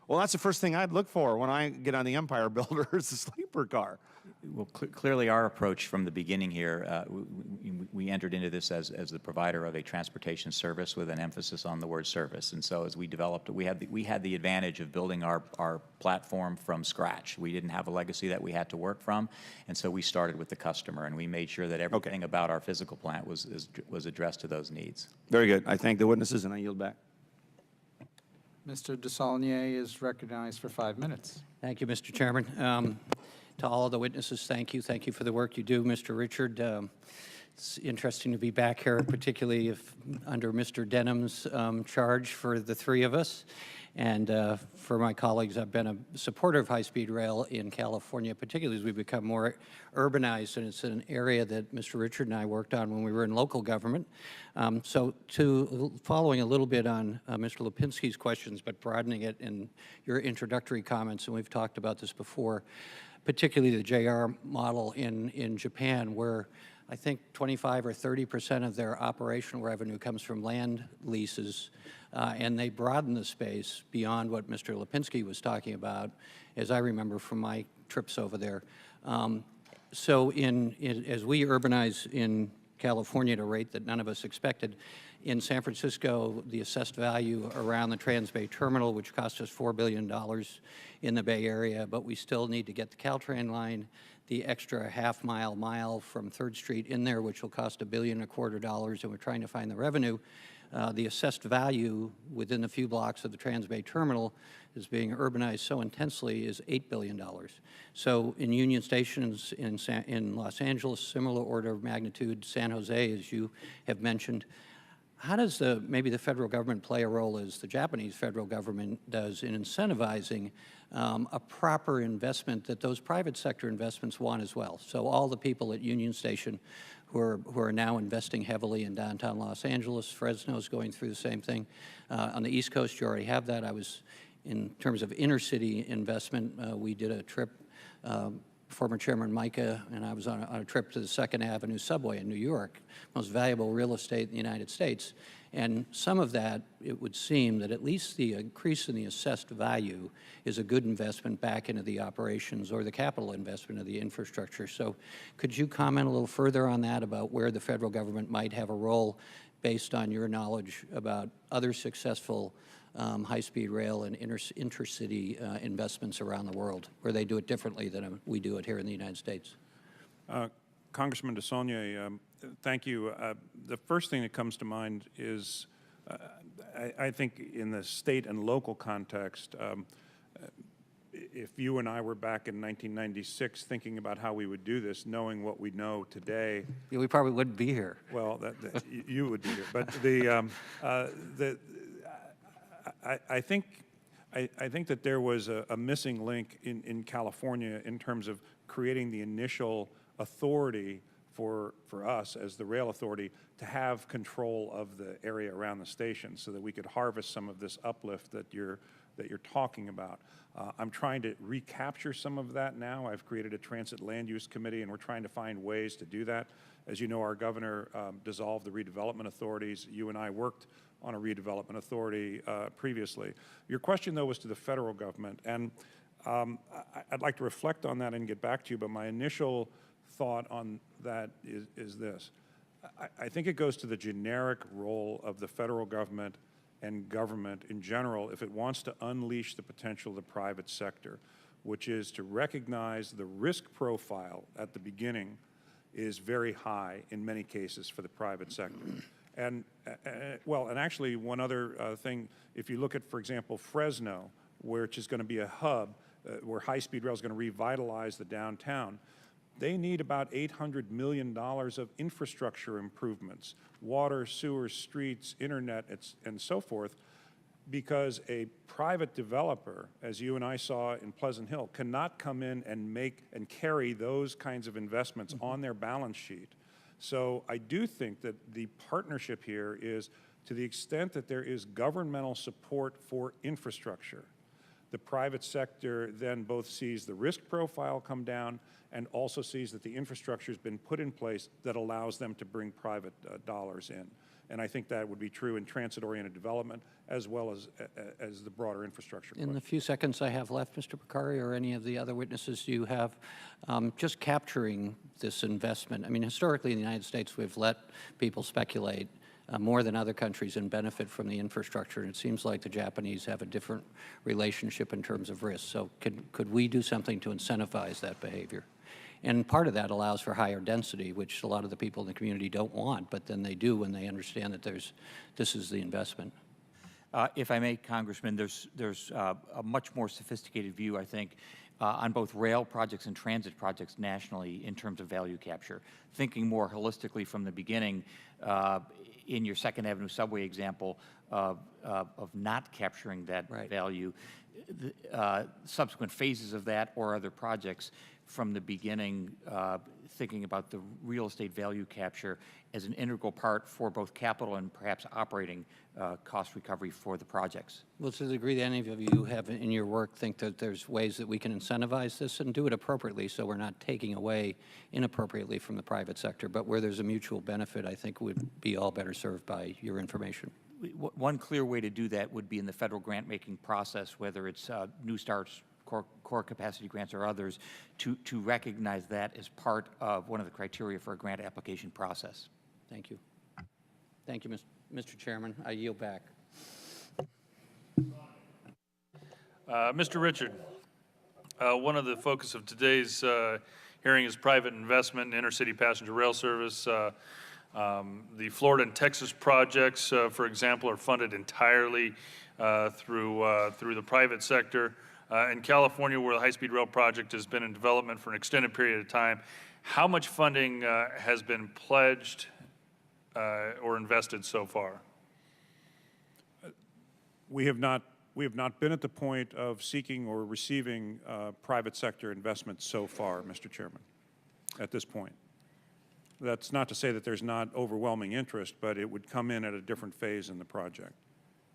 Well, that's the first thing I'd look for when I get on the Empire Builder is a sleeper car. Well, clearly our approach from the beginning here, we entered into this as the provider of a transportation service with an emphasis on the word service. And so as we developed, we had the advantage of building our platform from scratch. We didn't have a legacy that we had to work from. And so we started with the customer, and we made sure that everything about our physical plant was addressed to those needs. Very good. I thank the witnesses, and I yield back. Mr. Desaulnier is recognized for 5 minutes. Thank you, Mr. Chairman. To all of the witnesses, thank you. Thank you for the work you do, Mr. Richard. It's interesting to be back here, particularly if under Mr. Denham's charge for the three of us. And for my colleagues, I've been a supporter of high-speed rail in California, particularly as we become more urbanized, and it's an area that Mr. Richard and I worked on when we were in local government. So following a little bit on Mr. Lipinski's questions, but broadening it in your introductory comments, and we've talked about this before, particularly the JR model in Japan, where I think 25 or 30% of their operational revenue comes from land leases, and they broaden the space beyond what Mr. Lipinski was talking about, as I remember from my trips over there. So as we urbanize in California at a rate that none of us expected, in San Francisco, the assessed value around the Trans-Bay Terminal, which cost us $4 billion in the Bay Area, but we still need to get the Caltrain line, the extra half-mile from 3rd Street in there, which will cost $1.25 billion, and we're trying to find the revenue. The assessed value within the few blocks of the Trans-Bay Terminal is being urbanized so intensely is $8 billion. So in Union Stations in Los Angeles, similar order of magnitude, San Jose, as you have mentioned. How does maybe the federal government play a role as the Japanese federal government does in incentivizing a proper investment that those private sector investments want as well? So all the people at Union Station who are now investing heavily in downtown Los Angeles, Fresno's going through the same thing. On the East Coast, you already have that. In terms of intercity investment, we did a trip, former Chairman Mica and I was on a trip to the 2nd Avenue subway in New York, most valuable real estate in the United States. And some of that, it would seem that at least the increase in the assessed value is a good investment back into the operations or the capital investment of the infrastructure. So could you comment a little further on that, about where the federal government might have a role based on your knowledge about other successful high-speed rail and intercity investments around the world, where they do it differently than we do it here in the United States? Congressman Desaulnier, thank you. The first thing that comes to mind is, I think in the state and local context, if you and I were back in 1996 thinking about how we would do this, knowing what we know today. Yeah, we probably wouldn't be here. Well, you would be here. But I think that there was a missing link in California in terms of creating the initial authority for us as the rail authority to have control of the area around the station so that we could harvest some of this uplift that you're talking about. I'm trying to recapture some of that now. I've created a transit land use committee, and we're trying to find ways to do that. As you know, our governor dissolved the redevelopment authorities. You and I worked on a redevelopment authority previously. Your question, though, was to the federal government, and I'd like to reflect on that and get back to you, but my initial thought on that is this. I think it goes to the generic role of the federal government and government in general if it wants to unleash the potential of the private sector, which is to recognize the risk profile at the beginning is very high in many cases for the private sector. And actually one other thing, if you look at, for example, Fresno, which is going to be a hub where high-speed rail is going to revitalize the downtown, they need about $800 million of infrastructure improvements, water, sewers, streets, internet, and so forth, because a private developer, as you and I saw in Pleasant Hill, cannot come in and make and carry those kinds of investments on their balance sheet. So I do think that the partnership here is, to the extent that there is governmental support for infrastructure, the private sector then both sees the risk profile come down and also sees that the infrastructure has been put in place that allows them to bring private dollars in. And I think that would be true in transit-oriented development as well as the broader infrastructure. In the few seconds I have left, Mr. Picari, or any of the other witnesses you have, just capturing this investment. I mean, historically in the United States, we've let people speculate more than other countries and benefit from the infrastructure. And it seems like the Japanese have a different relationship in terms of risk. So could we do something to incentivize that behavior? And part of that allows for higher density, which a lot of the people in the community don't want, but then they do when they understand that this is the investment. If I may, Congressman, there's a much more sophisticated view, I think, on both rail projects and transit projects nationally in terms of value capture. Thinking more holistically from the beginning, in your Second Avenue subway example of not capturing that value, subsequent phases of that or other projects from the beginning, thinking about the real estate value capture as an integral part for both capital and perhaps operating cost recovery for the projects. Well, to the degree that any of you have in your work think that there's ways that we can incentivize this and do it appropriately so we're not taking away inappropriately from the private sector, but where there's a mutual benefit, I think would be all better served by your information. One clear way to do that would be in the federal grant-making process, whether it's New Start's core capacity grants or others, to recognize that as part of one of the criteria for a grant application process. Thank you. Thank you, Mr. Chairman. I yield back. Mr. Richard, one of the focus of today's hearing is private investment in intercity passenger rail service. The Florida and Texas projects, for example, are funded entirely through the private sector. In California, where the high-speed rail project has been in development for an extended period of time, how much funding has been pledged or invested so far? We have not been at the point of seeking or receiving private sector investment so far, Mr. Chairman, at this point. That's not to say that there's not overwhelming interest, but it would come in at a different phase in the project.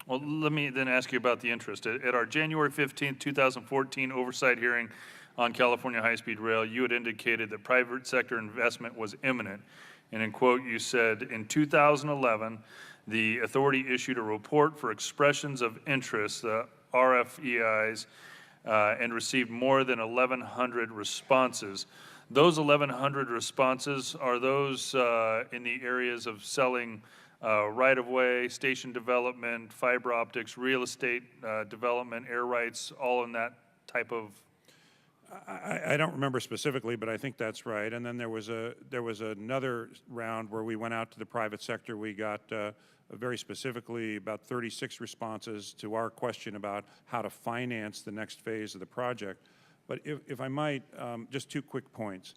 Well, let me then ask you about the interest. At our January 15, 2014 oversight hearing on California high-speed rail, you had indicated that private sector investment was imminent. And in quote, you said, in 2011, the authority issued a report for expressions of interest, the RFEIs, and received more than 1,100 responses. Those 1,100 responses, are those in the areas of selling right-of-way, station development, fiber optics, real estate development, air rights, all in that type of I don't remember specifically, but I think that's right. And then there was another round where we went out to the private sector. We got very specifically about 36 responses to our question about how to finance the next phase of the project. But if I might, just 2 quick points.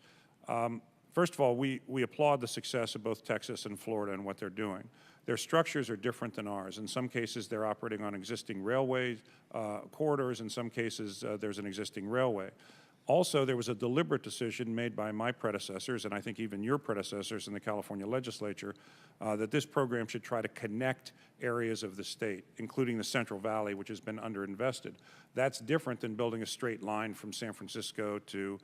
First of all, we applaud the success of both Texas and Florida and what they're doing. Their structures are different than ours. In some cases, they're operating on existing railway corridors. In some cases, there's an existing railway. Also, there was a deliberate decision made by my predecessors, and I think even your predecessors in the California legislature, that this program should try to connect areas of the state, including the Central Valley, which has been underinvested. That's different than building a straight line from San Francisco to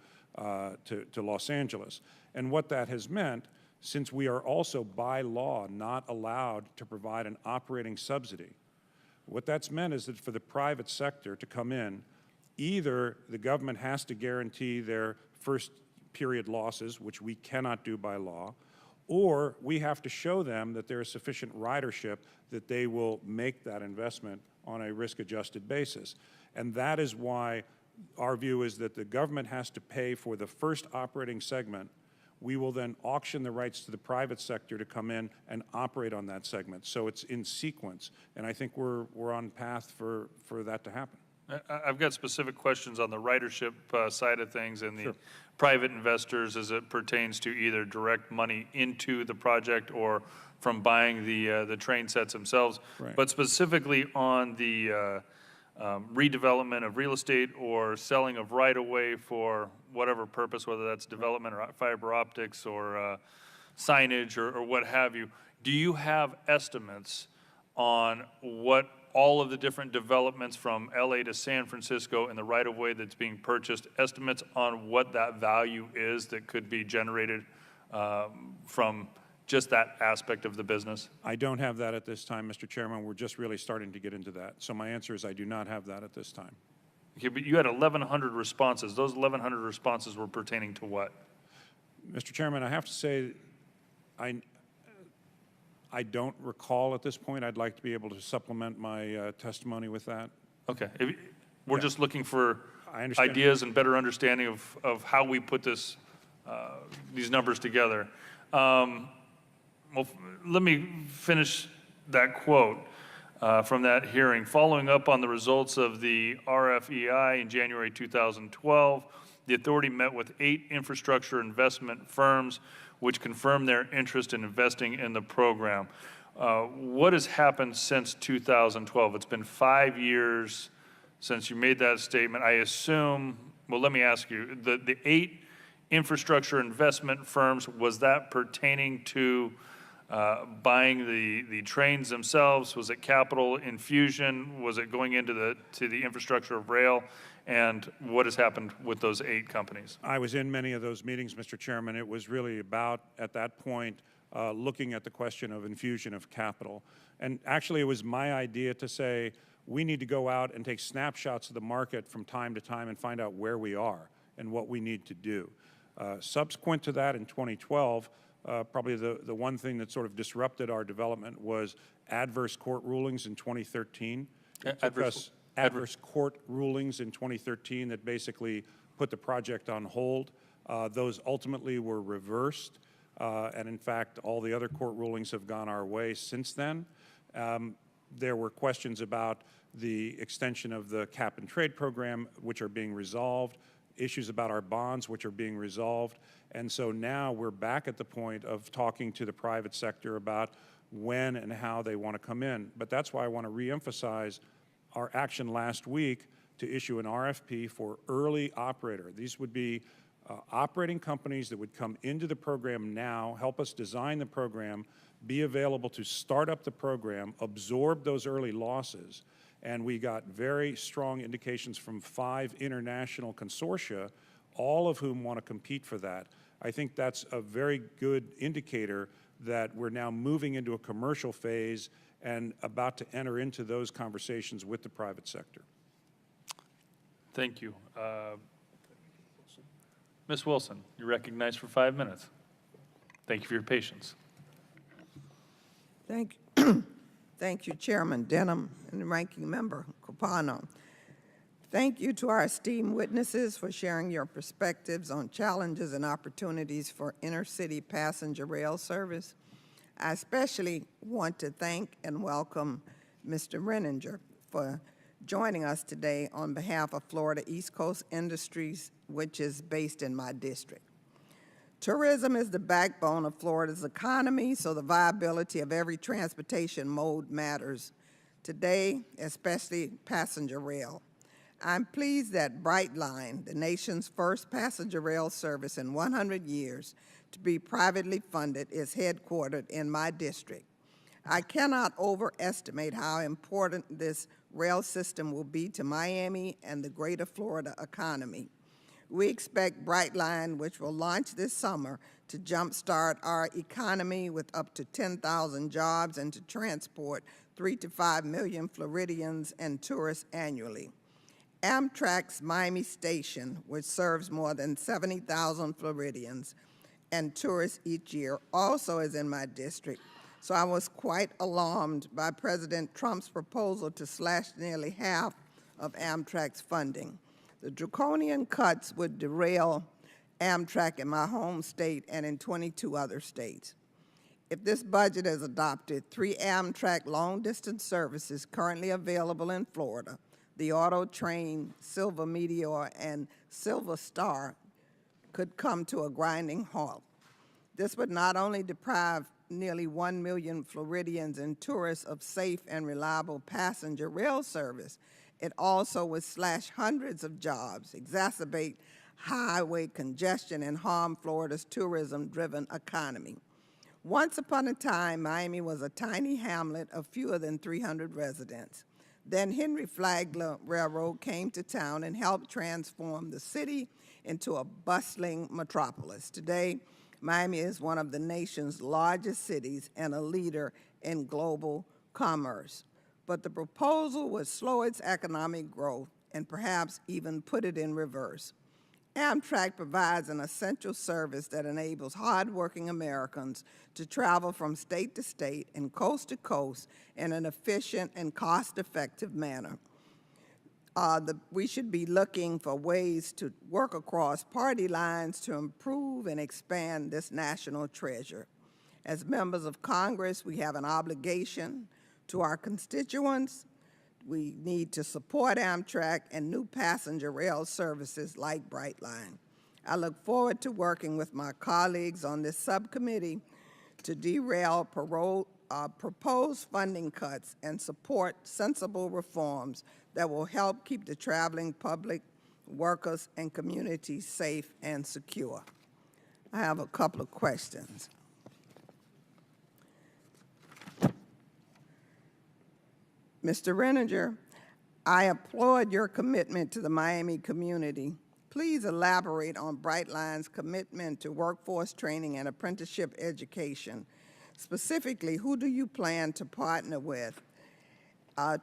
Los Angeles. And what that has meant, since we are also by law not allowed to provide an operating subsidy, what that's meant is that for the private sector to come in, either the government has to guarantee their first period losses, which we cannot do by law, or we have to show them that there is sufficient ridership that they will make that investment on a risk-adjusted basis. And that is why our view is that the government has to pay for the first operating segment. We will then auction the rights to the private sector to come in and operate on that segment. So it's in sequence. And I think we're on path for that to happen. I've got specific questions on the ridership side of things and the private investors as it pertains to either direct money into the project or from buying the train sets themselves. Right. But specifically on the redevelopment of real estate or selling of right-of-way for whatever purpose, whether that's development or fiber optics or signage or what have you, do you have estimates on what all of the different developments from LA to San Francisco and the right-of-way that's being purchased, estimates on what that value is that could be generated from just that aspect of the business? I don't have that at this time, Mr. Chairman. We're just really starting to get into that. So my answer is I do not have that at this time. Okay, but you had 1,100 responses. Those 1,100 responses were pertaining to what? Mr. Chairman, I have to say I don't recall at this point. I'd like to be able to supplement my testimony with that. Okay. We're just looking for understand. ideas and better understanding of how we put this, these numbers together. Well, let me finish that quote from that hearing. Following up on the results of the RFEI in January 2012, the authority met with 8 infrastructure investment firms which confirmed their interest in investing in the program. What has happened since 2012? It's been 5 years since you made that statement. I assume, well, let me ask you, the 8 infrastructure investment firms, was that pertaining to buying the trains themselves? Was it capital infusion? Was it going into the infrastructure of rail? And what has happened with those 8 companies? I was in many of those meetings, Mr. Chairman. It was really about, at that point, looking at the question of infusion of capital. And actually, it was my idea to say, we need to go out and take snapshots of the market from time to time and find out where we are and what we need to do. Subsequent to that, in 2012, probably the one thing that sort of disrupted our development was adverse court rulings in 2013. Adverse court rulings in 2013 that basically put the project on hold. Those ultimately were reversed, and in fact, all the other court rulings have gone our way since then. There were questions about the extension of the cap and trade program, which are being resolved, issues about our bonds, which are being resolved. And so now we're back at the point of talking to the private sector about when and how they want to come in. But that's why I want to reemphasize our action last week to issue an RFP for early operator. These would be operating companies that would come into the program now, help us design the program, be available to start up the program, absorb those early losses. And we got very strong indications from 5 international consortia, all of whom want to compete for that. I think that's a very good indicator that we're now moving into a commercial phase and about to enter into those conversations with the private sector. Thank you. Ms. Wilson, you're recognized for 5 minutes. Thank you for your patience. Thank you, Chairman Denham and Ranking Member Capano. Thank you to our esteemed witnesses for sharing your perspectives on challenges and opportunities for inner-city passenger rail service. I especially want to thank and welcome Mr. Renninger for joining us today on behalf of Florida East Coast Industries, which is based in my district. Tourism is the backbone of Florida's economy, so the viability of every transportation mode matters. Today, especially passenger rail. I'm pleased that Brightline, the nation's first passenger rail service in 100 years to be privately funded, is headquartered in my district. I cannot overestimate how important this rail system will be to Miami and the greater Florida economy. We expect Brightline, which will launch this summer, to jumpstart our economy with up to 10,000 jobs and to transport 3 to 5 million Floridians and tourists annually. Amtrak's Miami station, which serves more than 70,000 Floridians and tourists each year, also is in my district. So I was quite alarmed by President Trump's proposal to slash nearly half of Amtrak's funding. The draconian cuts would derail Amtrak in my home state and in 22 other states. If this budget is adopted, 3 Amtrak long-distance services currently available in Florida, the Auto Train, Silver Meteor, and Silver Star, could come to a grinding halt. This would not only deprive nearly 1 million Floridians and tourists of safe and reliable passenger rail service, it also would slash hundreds of jobs, exacerbate highway congestion, and harm Florida's tourism-driven economy. Once upon a time, Miami was a tiny hamlet of fewer than 300 residents. Then Henry Flagler Railroad came to town and helped transform the city into a bustling metropolis. Today, Miami is one of the nation's largest cities and a leader in global commerce. But the proposal would slow its economic growth and perhaps even put it in reverse. Amtrak provides an essential service that enables hardworking Americans to travel from state to state and coast to coast in an efficient and cost-effective manner. We should be looking for ways to work across party lines to improve and expand this national treasure. As members of Congress, we have an obligation to our constituents. We need to support Amtrak and new passenger rail services like Brightline. I look forward to working with my colleagues on this subcommittee to derail proposed funding cuts and support sensible reforms that will help keep the traveling public, workers, and communities safe and secure. I have a couple of questions. Mr. Renninger, I applaud your commitment to the Miami community. Please elaborate on Brightline's commitment to workforce training and apprenticeship education. Specifically, who do you plan to partner with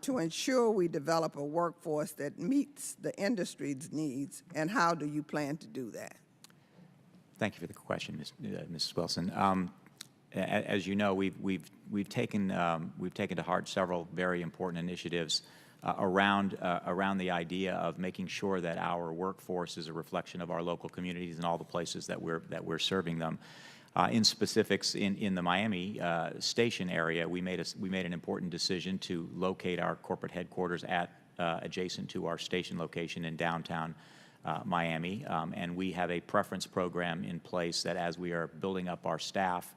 to ensure we develop a workforce that meets the industry's needs, and how do you plan to do that? Thank you for the question, Mrs. Wilson. As you know, we've taken to heart several very important initiatives around the idea of making sure that our workforce is a reflection of our local communities and all the places that we're serving them. In specifics, in the Miami station area, we made an important decision to locate our corporate headquarters adjacent to our station location in downtown Miami, and we have a preference program in place that as we are building up our staff,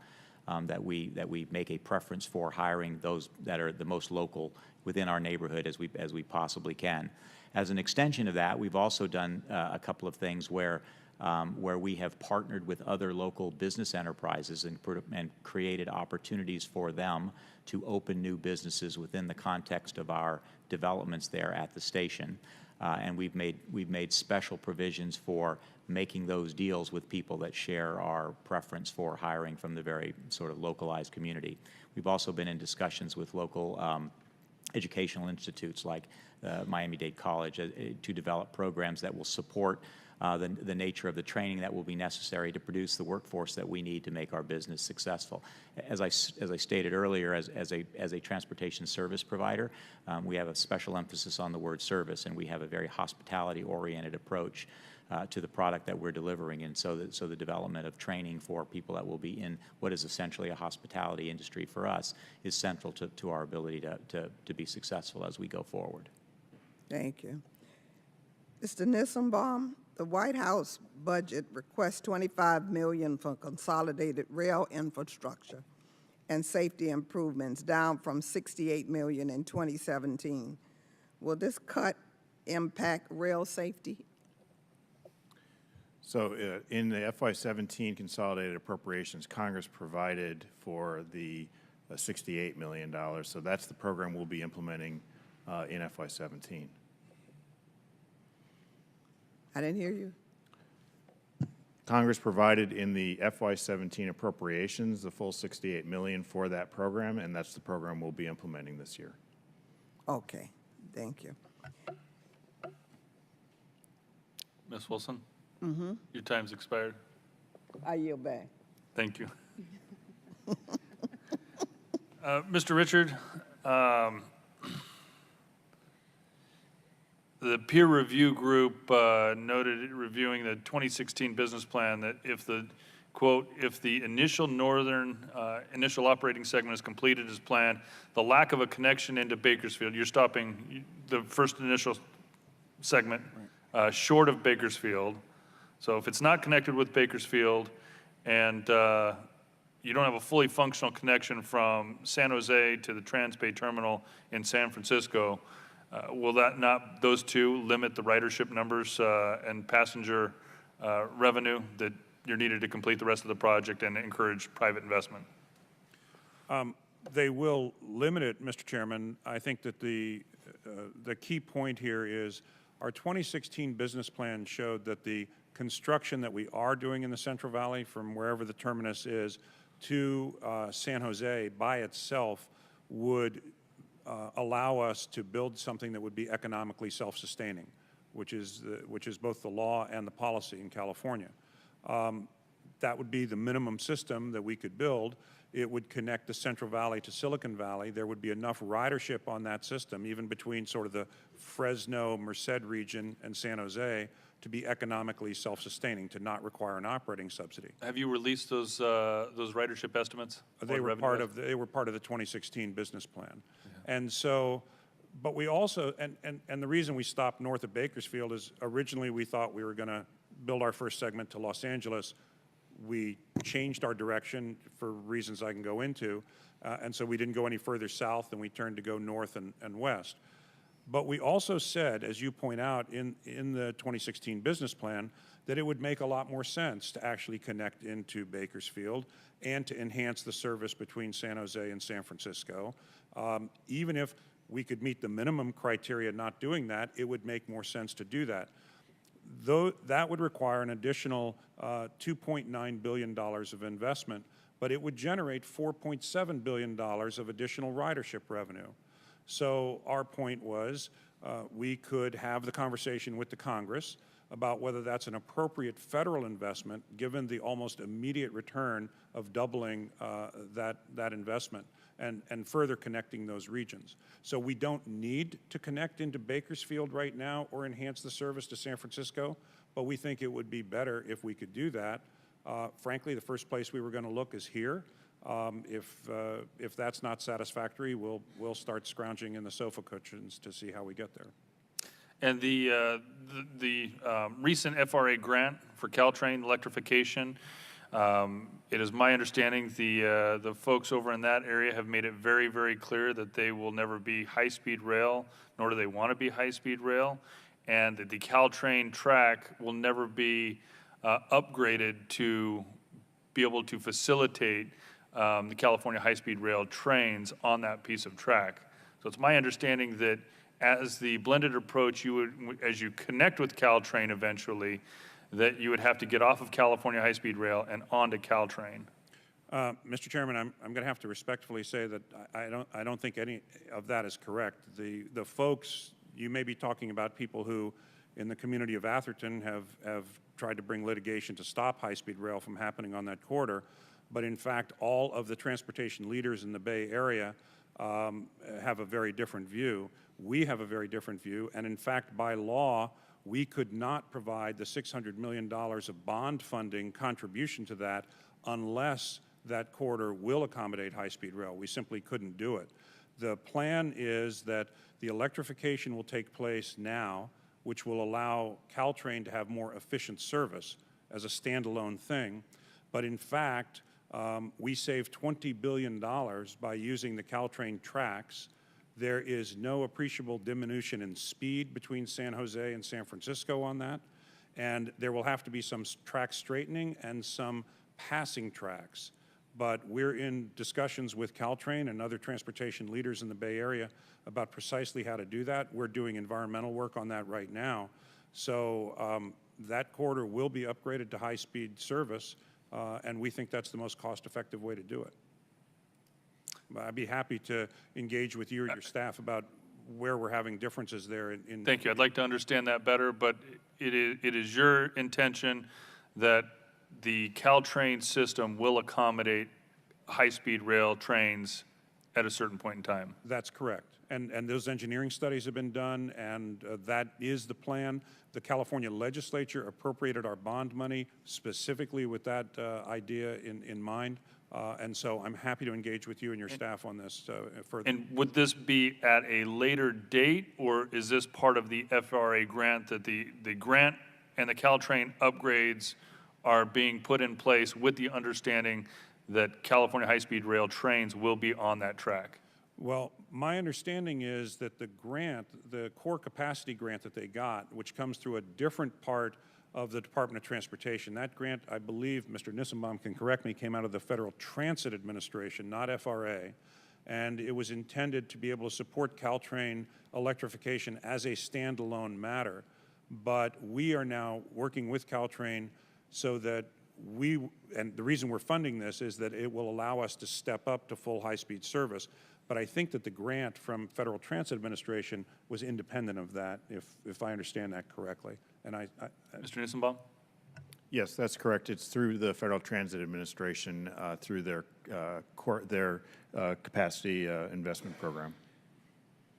that we make a preference for hiring those that are the most local within our neighborhood as we possibly can. As an extension of that, we've also done a couple of things where we have partnered with other local business enterprises and created opportunities for them to open new businesses within the context of our developments there at the station. And we've made special provisions for making those deals with people that share our preference for hiring from the very sort of localized community. We've also been in discussions with local educational institutes like Miami-Dade College to develop programs that will support the nature of the training that will be necessary to produce the workforce that we need to make our business successful. As I stated earlier, as a transportation service provider, we have a special emphasis on the word service, and we have a very hospitality-oriented approach to the product that we're delivering. And so the development of training for people that will be in what is essentially a hospitality industry for us is central to our ability to be successful as we go forward. Thank you. Mr. Nissenbaum, the White House budget requests $25 million for consolidated rail infrastructure and safety improvements, down from $68 million in 2017. Will this cut impact rail safety? So in the FY17 consolidated appropriations, Congress provided for the $68 million. So that's the program we'll be implementing in FY17. I didn't hear you. Congress provided in the FY17 appropriations the full $68 million for that program, and that's the program we'll be implementing this year. Okay, thank you. Ms. Wilson? Mm-hmm. Your time's expired. I yield back. Thank you. Mr. Richard, the peer review group noted reviewing the 2016 business plan that if the, quote, if the initial initial operating segment is completed as planned, the lack of a connection into Bakersfield, you're stopping the first initial segment short of Bakersfield. So if it's not connected with Bakersfield and you don't have a fully functional connection from San Jose to the Transbay Terminal in San Francisco, will that not, those two, limit the ridership numbers and passenger revenue that you're needed to complete the rest of the project and encourage private investment? They will limit it, Mr. Chairman. I think that the key point here is our 2016 business plan showed that the construction that we are doing in the Central Valley from wherever the terminus is to San Jose by itself would allow us to build something that would be economically self-sustaining, which is both the law and the policy in California. That would be the minimum system that we could build. It would connect the Central Valley to Silicon Valley. There would be enough ridership on that system, even between sort of the Fresno, Merced region and San Jose, to be economically self-sustaining, to not require an operating subsidy. Have you released those ridership estimates? They were part of the 2016 business plan. And so, but we also, and the reason we stopped north of Bakersfield is originally we thought we were going to build our first segment to Los Angeles. We changed our direction for reasons I can go into, and so we didn't go any further south, and we turned to go north and west. But we also said, as you point out in the 2016 business plan, that it would make a lot more sense to actually connect into Bakersfield and to enhance the service between San Jose and San Francisco. Even if we could meet the minimum criteria not doing that, it would make more sense to do that. Though that would require an additional $2.9 billion of investment, but it would generate $4.7 billion of additional ridership revenue. So our point was we could have the conversation with the Congress about whether that's an appropriate federal investment given the almost immediate return of doubling that investment and further connecting those regions. So we don't need to connect into Bakersfield right now or enhance the service to San Francisco, but we think it would be better if we could do that. Frankly, the first place we were going to look is here. If that's not satisfactory, we'll start scrounging in the sofa cushions to see how we get there. And the recent FRA grant for Caltrain electrification, it is my understanding the folks over in that area have made it very, very clear that they will never be high-speed rail, nor do they want to be high-speed rail, and that the Caltrain track will never be upgraded to be able to facilitate the California high-speed rail trains on that piece of track. So it's my understanding that as the blended approach, you would, as you connect with Caltrain eventually, that you would have to get off of California high-speed rail and onto Caltrain. Mr. Chairman, I'm going to have to respectfully say that I don't think any of that is correct. The folks, you may be talking about people who in the community of Atherton have tried to bring litigation to stop high-speed rail from happening on that corridor. But in fact, all of the transportation leaders in the Bay Area have a very different view. We have a very different view, and in fact, by law, we could not provide the $600 million of bond funding contribution to that unless that corridor will accommodate high-speed rail. We simply couldn't do it. The plan is that the electrification will take place now, which will allow Caltrain to have more efficient service as a standalone thing. But in fact, we save $20 billion by using the Caltrain tracks. There is no appreciable diminution in speed between San Jose and San Francisco on that. And there will have to be some track straightening and some passing tracks. But we're in discussions with Caltrain and other transportation leaders in the Bay Area about precisely how to do that. We're doing environmental work on that right now. So that corridor will be upgraded to high-speed service, and we think that's the most cost-effective way to do it. I'd be happy to engage with you or your staff about where we're having differences there. Thank you. I'd like to understand that better, but it is your intention that the Caltrain system will accommodate high-speed rail trains at a certain point in time. That's correct. And those engineering studies have been done, and that is the plan. The California legislature appropriated our bond money specifically with that idea in mind. And so I'm happy to engage with you and your staff on this further. And would this be at a later date, or is this part of the FRA grant, that the grant and the Caltrain upgrades are being put in place with the understanding that California high-speed rail trains will be on that track? Well, my understanding is that the grant, the core capacity grant that they got, which comes through a different part of the Department of Transportation, that grant, I believe, Mr. Nissenbaum can correct me, came out of the Federal Transit Administration, not FRA, and it was intended to be able to support Caltrain electrification as a standalone matter. But we are now working with Caltrain so that and the reason we're funding this is that it will allow us to step up to full high-speed service. But I think that the grant from Federal Transit Administration was independent of that, if I understand that correctly. And Mr. Nissenbaum? Yes, that's correct. It's through the Federal Transit Administration, through their capacity investment program.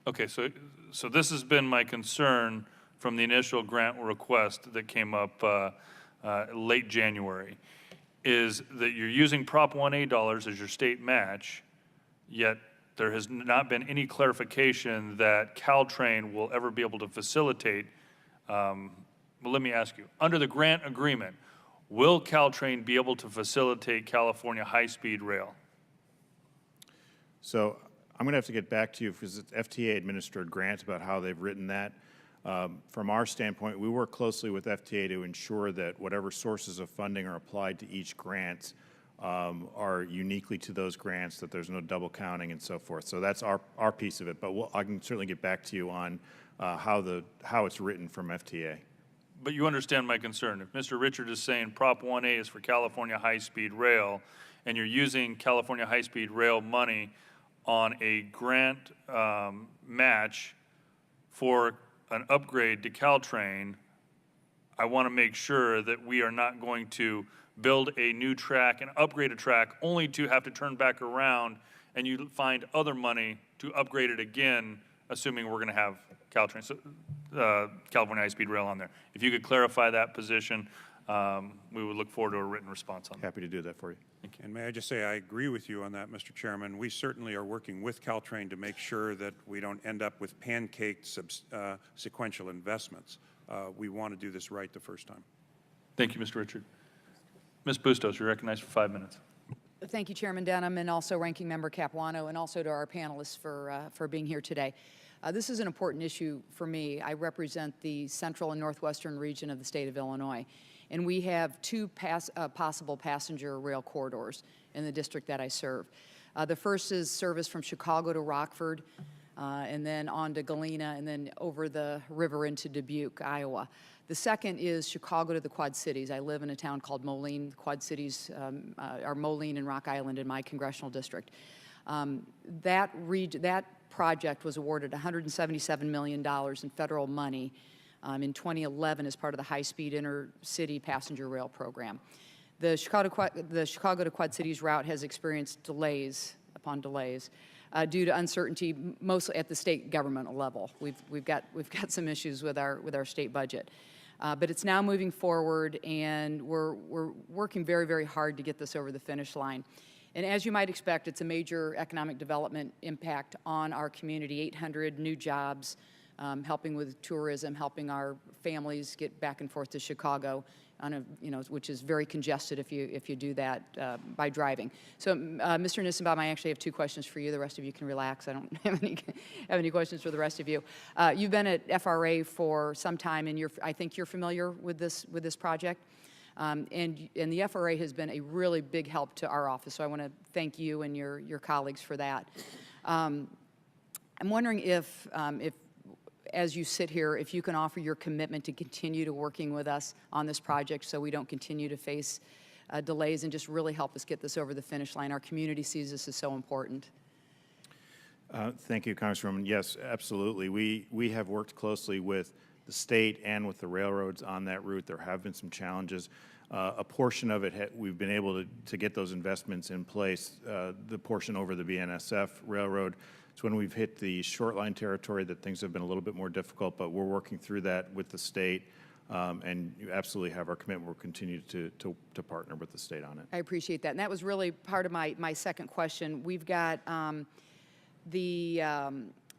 Okay, so this has been my concern from the initial grant request that came up late January, is that you're using Prop 1A dollars as your state match, yet there has not been any clarification that Caltrain will ever be able to facilitate. Well, let me ask you, under the grant agreement, will Caltrain be able to facilitate California high-speed rail? So I'm going to have to get back to you because it's FTA-administered grants about how they've written that. From our standpoint, we work closely with FTA to ensure that whatever sources of funding are applied to each grant are uniquely to those grants, that there's no double counting and so forth. So that's our piece of it. But I can certainly get back to you on how it's written from FTA. But you understand my concern. If Mr. Richard is saying Prop 1A is for California high-speed rail, and you're using California high-speed rail money on a grant match for an upgrade to Caltrain, I want to make sure that we are not going to build a new track and upgrade a track only to have to turn back around and you find other money to upgrade it again, assuming we're going to have Caltrain, California high-speed rail on there. If you could clarify that position, we would look forward to a written response on that. Happy to do that for you. Thank you. And may I just say I agree with you on that, Mr. Chairman. We certainly are working with Caltrain to make sure that we don't end up with pancaked sequential investments. We want to do this right the first time. Thank you, Mr. Richard. Ms. Bustos, you're recognized for 5 minutes. Thank you, Chairman Denham, and also Ranking Member Capuano, and also to our panelists for being here today. This is an important issue for me. I represent the central and northwestern region of the state of Illinois, and we have two possible passenger rail corridors in the district that I serve. The first is service from Chicago to Rockford, and then on to Galena, and then over the river into Dubuque, Iowa. The second is Chicago to the Quad Cities. I live in a town called Moline. The Quad Cities are Moline and Rock Island in my congressional district. That project was awarded $177 million in federal money in 2011 as part of the high-speed intercity passenger rail program. The Chicago to Quad Cities route has experienced delays upon delays due to uncertainty, mostly at the state government level. We've got some issues with our state budget. But it's now moving forward, and we're working very, very hard to get this over the finish line. And as you might expect, it's a major economic development impact on our community, 800 new jobs, helping with tourism, helping our families get back and forth to Chicago, which is very congested if you do that by driving. So, Mr. Nissenbaum, I actually have 2 questions for you. The rest of you can relax. I don't have any questions for the rest of you. You've been at FRA for some time, and I think you're familiar with this project. And the FRA has been a really big help to our office. So I want to thank you and your colleagues for that. I'm wondering if as you sit here, if you can offer your commitment to continue to working with us on this project so we don't continue to face delays, and just really help us get this over the finish line. Our community sees this as so important. Thank you, Congresswoman. Yes, absolutely. We have worked closely with the state and with the railroads on that route. There have been some challenges. A portion of it, we've been able to get those investments in place. The portion over the BNSF railroad, it's when we've hit the short line territory that things have been a little bit more difficult, but we're working through that with the state, and you absolutely have our commitment. We'll continue to partner with the state on it. I appreciate that. And that was really part of my second question. We've got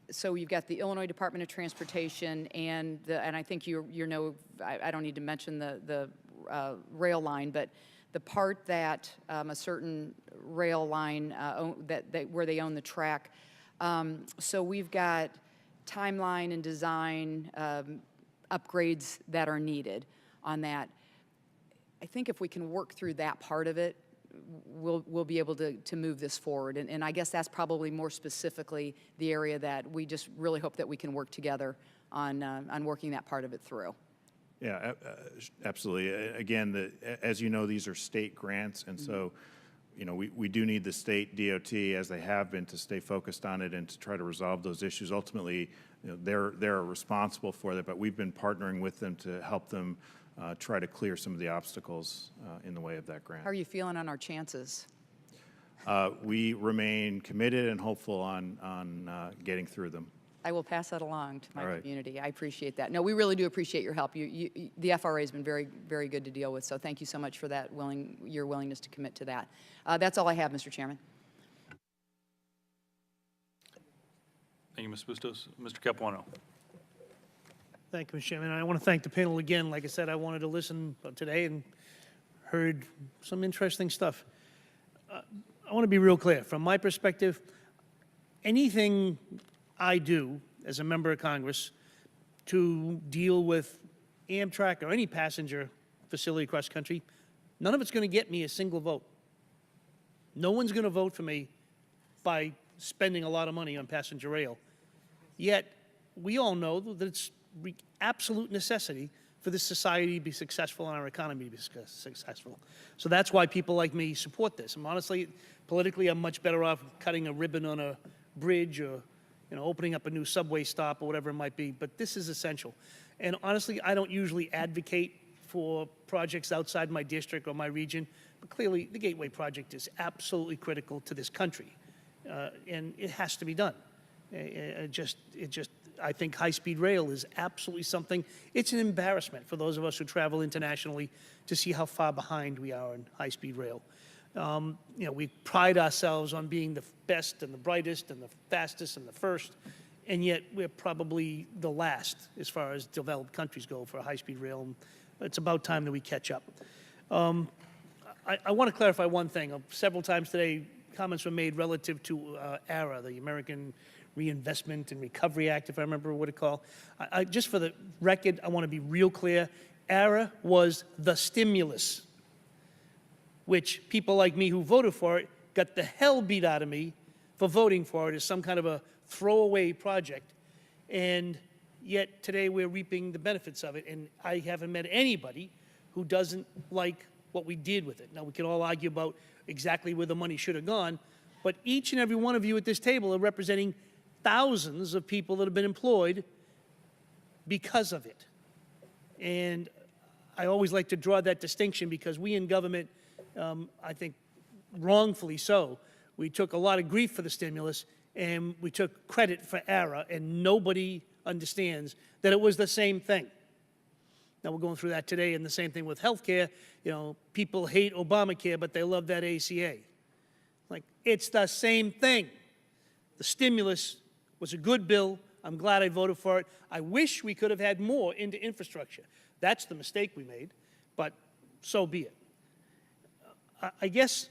so you've got the Illinois Department of Transportation and I think I don't need to mention the rail line, but the part that a certain rail line where they own the track. So we've got timeline and design upgrades that are needed on that. I think if we can work through that part of it, we'll be able to move this forward. And I guess that's probably more specifically the area that we just really hope that we can work together on working that part of it through. Yeah, absolutely. Again, as you know, these are state grants, and so we do need the state DOT, as they have been, to stay focused on it and to try to resolve those issues. Ultimately, they're responsible for that, but we've been partnering with them to help them try to clear some of the obstacles in the way of that grant. How are you feeling on our chances? We remain committed and hopeful on getting through them. I will pass that along to my community. I appreciate that. No, we really do appreciate your help. The FRA has been very, very good to deal with, so thank you so much for that, your willingness to commit to that. That's all I have, Mr. Chairman. Thank you, Ms. Bustos. Mr. Capuano. Thank you, Mr. Chairman. I want to thank the panel again. Like I said, I wanted to listen today and heard some interesting stuff. I want to be real clear. From my perspective, anything I do as a member of Congress to deal with Amtrak or any passenger facility across the country, none of it's going to get me a single vote. No one's going to vote for me by spending a lot of money on passenger rail. Yet, we all know that it's absolute necessity for this society to be successful and our economy to be successful. So that's why people like me support this. And honestly, politically, I'm much better off cutting a ribbon on a bridge or opening up a new subway stop or whatever it might be, but this is essential. And honestly, I don't usually advocate for projects outside my district or my region, but clearly the Gateway project is absolutely critical to this country, and it has to be done. I think high-speed rail is absolutely something. It's an embarrassment for those of us who travel internationally to see how far behind we are in high-speed rail. We pride ourselves on being the best and the brightest and the fastest and the first, and yet we're probably the last as far as developed countries go for high-speed rail. And it's about time that we catch up. I want to clarify one thing. Several times today, comments were made relative to ARA, the American Reinvestment and Recovery Act, if I remember what it's called. Just for the record, I want to be real clear. ARA was the stimulus, which people like me who voted for it got the hell beat out of me for voting for it as some kind of a throwaway project. And yet today we're reaping the benefits of it. And I haven't met anybody who doesn't like what we did with it. Now, we can all argue about exactly where the money should have gone, but each and every one of you at this table are representing thousands of people that have been employed because of it. And I always like to draw that distinction because we in government, I think wrongfully so, we took a lot of grief for the stimulus and we took credit for error, and nobody understands that it was the same thing. Now, we're going through that today, and the same thing with health care. You know, people hate Obamacare, but they love that ACA. Like, it's the same thing. The stimulus was a good bill. I'm glad I voted for it. I wish we could have had more into infrastructure. That's the mistake we made, but so be it. I guess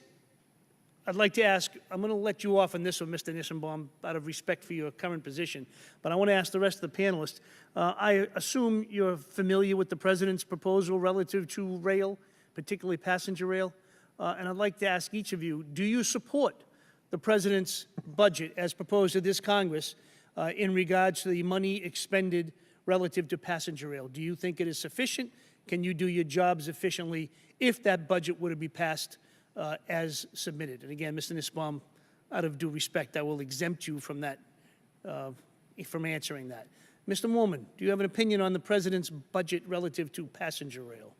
I'd like to ask, I'm going to let you off on this one, Mr. Nissenbaum, out of respect for your current position, but I want to ask the rest of the panelists. I assume you're familiar with the President's proposal relative to rail, particularly passenger rail, and I'd like to ask each of you, do you support the President's budget as proposed to this Congress in regards to the money expended relative to passenger rail? Do you think it is sufficient? Can you do your jobs efficiently if that budget were to be passed as submitted? And again, Mr. Nissenbaum, out of due respect, I will exempt you from that, from answering that. Mr. Moorman, do you have an opinion on the President's budget relative to passenger rail?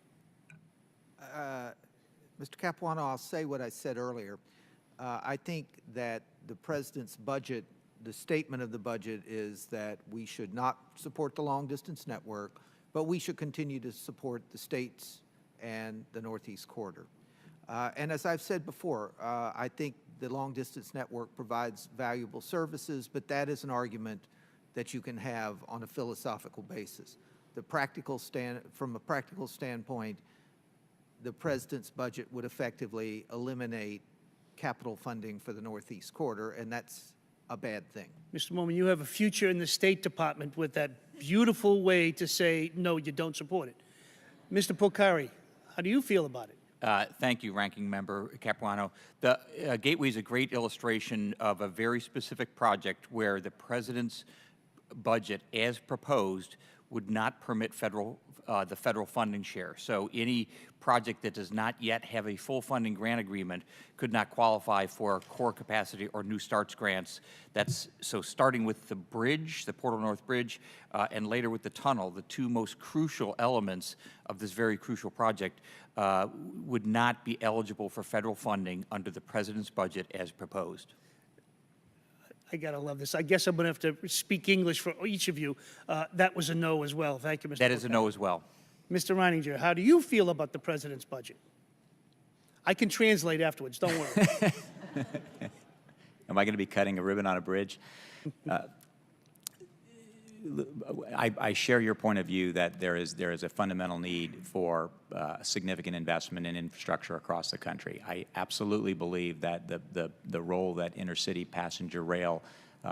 Mr. Capuano, I'll say what I said earlier. I think that the President's budget, the statement of the budget is that we should not support the long-distance network, but we should continue to support the states and the Northeast Corridor. And as I've said before, I think the long-distance network provides valuable services, but that is an argument that you can have on a philosophical basis. From a practical standpoint, the President's budget would effectively eliminate capital funding for the Northeast Corridor, and that's a bad thing. Mr. Moorman, you have a future in the State Department with that beautiful way to say, no, you don't support it. Mr. Polcari, how do you feel about it? Thank you, Ranking Member Capuano. The Gateway is a great illustration of a very specific project where the President's budget, as proposed, would not permit the federal funding share. So any project that does not yet have a full funding grant agreement could not qualify for core capacity or new starts grants. So starting with the bridge, the Portal North Bridge, and later with the tunnel, the two most crucial elements of this very crucial project would not be eligible for federal funding under the President's budget as proposed. I gotta love this. I guess I'm gonna have to speak English for each of you. That was a no as well. Thank you, Mr. That is a no as well. Mr. Reininger, how do you feel about the President's budget? I can translate afterwards, don't worry. Am I going to be cutting a ribbon on a bridge? I share your point of view that there is a fundamental need for significant investment in infrastructure across the country. I absolutely believe that the role that intercity passenger rail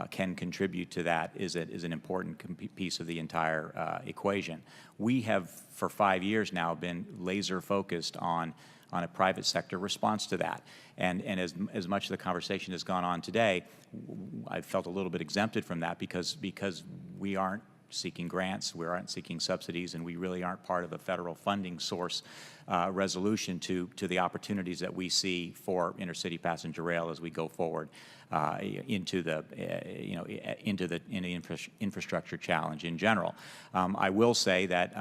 can contribute to that is an important piece of the entire equation. We have, for 5 years now, been laser focused on a private sector response to that. And as much of the conversation has gone on today, I felt a little bit exempted from that because we aren't seeking grants, we aren't seeking subsidies, and we really aren't part of a federal funding source resolution to the opportunities that we see for intercity passenger rail as we go forward into the infrastructure challenge in general. I will say that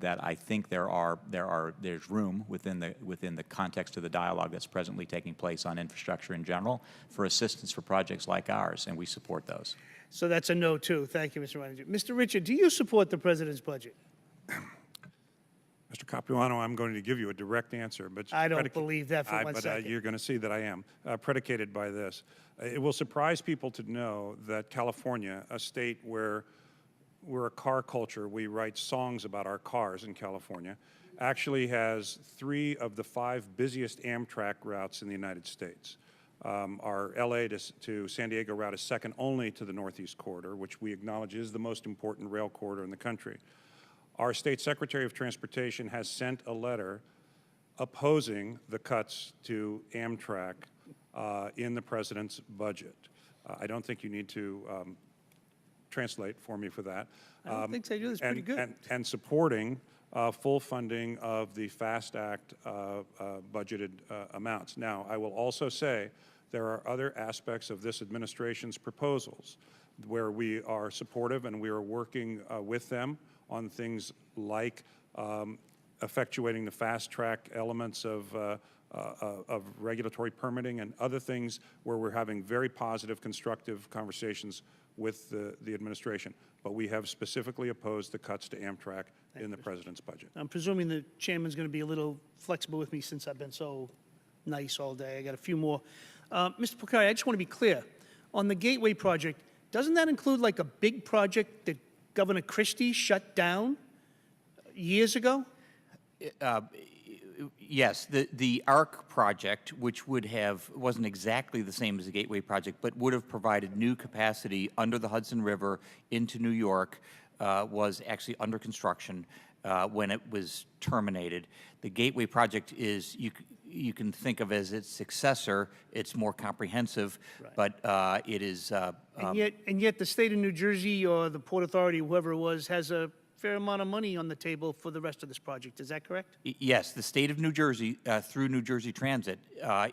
I think there's room within the context of the dialogue that's presently taking place on infrastructure in general for assistance for projects like ours, and we support those. So that's a no, too. Thank you, Mr. Reininger. Mr. Richard, do you support the President's budget? Mr. Capuano, I'm going to give you a direct answer, but I don't believe that for 1 second. You're going to see that I am, predicated by this. It will surprise people to know that California, a state where we're a car culture, we write songs about our cars in California, actually has 3 of the 5 busiest Amtrak routes in the United States. Our LA to San Diego route is second only to the Northeast Corridor, which we acknowledge is the most important rail corridor in the country. Our State Secretary of Transportation has sent a letter opposing the cuts to Amtrak in the President's budget. I don't think you need to translate for me for that. I don't think so. You do this pretty good. And supporting full funding of the FAST Act budgeted amounts. Now, I will also say there are other aspects of this administration's proposals where we are supportive and we are working with them on things like effectuating the fast-track elements of regulatory permitting and other things where we're having very positive, constructive conversations with the administration. But we have specifically opposed the cuts to Amtrak in the President's budget. I'm presuming the chairman's going to be a little flexible with me since I've been so nice all day. I got a few more. Mr. Porcari, I just want to be clear. On the Gateway project, doesn't that include like a big project that Governor Christie shut down years ago? Yes, the ARC project, which wasn't exactly the same as the Gateway project, but would have provided new capacity under the Hudson River into New York, was actually under construction when it was terminated. The Gateway project is, you can think of as its successor. It's more comprehensive, but it is. And yet the state of New Jersey or the Port Authority, whoever it was, has a fair amount of money on the table for the rest of this project. Is that correct? Yes, the state of New Jersey, through New Jersey Transit,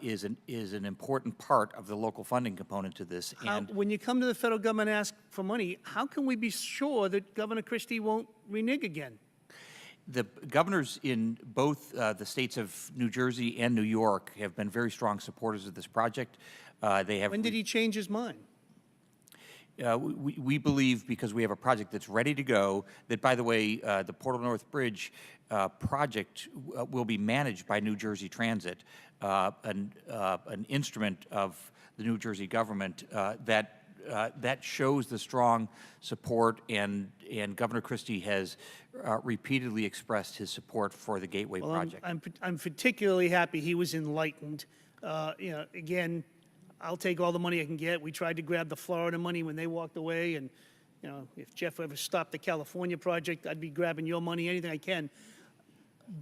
is an important part of the local funding component to this. And When you come to the federal government and ask for money, how can we be sure that Governor Christie won't renege again? the governors in both the states of New Jersey and New York have been very strong supporters of this project. They have. When did he change his mind? We believe, because we have a project that's ready to go, that, by the way, the Portal North Bridge project will be managed by New Jersey Transit, an instrument of the New Jersey government that shows the strong support, and Governor Christie has repeatedly expressed his support for the Gateway project. I'm particularly happy he was enlightened. Again, I'll take all the money I can get. We tried to grab the Florida money when they walked away, and if Jeff ever stopped the California project, I'd be grabbing your money, anything I can.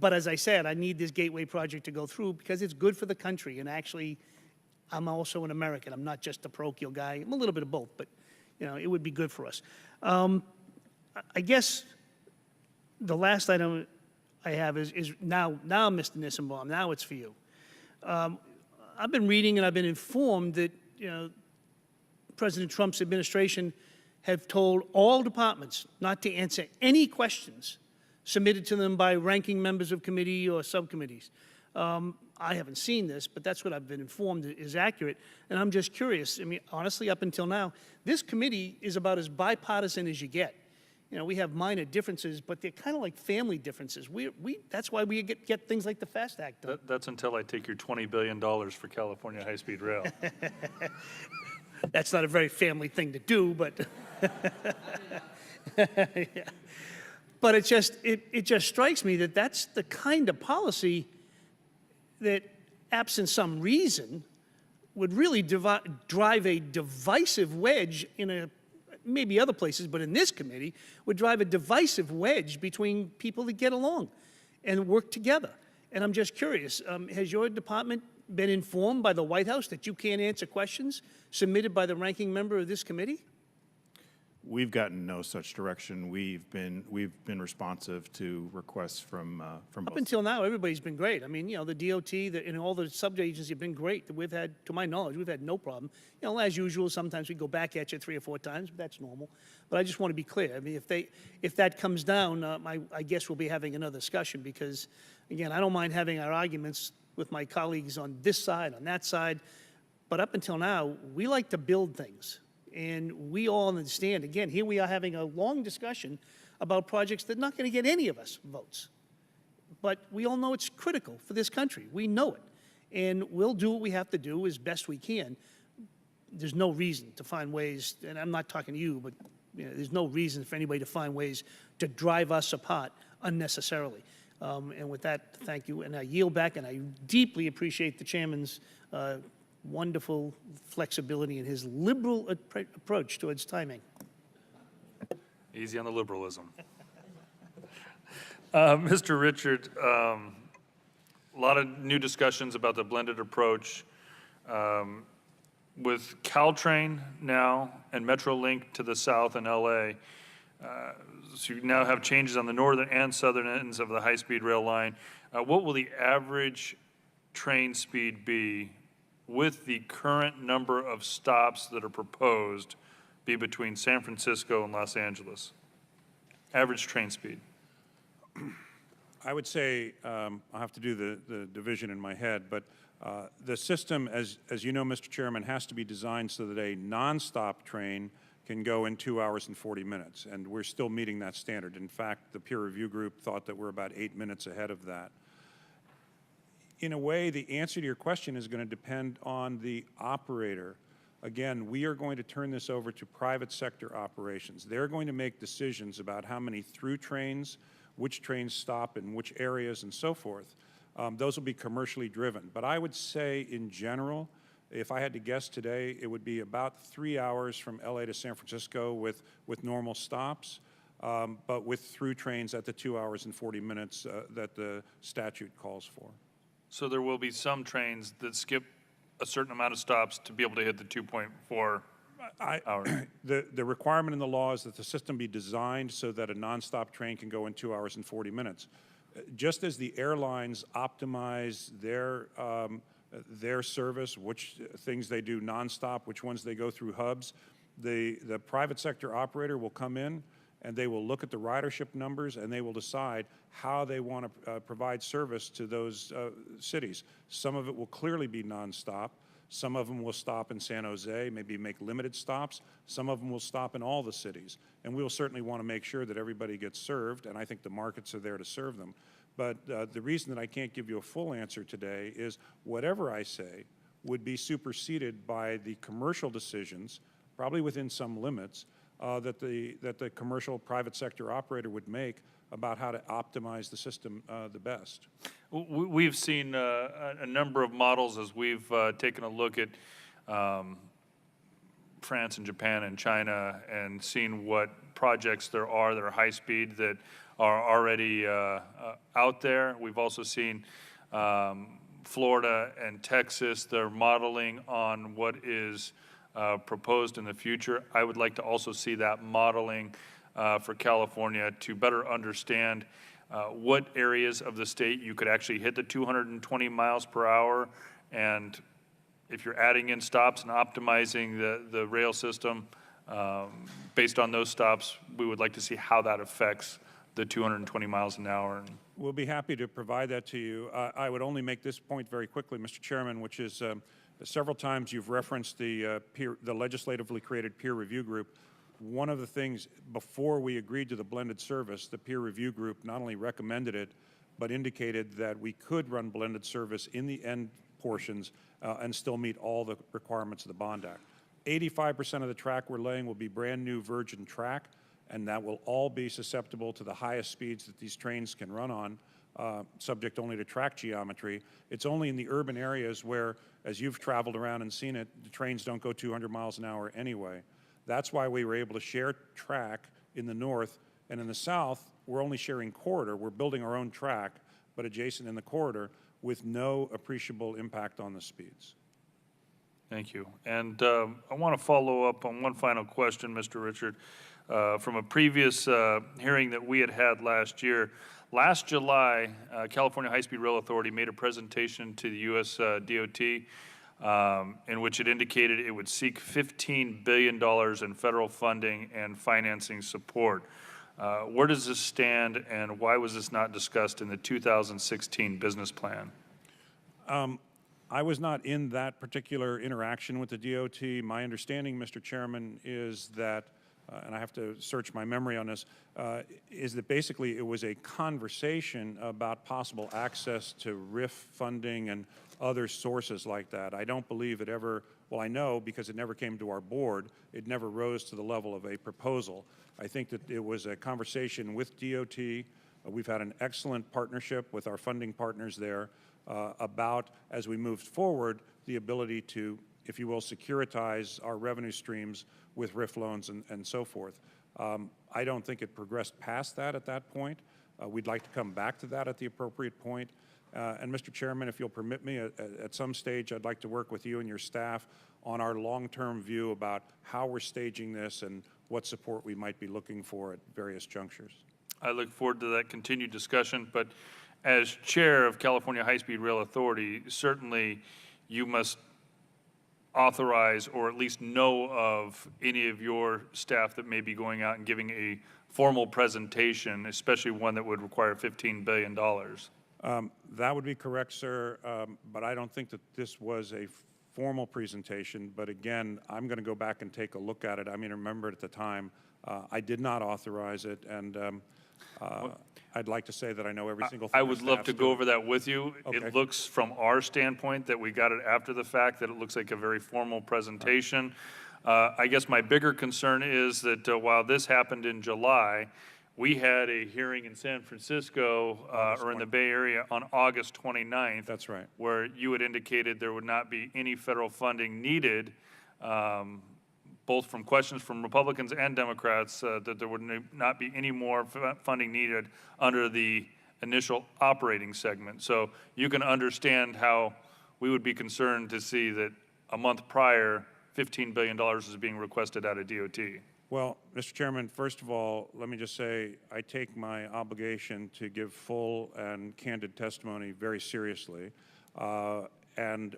But as I said, I need this Gateway project to go through because it's good for the country. And actually, I'm also an American. I'm not just a parochial guy. I'm a little bit of both, but it would be good for us. I guess the last item I have is now, Mr. Nissenbaum, now it's for you. I've been reading and I've been informed that President Trump's administration have told all departments not to answer any questions submitted to them by ranking members of committee or subcommittees. I haven't seen this, but that's what I've been informed is accurate, and I'm just curious. I mean, honestly, up until now, this committee is about as bipartisan as you get. We have minor differences, but they're kind of like family differences. That's why we get things like the FAST Act done. That's until I take your $20 billion for California high-speed rail. That's not a very family thing to do, but yeah. But it just strikes me that that's the kind of policy that, absent some reason, would really drive a divisive wedge in maybe other places, but in this committee, would drive a divisive wedge between people that get along and work together. And I'm just curious, has your department been informed by the White House that you can't answer questions submitted by the ranking member of this committee? We've gotten no such direction. We've been responsive to requests from both. Up until now, everybody's been great. I mean, the DOT and all the sub-agencies have been great. We've had, to my knowledge, we've had no problem. As usual, sometimes we go back at you 3 or 4 times. But that's normal. But I just want to be clear. I mean, if that comes down, I guess we'll be having another discussion because, again, I don't mind having our arguments with my colleagues on this side, on that side. But up until now, we like to build things. And we all understand, again, here we are having a long discussion about projects that are not going to get any of us votes. But we all know it's critical for this country. We know it. And we'll do what we have to do as best we can. There's no reason to find ways, and I'm not talking to you, but there's no reason for anybody to find ways to drive us apart unnecessarily. And with that, thank you. And I yield back, and I deeply appreciate the chairman's wonderful flexibility and his liberal approach towards timing. Easy on the liberalism. Mr. Richard, a lot of new discussions about the blended approach. With Caltrain now and Metrolink to the south in LA, so you now have changes on the northern and southern ends of the high-speed rail line. What will the average train speed be with the current number of stops that are proposed be between San Francisco and Los Angeles? Average train speed. I would say, I'll have to do the division in my head, but the system, as you know, Mr. Chairman, has to be designed so that a nonstop train can go in 2 hours and 40 minutes, and we're still meeting that standard. In fact, the peer review group thought that we're about 8 minutes ahead of that. In a way, the answer to your question is going to depend on the operator. Again, we are going to turn this over to private sector operations. They're going to make decisions about how many through trains, which trains stop in which areas, and so forth. Those will be commercially driven. But I would say, in general, if I had to guess today, it would be about 3 hours from LA to San Francisco with normal stops, but with through trains at the 2 hours and 40 minutes that the statute calls for. So there will be some trains that skip a certain amount of stops to be able to hit the 2.4 hours. The requirement in the law is that the system be designed so that a nonstop train can go in 2 hours and 40 minutes. Just as the airlines optimize their service, which things they do nonstop, which ones they go through hubs, the private sector operator will come in and they will look at the ridership numbers and they will decide how they want to provide service to those cities. Some of it will clearly be nonstop. Some of them will stop in San Jose, maybe make limited stops. Some of them will stop in all the cities. And we will certainly want to make sure that everybody gets served, and I think the markets are there to serve them. But the reason that I can't give you a full answer today is whatever I say would be superseded by the commercial decisions, probably within some limits, that the commercial private sector operator would make about how to optimize the system the best. We've seen a number of models as we've taken a look at France and Japan and China and seen what projects there are that are high speed that are already out there. We've also seen Florida and Texas. They're modeling on what is proposed in the future. I would like to also see that modeling for California to better understand what areas of the state you could actually hit the 220 miles per hour, and if you're adding in stops and optimizing the rail system based on those stops, we would like to see how that affects the 220 miles an hour. We'll be happy to provide that to you. I would only make this point very quickly, Mr. Chairman, which is several times you've referenced the legislatively created peer review group. One of the things, before we agreed to the blended service, the peer review group not only recommended it, but indicated that we could run blended service in the end portions and still meet all the requirements of the Bond Act. 85% of the track we're laying will be brand new virgin track, and that will all be susceptible to the highest speeds that these trains can run on, subject only to track geometry. It's only in the urban areas where, as you've traveled around and seen it, the trains don't go 200 miles an hour anyway. That's why we were able to share track in the north, and in the south, we're only sharing corridor. We're building our own track, but adjacent in the corridor with no appreciable impact on the speeds. Thank you. And I want to follow up on one final question, Mr. Richard. From a previous hearing that we had last year, last July, California High-Speed Rail Authority made a presentation to the U.S. DOT in which it indicated it would seek $15 billion in federal funding and financing support. Where does this stand, and why was this not discussed in the 2016 business plan? I was not in that particular interaction with the DOT. My understanding, Mr. Chairman, is that, and I have to search my memory on this, is that basically it was a conversation about possible access to RIF funding and other sources like that. I don't believe it ever, well, I know because it never came to our board, it never rose to the level of a proposal. I think that it was a conversation with DOT. We've had an excellent partnership with our funding partners there about, as we moved forward, the ability to, if you will, securitize our revenue streams with RIF loans and so forth. I don't think it progressed past that at that point. We'd like to come back to that at the appropriate point. And Mr. Chairman, if you'll permit me, at some stage I'd like to work with you and your staff on our long-term view about how we're staging this and what support we might be looking for at various junctures. I look forward to that continued discussion, but as chair of California High-Speed Rail Authority, certainly you must authorize or at least know of any of your staff that may be going out and giving a formal presentation, especially one that would require $15 billion. That would be correct, sir, but I don't think that this was a formal presentation. But again, I'm going to go back and take a look at it. I mean, remember at the time, I did not authorize it, and I'd like to say that I know every single thing. I would love to go over that with you. Okay. It looks, from our standpoint, that we got it after the fact, that it looks like a very formal presentation. I guess my bigger concern is that while this happened in July, we had a hearing in San Francisco or in the Bay Area on August 29th. That's right. Where you had indicated there would not be any federal funding needed, both from questions from Republicans and Democrats, that there would not be any more funding needed under the initial operating segment. So you can understand how we would be concerned to see that a month prior, $15 billion is being requested out of DOT. Well, Mr. Chairman, first of all, let me just say I take my obligation to give full and candid testimony very seriously. And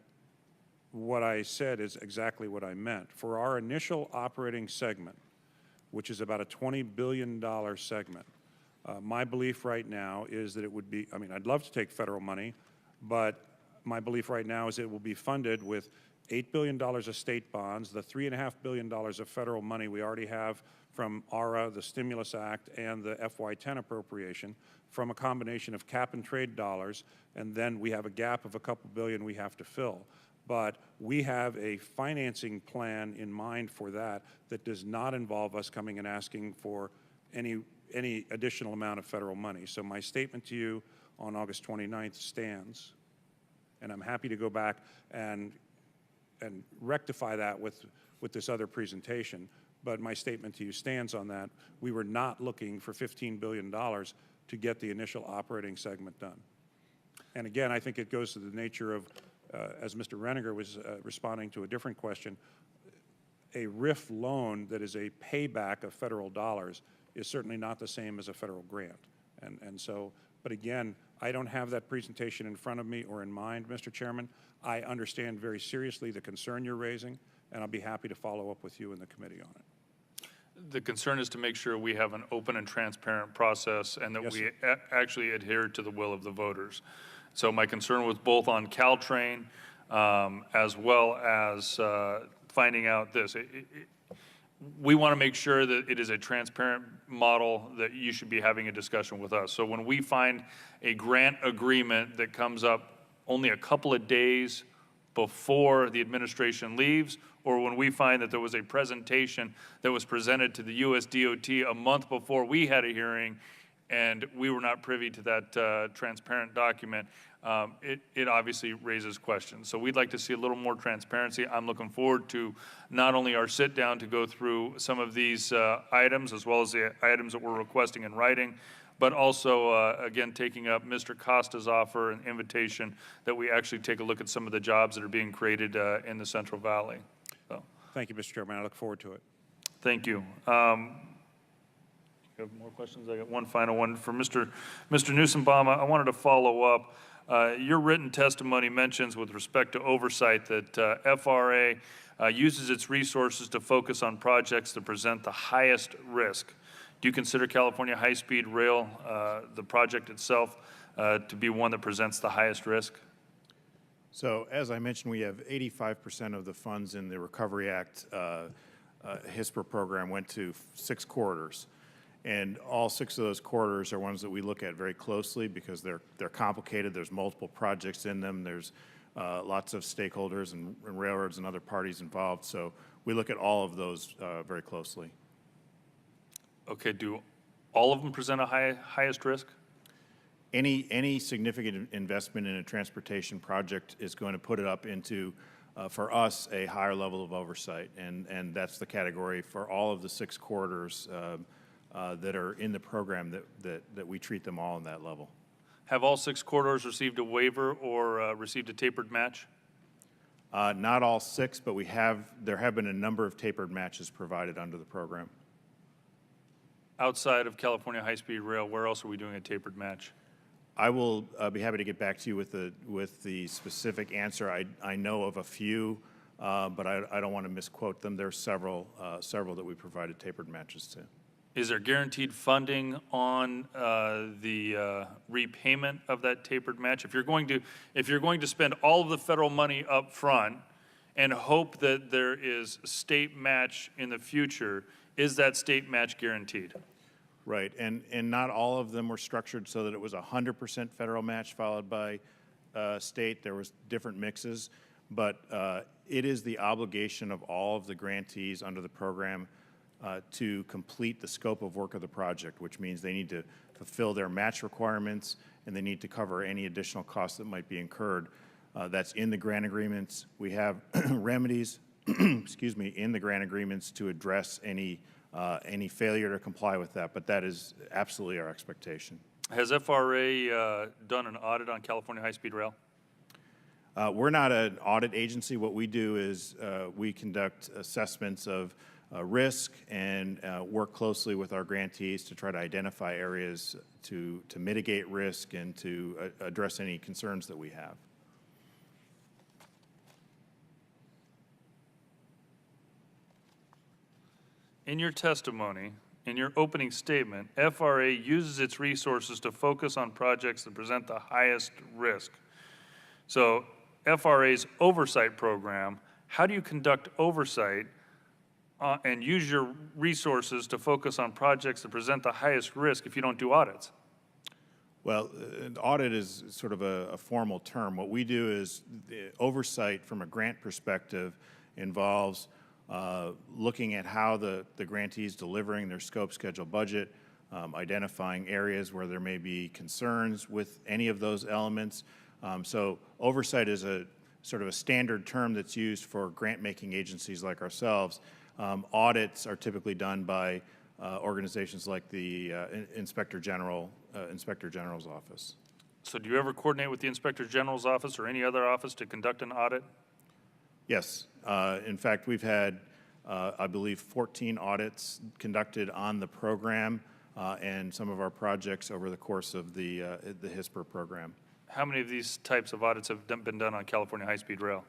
what I said is exactly what I meant. For our initial operating segment, which is about a $20 billion segment, my belief right now is that it would be, I mean, I'd love to take federal money, but my belief right now is it will be funded with $8 billion of state bonds, the $3.5 billion of federal money we already have from ARA, the Stimulus Act, and the FY10 appropriation, from a combination of cap and trade dollars, and then we have a gap of a couple billion we have to fill. But we have a financing plan in mind for that that does not involve us coming and asking for any additional amount of federal money. So my statement to you on August 29th stands, and I'm happy to go back and rectify that with this other presentation. But my statement to you stands on that. We were not looking for $15 billion to get the initial operating segment done. And again, I think it goes to the nature of, as Mr. Reniger was responding to a different question, a RIF loan that is a payback of federal dollars is certainly not the same as a federal grant. And so, but again, I don't have that presentation in front of me or in mind, Mr. Chairman. I understand very seriously the concern you're raising, and I'll be happy to follow up with you in the committee on it. The concern is to make sure we have an open and transparent process and that Yes, we actually adhere to the will of the voters. So my concern was both on Caltrain as well as finding out this. We want to make sure that it is a transparent model that you should be having a discussion with us. So when we find a grant agreement that comes up only a couple of days before the administration leaves, or when we find that there was a presentation that was presented to the US DOT a month before we had a hearing and we were not privy to that transparent document, it obviously raises questions. So we'd like to see a little more transparency. I'm looking forward to not only our sit down to go through some of these items as well as the items that we're requesting in writing, but also, again, taking up Mr. Costa's offer and invitation that we actually take a look at some of the jobs that are being created in the Central Valley. So, thank you, Mr. Chairman. I look forward to it. thank you. You have more questions? I got one final one for Mr. Newsombaum. I wanted to follow up. Your written testimony mentions with respect to oversight that FRA uses its resources to focus on projects that present the highest risk. Do you consider California high-speed rail, the project itself, to be one that presents the highest risk? So as I mentioned, we have 85% of the funds in the Recovery Act HISPR program went to 6 corridors. And all 6 of those corridors are ones that we look at very closely because they're complicated. There's multiple projects in them. There's lots of stakeholders and railroads and other parties involved. So we look at all of those very closely. Okay, do all of them present a highest risk? Any significant investment in a transportation project is going to put it up into, for us, a higher level of oversight. And that's the category for all of the 6 corridors that are in the program that we treat them all in that level. Have all 6 corridors received a waiver or received a tapered match? Not all 6, but there have been a number of tapered matches provided under the program. Outside of California high-speed rail, where else are we doing a tapered match? I will be happy to get back to you with the specific answer. I know of a few, but I don't want to misquote them. There's several that we provided tapered matches to. Is there guaranteed funding on the repayment of that tapered match? If you're going to spend all of the federal money up front and hope that there is state match in the future, is that state match guaranteed? Right, and not all of them were structured so that it was 100% federal match followed by state. There was different mixes, but it is the obligation of all of the grantees under the program to complete the scope of work of the project, which means they need to fulfill their match requirements and they need to cover any additional costs that might be incurred. That's in the grant agreements. We have remedies, excuse me, in the grant agreements to address any failure to comply with that, but that is absolutely our expectation. Has FRA done an audit on California high-speed rail? We're not an audit agency. What we do is we conduct assessments of risk and work closely with our grantees to try to identify areas to mitigate risk and to address any concerns that we have. In your testimony, in your opening statement, FRA uses its resources to focus on projects that present the highest risk. So FRA's oversight program, how do you conduct oversight and use your resources to focus on projects that present the highest risk if you don't do audits? Well, an audit is sort of a formal term. What we do is the oversight from a grant perspective involves looking at how the grantee is delivering their scope, schedule, budget, identifying areas where there may be concerns with any of those elements. So oversight is a sort of a standard term that's used for grant-making agencies like ourselves. Audits are typically done by organizations like the Inspector General's office. So do you ever coordinate with the Inspector General's office or any other office to conduct an audit? Yes. In fact, we've had, I believe, 14 audits conducted on the program and some of our projects over the course of the HISPER program. How many of these types of audits have been done on California high-speed rail?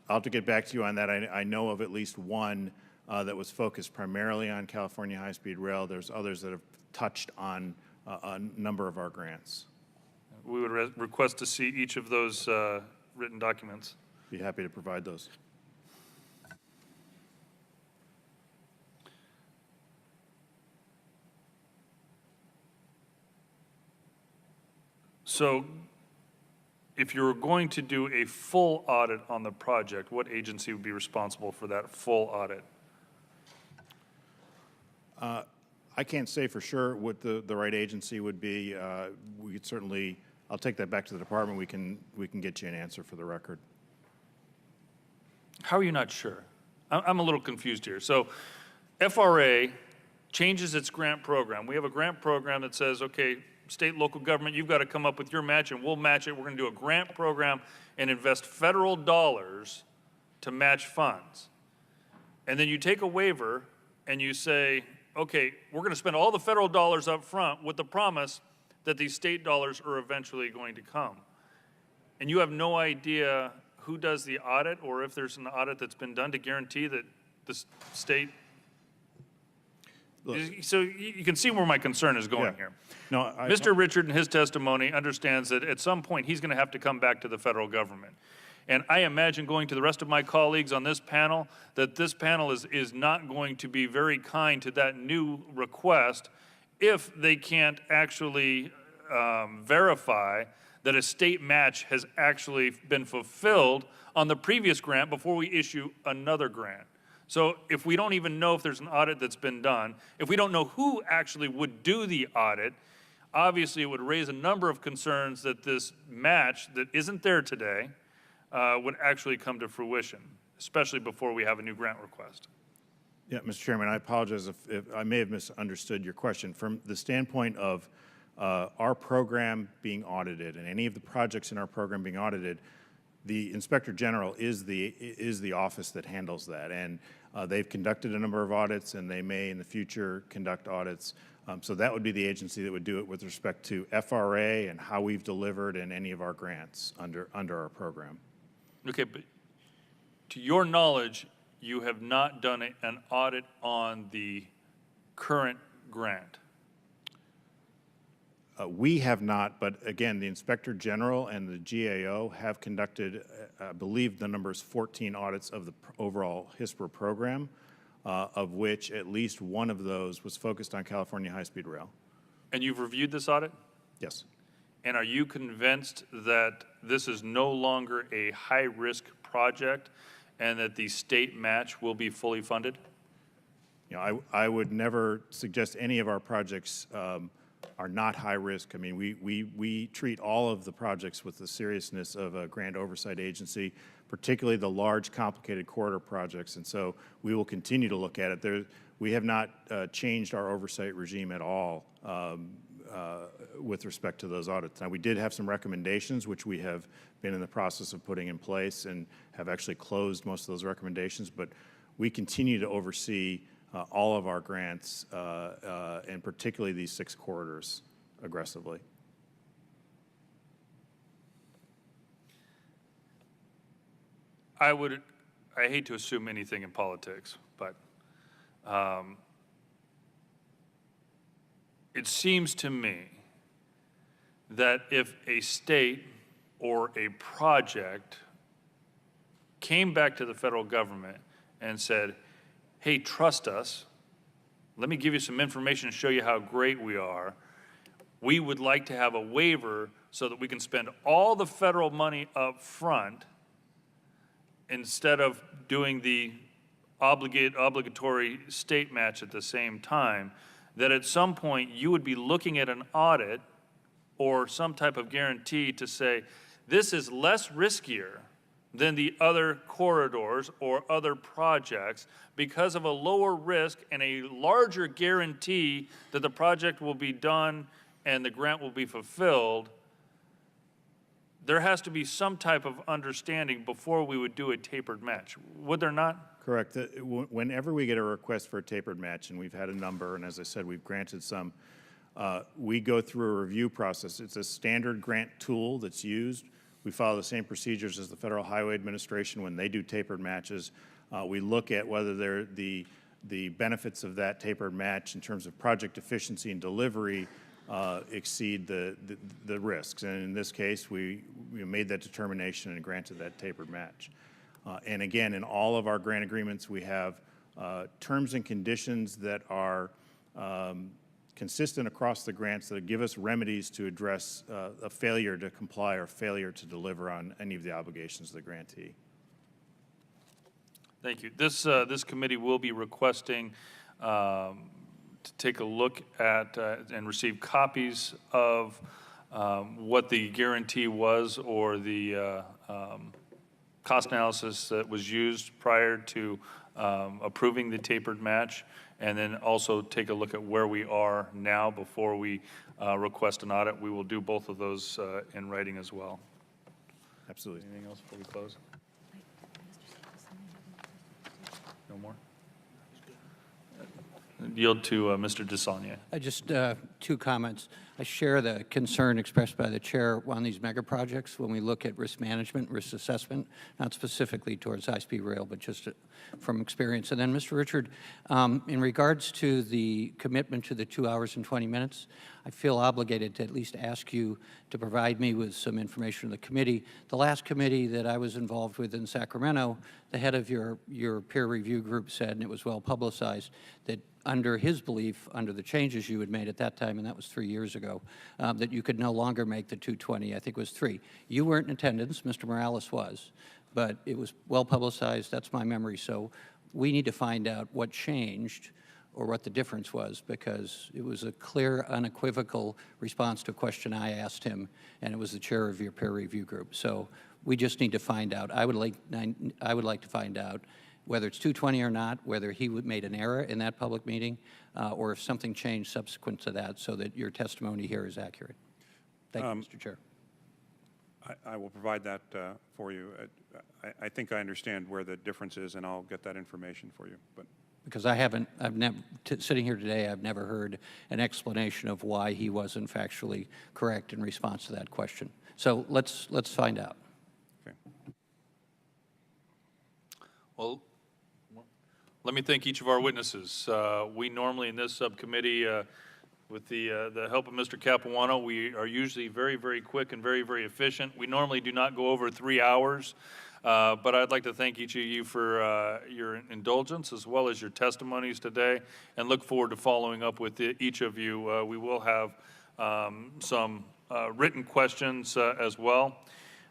I'll have to get back to you on that. I know of at least one that was focused primarily on California high-speed rail. There's others that have touched on a number of our grants. We would request to see each of those written documents. Be happy to provide those. So if you were going to do a full audit on the project, what agency would be responsible for that full audit? I can't say for sure what the right agency would be. We could certainly, I'll take that back to the department. We can get you an answer for the record. How are you not sure? I'm a little confused here. So FRA changes its grant program. We have a grant program that says, okay, state, local government, you've got to come up with your match and we'll match it. We're going to do a grant program and invest federal dollars to match funds. And then you take a waiver and you say, okay, we're going to spend all the federal dollars up front with the promise that these state dollars are eventually going to come. And you have no idea who does the audit or if there's an audit that's been done to guarantee that the state. Look, so you can see where my concern is going here. No, Mr. Richard in his testimony understands that at some point he's going to have to come back to the federal government. And I imagine going to the rest of my colleagues on this panel that this panel is not going to be very kind to that new request if they can't actually verify that a state match has actually been fulfilled on the previous grant before we issue another grant. So if we don't even know if there's an audit that's been done, if we don't know who actually would do the audit, obviously it would raise a number of concerns that this match that isn't there today would actually come to fruition, especially before we have a new grant request. Yeah, Mr. Chairman, I apologize if I may have misunderstood your question. From the standpoint of our program being audited and any of the projects in our program being audited, the Inspector General is the office that handles that. And they've conducted a number of audits and they may in the future conduct audits. So that would be the agency that would do it with respect to FRA and how we've delivered in any of our grants under our program. Okay, but to your knowledge, you have not done an audit on the current grant? We have not, but again, the Inspector General and the GAO have conducted, I believe the number is 14 audits of the overall HISPR program, of which at least one of those was focused on California high-speed rail. And you've reviewed this audit? Yes. And are you convinced that this is no longer a high-risk project and that the state match will be fully funded? You know, I would never suggest any of our projects are not high risk. I mean, we treat all of the projects with the seriousness of a grant oversight agency, particularly the large, complicated corridor projects, and so we will continue to look at it. We have not changed our oversight regime at all with respect to those audits. Now, we did have some recommendations, which we have been in the process of putting in place and have actually closed most of those recommendations, but we continue to oversee all of our grants, and particularly these 6 corridors, aggressively. I hate to assume anything in politics, but it seems to me that if a state or a project came back to the federal government and said, hey, trust us, let me give you some information to show you how great we are, we would like to have a waiver so that we can spend all the federal money up front instead of doing the obligatory state match at the same time, that at some point you would be looking at an audit or some type of guarantee to say, this is less riskier than the other corridors or other projects because of a lower risk and a larger guarantee that the project will be done and the grant will be fulfilled. There has to be some type of understanding before we would do a tapered match. Would there not? Correct. Whenever we get a request for a tapered match, and we've had a number, and as I said, we've granted some, we go through a review process. It's a standard grant tool that's used. We follow the same procedures as the Federal Highway Administration when they do tapered matches. We look at whether the benefits of that tapered match in terms of project efficiency and delivery exceed the risks. And in this case, we made that determination and granted that tapered match. And again, in all of our grant agreements, we have terms and conditions that are consistent across the grants that give us remedies to address a failure to comply or failure to deliver on any of the obligations of the grantee. Thank you. This committee will be requesting to take a look at and receive copies of what the guarantee was or the cost analysis that was used prior to approving the tapered match, and then also take a look at where we are now before we request an audit. We will do both of those in writing as well. Absolutely. Anything else before we close? No more? Yield to Mr. DeSaulnier. Just 2 comments. I share the concern expressed by the chair on these mega projects when we look at risk management, risk assessment, not specifically towards high-speed rail, but just from experience. And then, Mr. Richard, in regards to the commitment to the 2 hours and 20 minutes, I feel obligated to at least ask you to provide me with some information on the committee. The last committee that I was involved with in Sacramento, the head of your peer review group said, and it was well publicized, that under his belief, under the changes you had made at that time, and that was 3 years ago, that you could no longer make the 220, I think it was 3. You weren't in attendance, Mr. Morales was, but it was well publicized, that's my memory, so we need to find out what changed or what the difference was, because it was a clear, unequivocal response to a question I asked him, and it was the chair of your peer review group. So we just need to find out. I would like to find out whether it's 220 or not, whether he made an error in that public meeting, or if something changed subsequent to that so that your testimony here is accurate. Thank you, Mr. Chair. I will provide that for you. I think I understand where the difference is, and I'll get that information for you. But Because sitting here today, I've never heard an explanation of why he wasn't factually correct in response to that question. So let's find out. Okay. Well, Let me thank each of our witnesses. We normally in this subcommittee, with the help of Mr. Capuano, we are usually very, very quick and very, very efficient. We normally do not go over 3 hours, but I'd like to thank each of you for your indulgence as well as your testimonies today, and look forward to following up with each of you. We will have some written questions as well.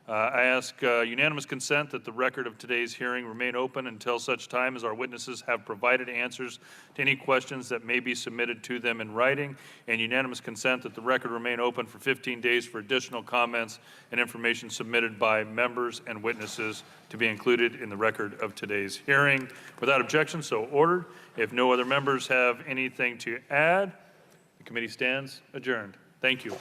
I ask unanimous consent that the record of today's hearing remain open until such time as our witnesses have provided answers to any questions that may be submitted to them in writing, and unanimous consent that the record remain open for 15 days for additional comments and information submitted by members and witnesses to be included in the record of today's hearing. Without objection, so ordered. If no other members have anything to add, the committee stands adjourned. Thank you.